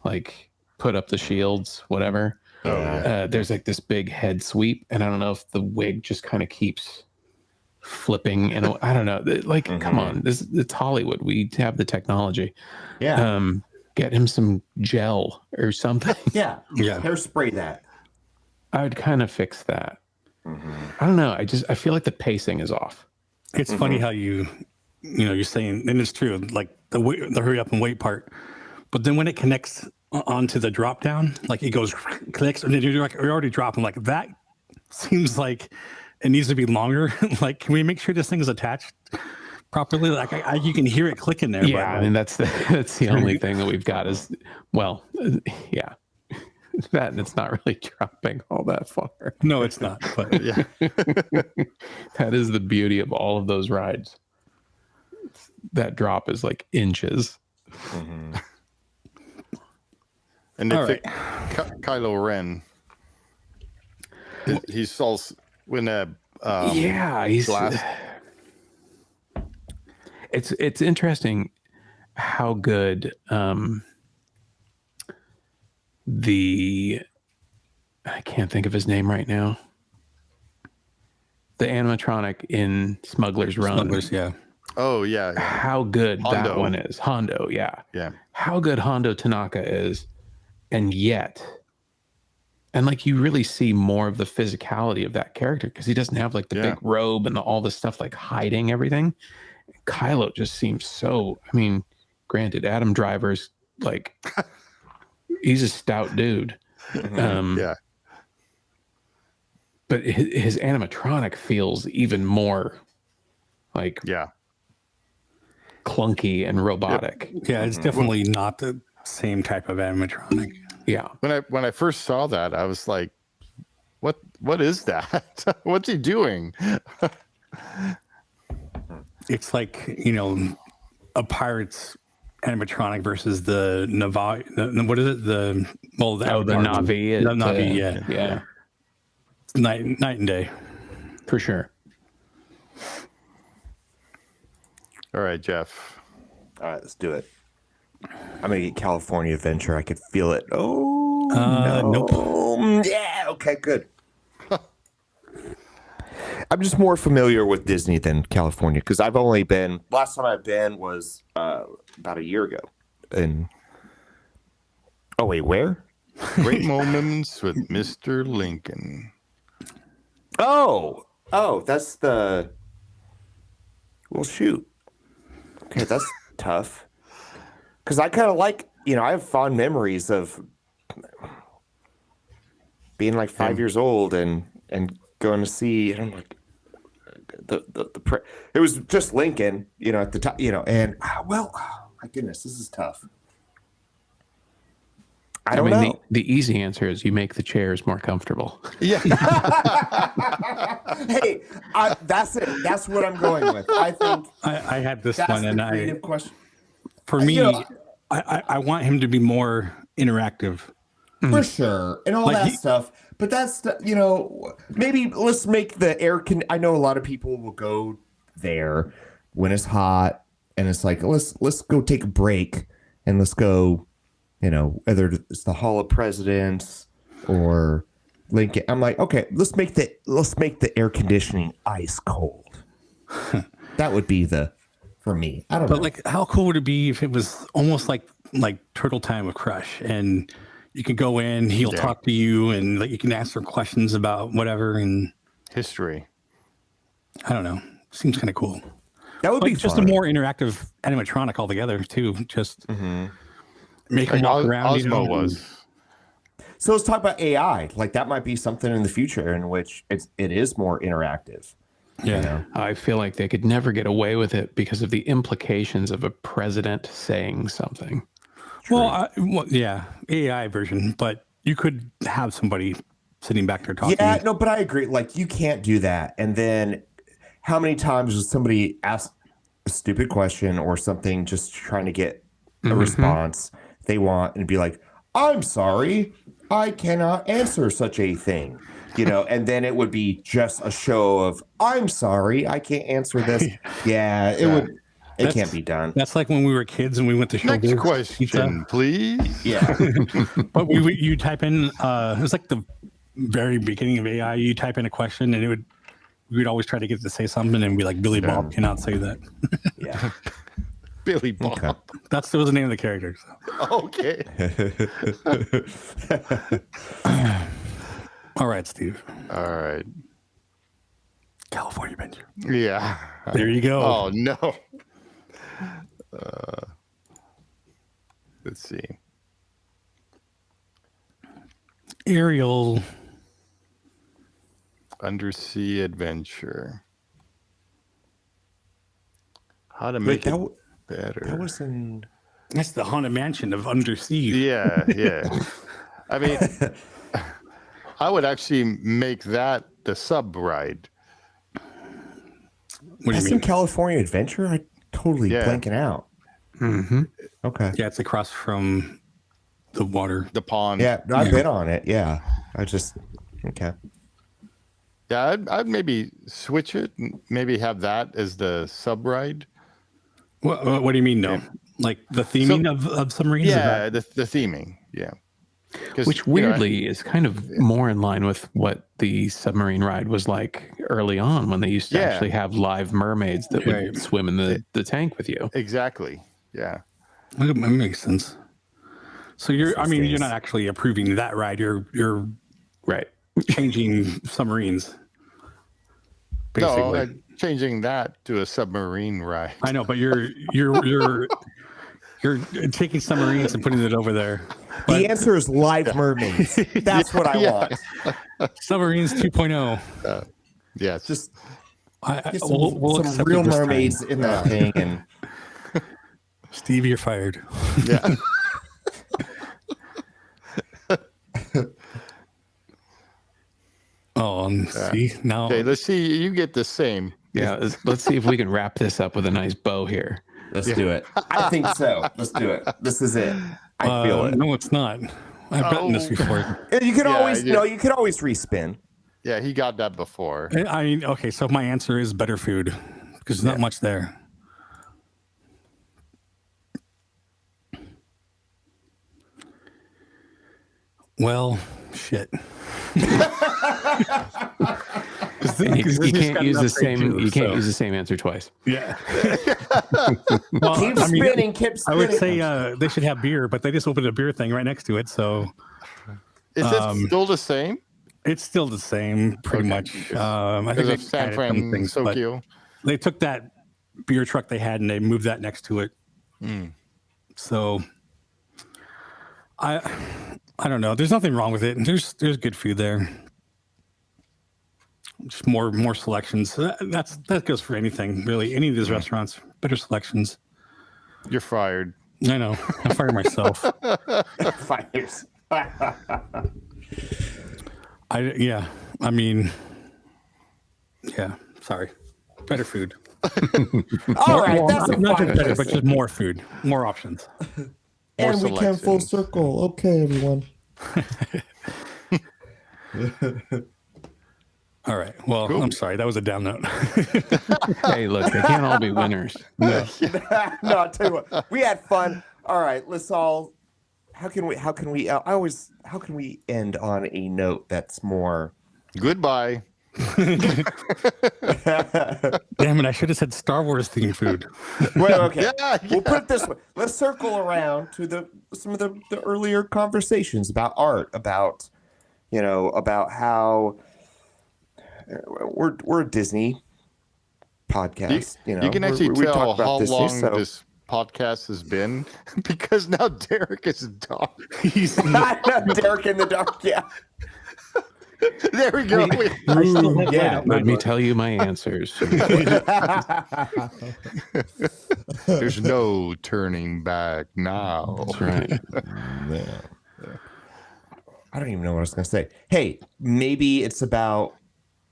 like put up the shields, whatever. There's like this big head sweep, and I don't know if the wig just kind of keeps flipping, and I don't know, like, come on, it's Hollywood, we have the technology. Get him some gel or something. Yeah. Hairspray that. I would kind of fix that. I don't know, I feel like the pacing is off. It's funny how you're saying, and it's true, like the hurry up and wait part, but then when it connects onto the drop down, like it goes clicks, and then you're like, you're already dropping. Like, that seems like it needs to be longer. Like, can we make sure this thing is attached properly? Like, you can hear it clicking there. Yeah, I mean, that's the only thing that we've got is, well, yeah, that, and it's not really dropping all that far. No, it's not. But yeah, that is the beauty of all of those rides. That drop is like inches. And they think Kylo Ren, he's also when he's blast. It's interesting how good I can't think of his name right now. The animatronic in Smuggler's Run. Smugglers, yeah. Oh yeah. How good Hondo. that one is. Hondo, yeah. Yeah. How good Hondo Tanaka is, and yet, and like you really see more of the physicality of that character, because he doesn't have like the big robe and all this stuff like hiding everything. Kylo just seems so, I mean, granted, Adam Driver's like, he's a stout dude. But his animatronic feels even more like clunky and robotic. Yeah, it's definitely not the same type of animatronic. Yeah. When I first saw that, I was like, what is that? What's he doing? It's like, a pirate's animatronic versus the Navi. What is it? The Navi. The Navi, yeah. Night and day. For sure. All right, Jeff. All right, let's do it. I'm gonna get California Adventure. I could feel it. Oh, no. Nope. Yeah. Okay. Good. I'm just more familiar with Disney than California, because I've only been. Last time I've been was about a year ago. And oh wait, where? Great Moments with Mr. Lincoln. Oh, that's the. Well, shoot. Okay, that's tough. Because I kind of like, I have fond memories of being like 5 years old and going to see. And I'm like, it was just Lincoln, at the time, and my goodness, this is tough. I don't know. The easy answer is you make the chairs more comfortable. Yeah. Hey, that's it. That's what I'm going with. I think I had this that's one, the and creative question. For me, I want him to be more interactive. For sure, and all that stuff. But that's maybe let's make the I know a lot of people will go there when it's hot, and it's like let's go take a break and let's go. Whether it's the Hall of Presidents or Lincoln. I'm like, okay, let's make the air conditioning ice cold. That would be for me. I don't know. But like, how cool would it be if it was almost like Turtle Time with Crush, and you can go in, he'll talk to you, and you can ask her questions about whatever and history. I don't know. Seems kind of cool. That would be just a more interactive animatronic altogether too. Just. Mm-hmm. Make him walk around. Osmo was. So let's talk about AI. Like that might be something in the future in which it is more interactive. Yeah, I feel like they could never get away with it because of the implications of a president saying something. Well, yeah, AI version, but you could have somebody sitting back there talking. Yeah, no, but I agree. Like you can't do that. And then how many times does somebody ask a stupid question or something just trying to get a response they want and be like, I'm sorry, I cannot answer such a thing, and then it would be just a show of, I'm sorry, I can't answer this. Yeah, it can't be done. That's like when we were kids and we went to show. Next question, please. Yeah. But you type in, it was like the very beginning of AI, you type in a question and we'd always try to get it to say something and be like, Billy Bob cannot say that. Yeah. Billy Bob. Okay. That was the name of the character. So. Okay. All right, Steve. All right. California Adventure. Yeah. There you go. Oh, no. Let's see. Ariel. Undersea Adventure. How to make it better. That was in. That's the Haunted Mansion of Undersea. Yeah. I mean, I would actually make that the sub ride. That's in California Adventure? I totally blanking out. Mm-hmm. Okay. Yeah, it's across from the water. The pond. Yeah, I've been on it. Yeah. Okay. Yeah, I'd maybe switch it and maybe have that as the sub ride. What do you mean, no? Yeah. Like the theming of submarines? Yeah, the theming. Yeah. Which weirdly is kind of more in line with what the submarine ride was like early on when they used to actually have live mermaids that would swim in the tank with you. Exactly. Yeah. That makes sense. So you're not actually approving that ride. You're right. Changing submarines. Basically. No, changing that to a submarine ride. I know, but you're taking submarines and putting it over there. But the answer is live mermaids. That's what I want. Submarines 2.0. Yeah, it's just some real mermaids in that thing. And Steve, you're fired. Yeah. See now. Okay, let's see. You get the same. Yeah, let's see if we can wrap this up with a nice bow here. Let's do it. I think so. Let's do it. This is it. I feel it. No, it's not. I've gotten this before. You can always, you can always respin. Yeah, he got that before. I mean, okay, so my answer is better food because there's not much there. Well, shit. You can't use the same. You can't use the same answer twice. Yeah. Well, keep spinning. I would say they should have beer, but they just opened a beer thing right next to it. So is it still the same? It's still the same, pretty much. I think they San added some things, but Francisco. they took that beer truck they had and they moved that next to it. So I don't know. There's nothing wrong with it. There's good food there. Just more selections. That goes for anything, really. Any of these restaurants, better selections. You're fired. I know. I fired myself. Fires. I mean, sorry. Better food. All right, that's not just better, but just more food, more options. And we came full circle. Okay, everyone. All right. Well, cool. I'm sorry. That was a down note. Hey, look, they can't all be winners. No. No, I'll tell you what. We had fun. All right, let's all. How can we end on a note that's more goodbye? Damn it! I should have said Star Wars themed food. Well, okay. We'll put it this way. Let's circle around to some of the earlier conversations about art, about how we're a Disney podcast. You can actually tell how long this podcast has been because now Derek is dark. He's Derek in the dark. Yeah. There we go. Let me tell you my answers. There's no turning back now. That's right. I don't even know what I was going to say. Hey, maybe it's about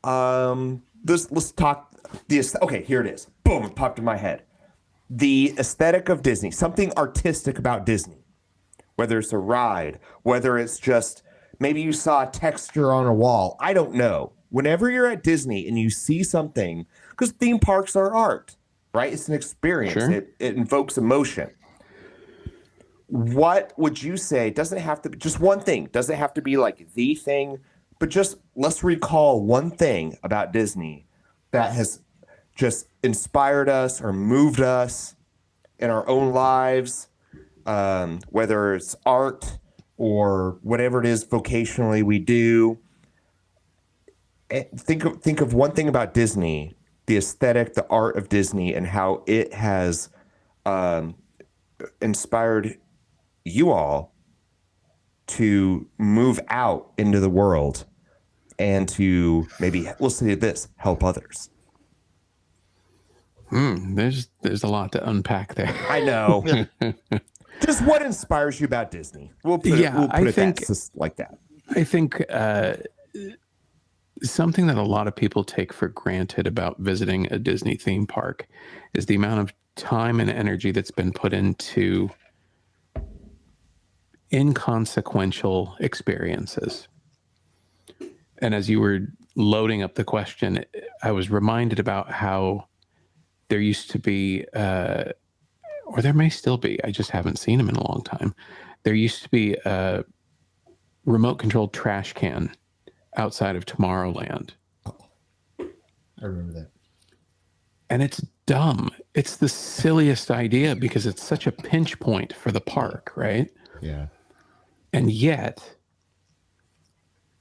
let's talk this. Okay, here it is. Boom, it popped in my head. The aesthetic of Disney, something artistic about Disney, whether it's a ride, whether it's just maybe you saw a texture on a wall. I don't know. Whenever you're at Disney and you see something, because theme parks are art, right? It's an experience. Sure. It invokes emotion. What would you say? Doesn't have to be just one thing. Doesn't have to be like the thing, but just let's recall one thing about Disney that has just inspired us or moved us in our own lives, whether it's art or whatever it is vocationally we do. Think of one thing about Disney, the aesthetic, the art of Disney, and how it has inspired you all to move out into the world and to maybe, we'll say this, help others. There's a lot to unpack there. I know. Just what inspires you about Disney? We'll put it like that. I think something that a lot of people take for granted about visiting a Disney theme park is the amount of time and energy that's been put into inconsequential experiences. And as you were loading up the question, I was reminded about how there used to be, or there may still be, I just haven't seen them in a long time. There used to be a remote controlled trash can outside of Tomorrowland. Oh, I remember that. And it's dumb. It's the silliest idea because it's such a pinch point for the park, right? Yeah. And yet,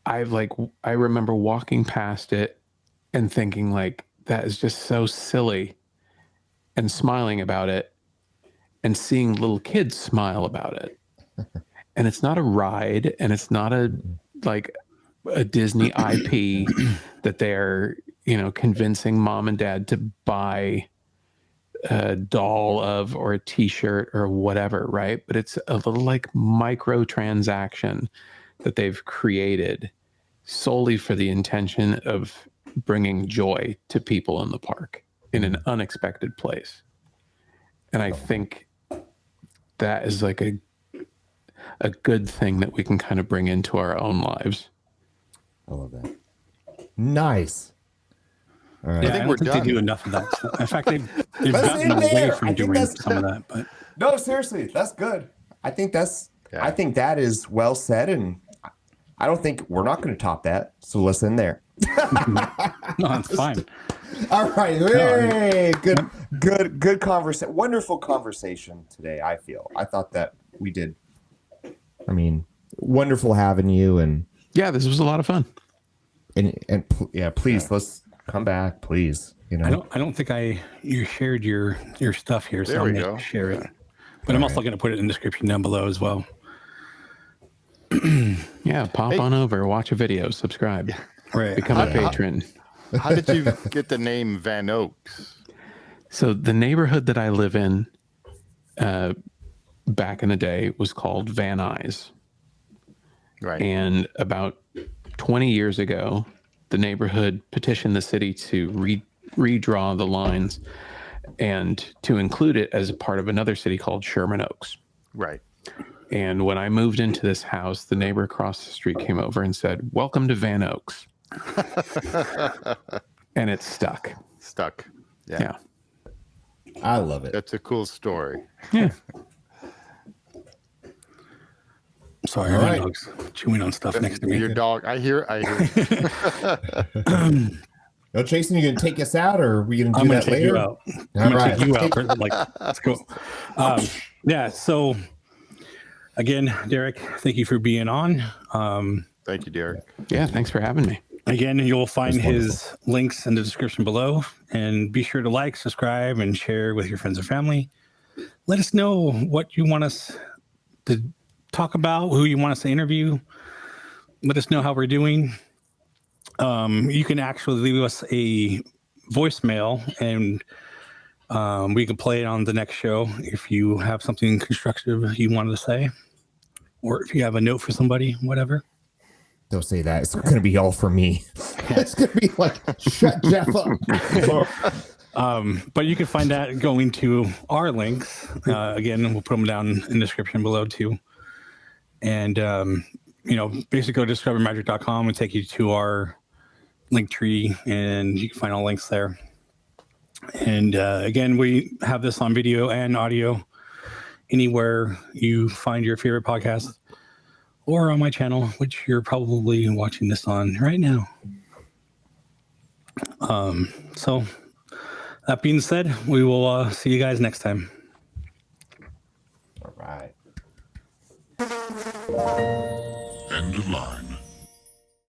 I remember walking past it and thinking like, that is just so silly, and smiling about it and seeing little kids smile about it. And it's not a ride, and it's not a Disney IP that they're, convincing mom and dad to buy a doll of or a t-shirt or whatever, right? But it's a little micro transaction that they've created solely for the intention of bringing joy to people in the park in an unexpected place. And I think that is a good thing that we can kind of bring into our own lives. I love that. Nice. All right. Yeah, I don't think they do enough of that. In fact, they've gotten away from doing some of that. But no, seriously, that's good. I think that is well said, and I don't think we're not going to top that. So let's end there. No, it's fine. All right. Hey, good conversation. Wonderful conversation today, I feel. I thought that we did. I mean, wonderful having you. And yeah, this was a lot of fun. please let's come back, please. You know, I don't think you shared your stuff here, so There I'm we gonna go. share it. But I'm also going to put it in the description down below as well. Yeah, pop on over, watch a video, subscribe, right, become a patron. How did you get the name VanOaks? So the neighborhood that I live in, back in the day, was called Van Nuys. Right. And about 20 years ago, the neighborhood petitioned the city to redraw the lines and to include it as a part of another city called Sherman Oaks. Right. And when I moved into this house, the neighbor across the street came over and said, "Welcome to Van Oaks." And it stuck. Yeah. I love it. That's a cool story. Yeah. Sorry, All my right. dog's chewing on stuff next to me. Your dog. I hear. No, Jason, you gonna take us out, or are we gonna do I'm gonna that take later? you out. All I'm gonna right. take you out. Like, let's go. Yeah. So, again, Derek, thank you for being on. Thank you, Derek. Yeah. Thanks for having me. Again, you'll find his links in the description below, and be sure to like, subscribe, and share with your friends and family. Let us know what you want us to talk about, who you want us to interview. Let us know how we're doing. You can actually leave us a voicemail, and we can play it on the next show if you have something constructive you wanted to say, or if you have a note for somebody, whatever. Don't say that. It's going to be all for me. It's going to be like, shut Jeff up. But you can find that going to our links. Again, we'll put them down in the description below too. And, basically go to discovermagic.com and take you to our link tree, and you can find all links there. And again, we have this on video and audio anywhere you find your favorite podcast, or on my channel, which you're probably watching this on right now. So that being said, we will see you guys next time. All right. End of line.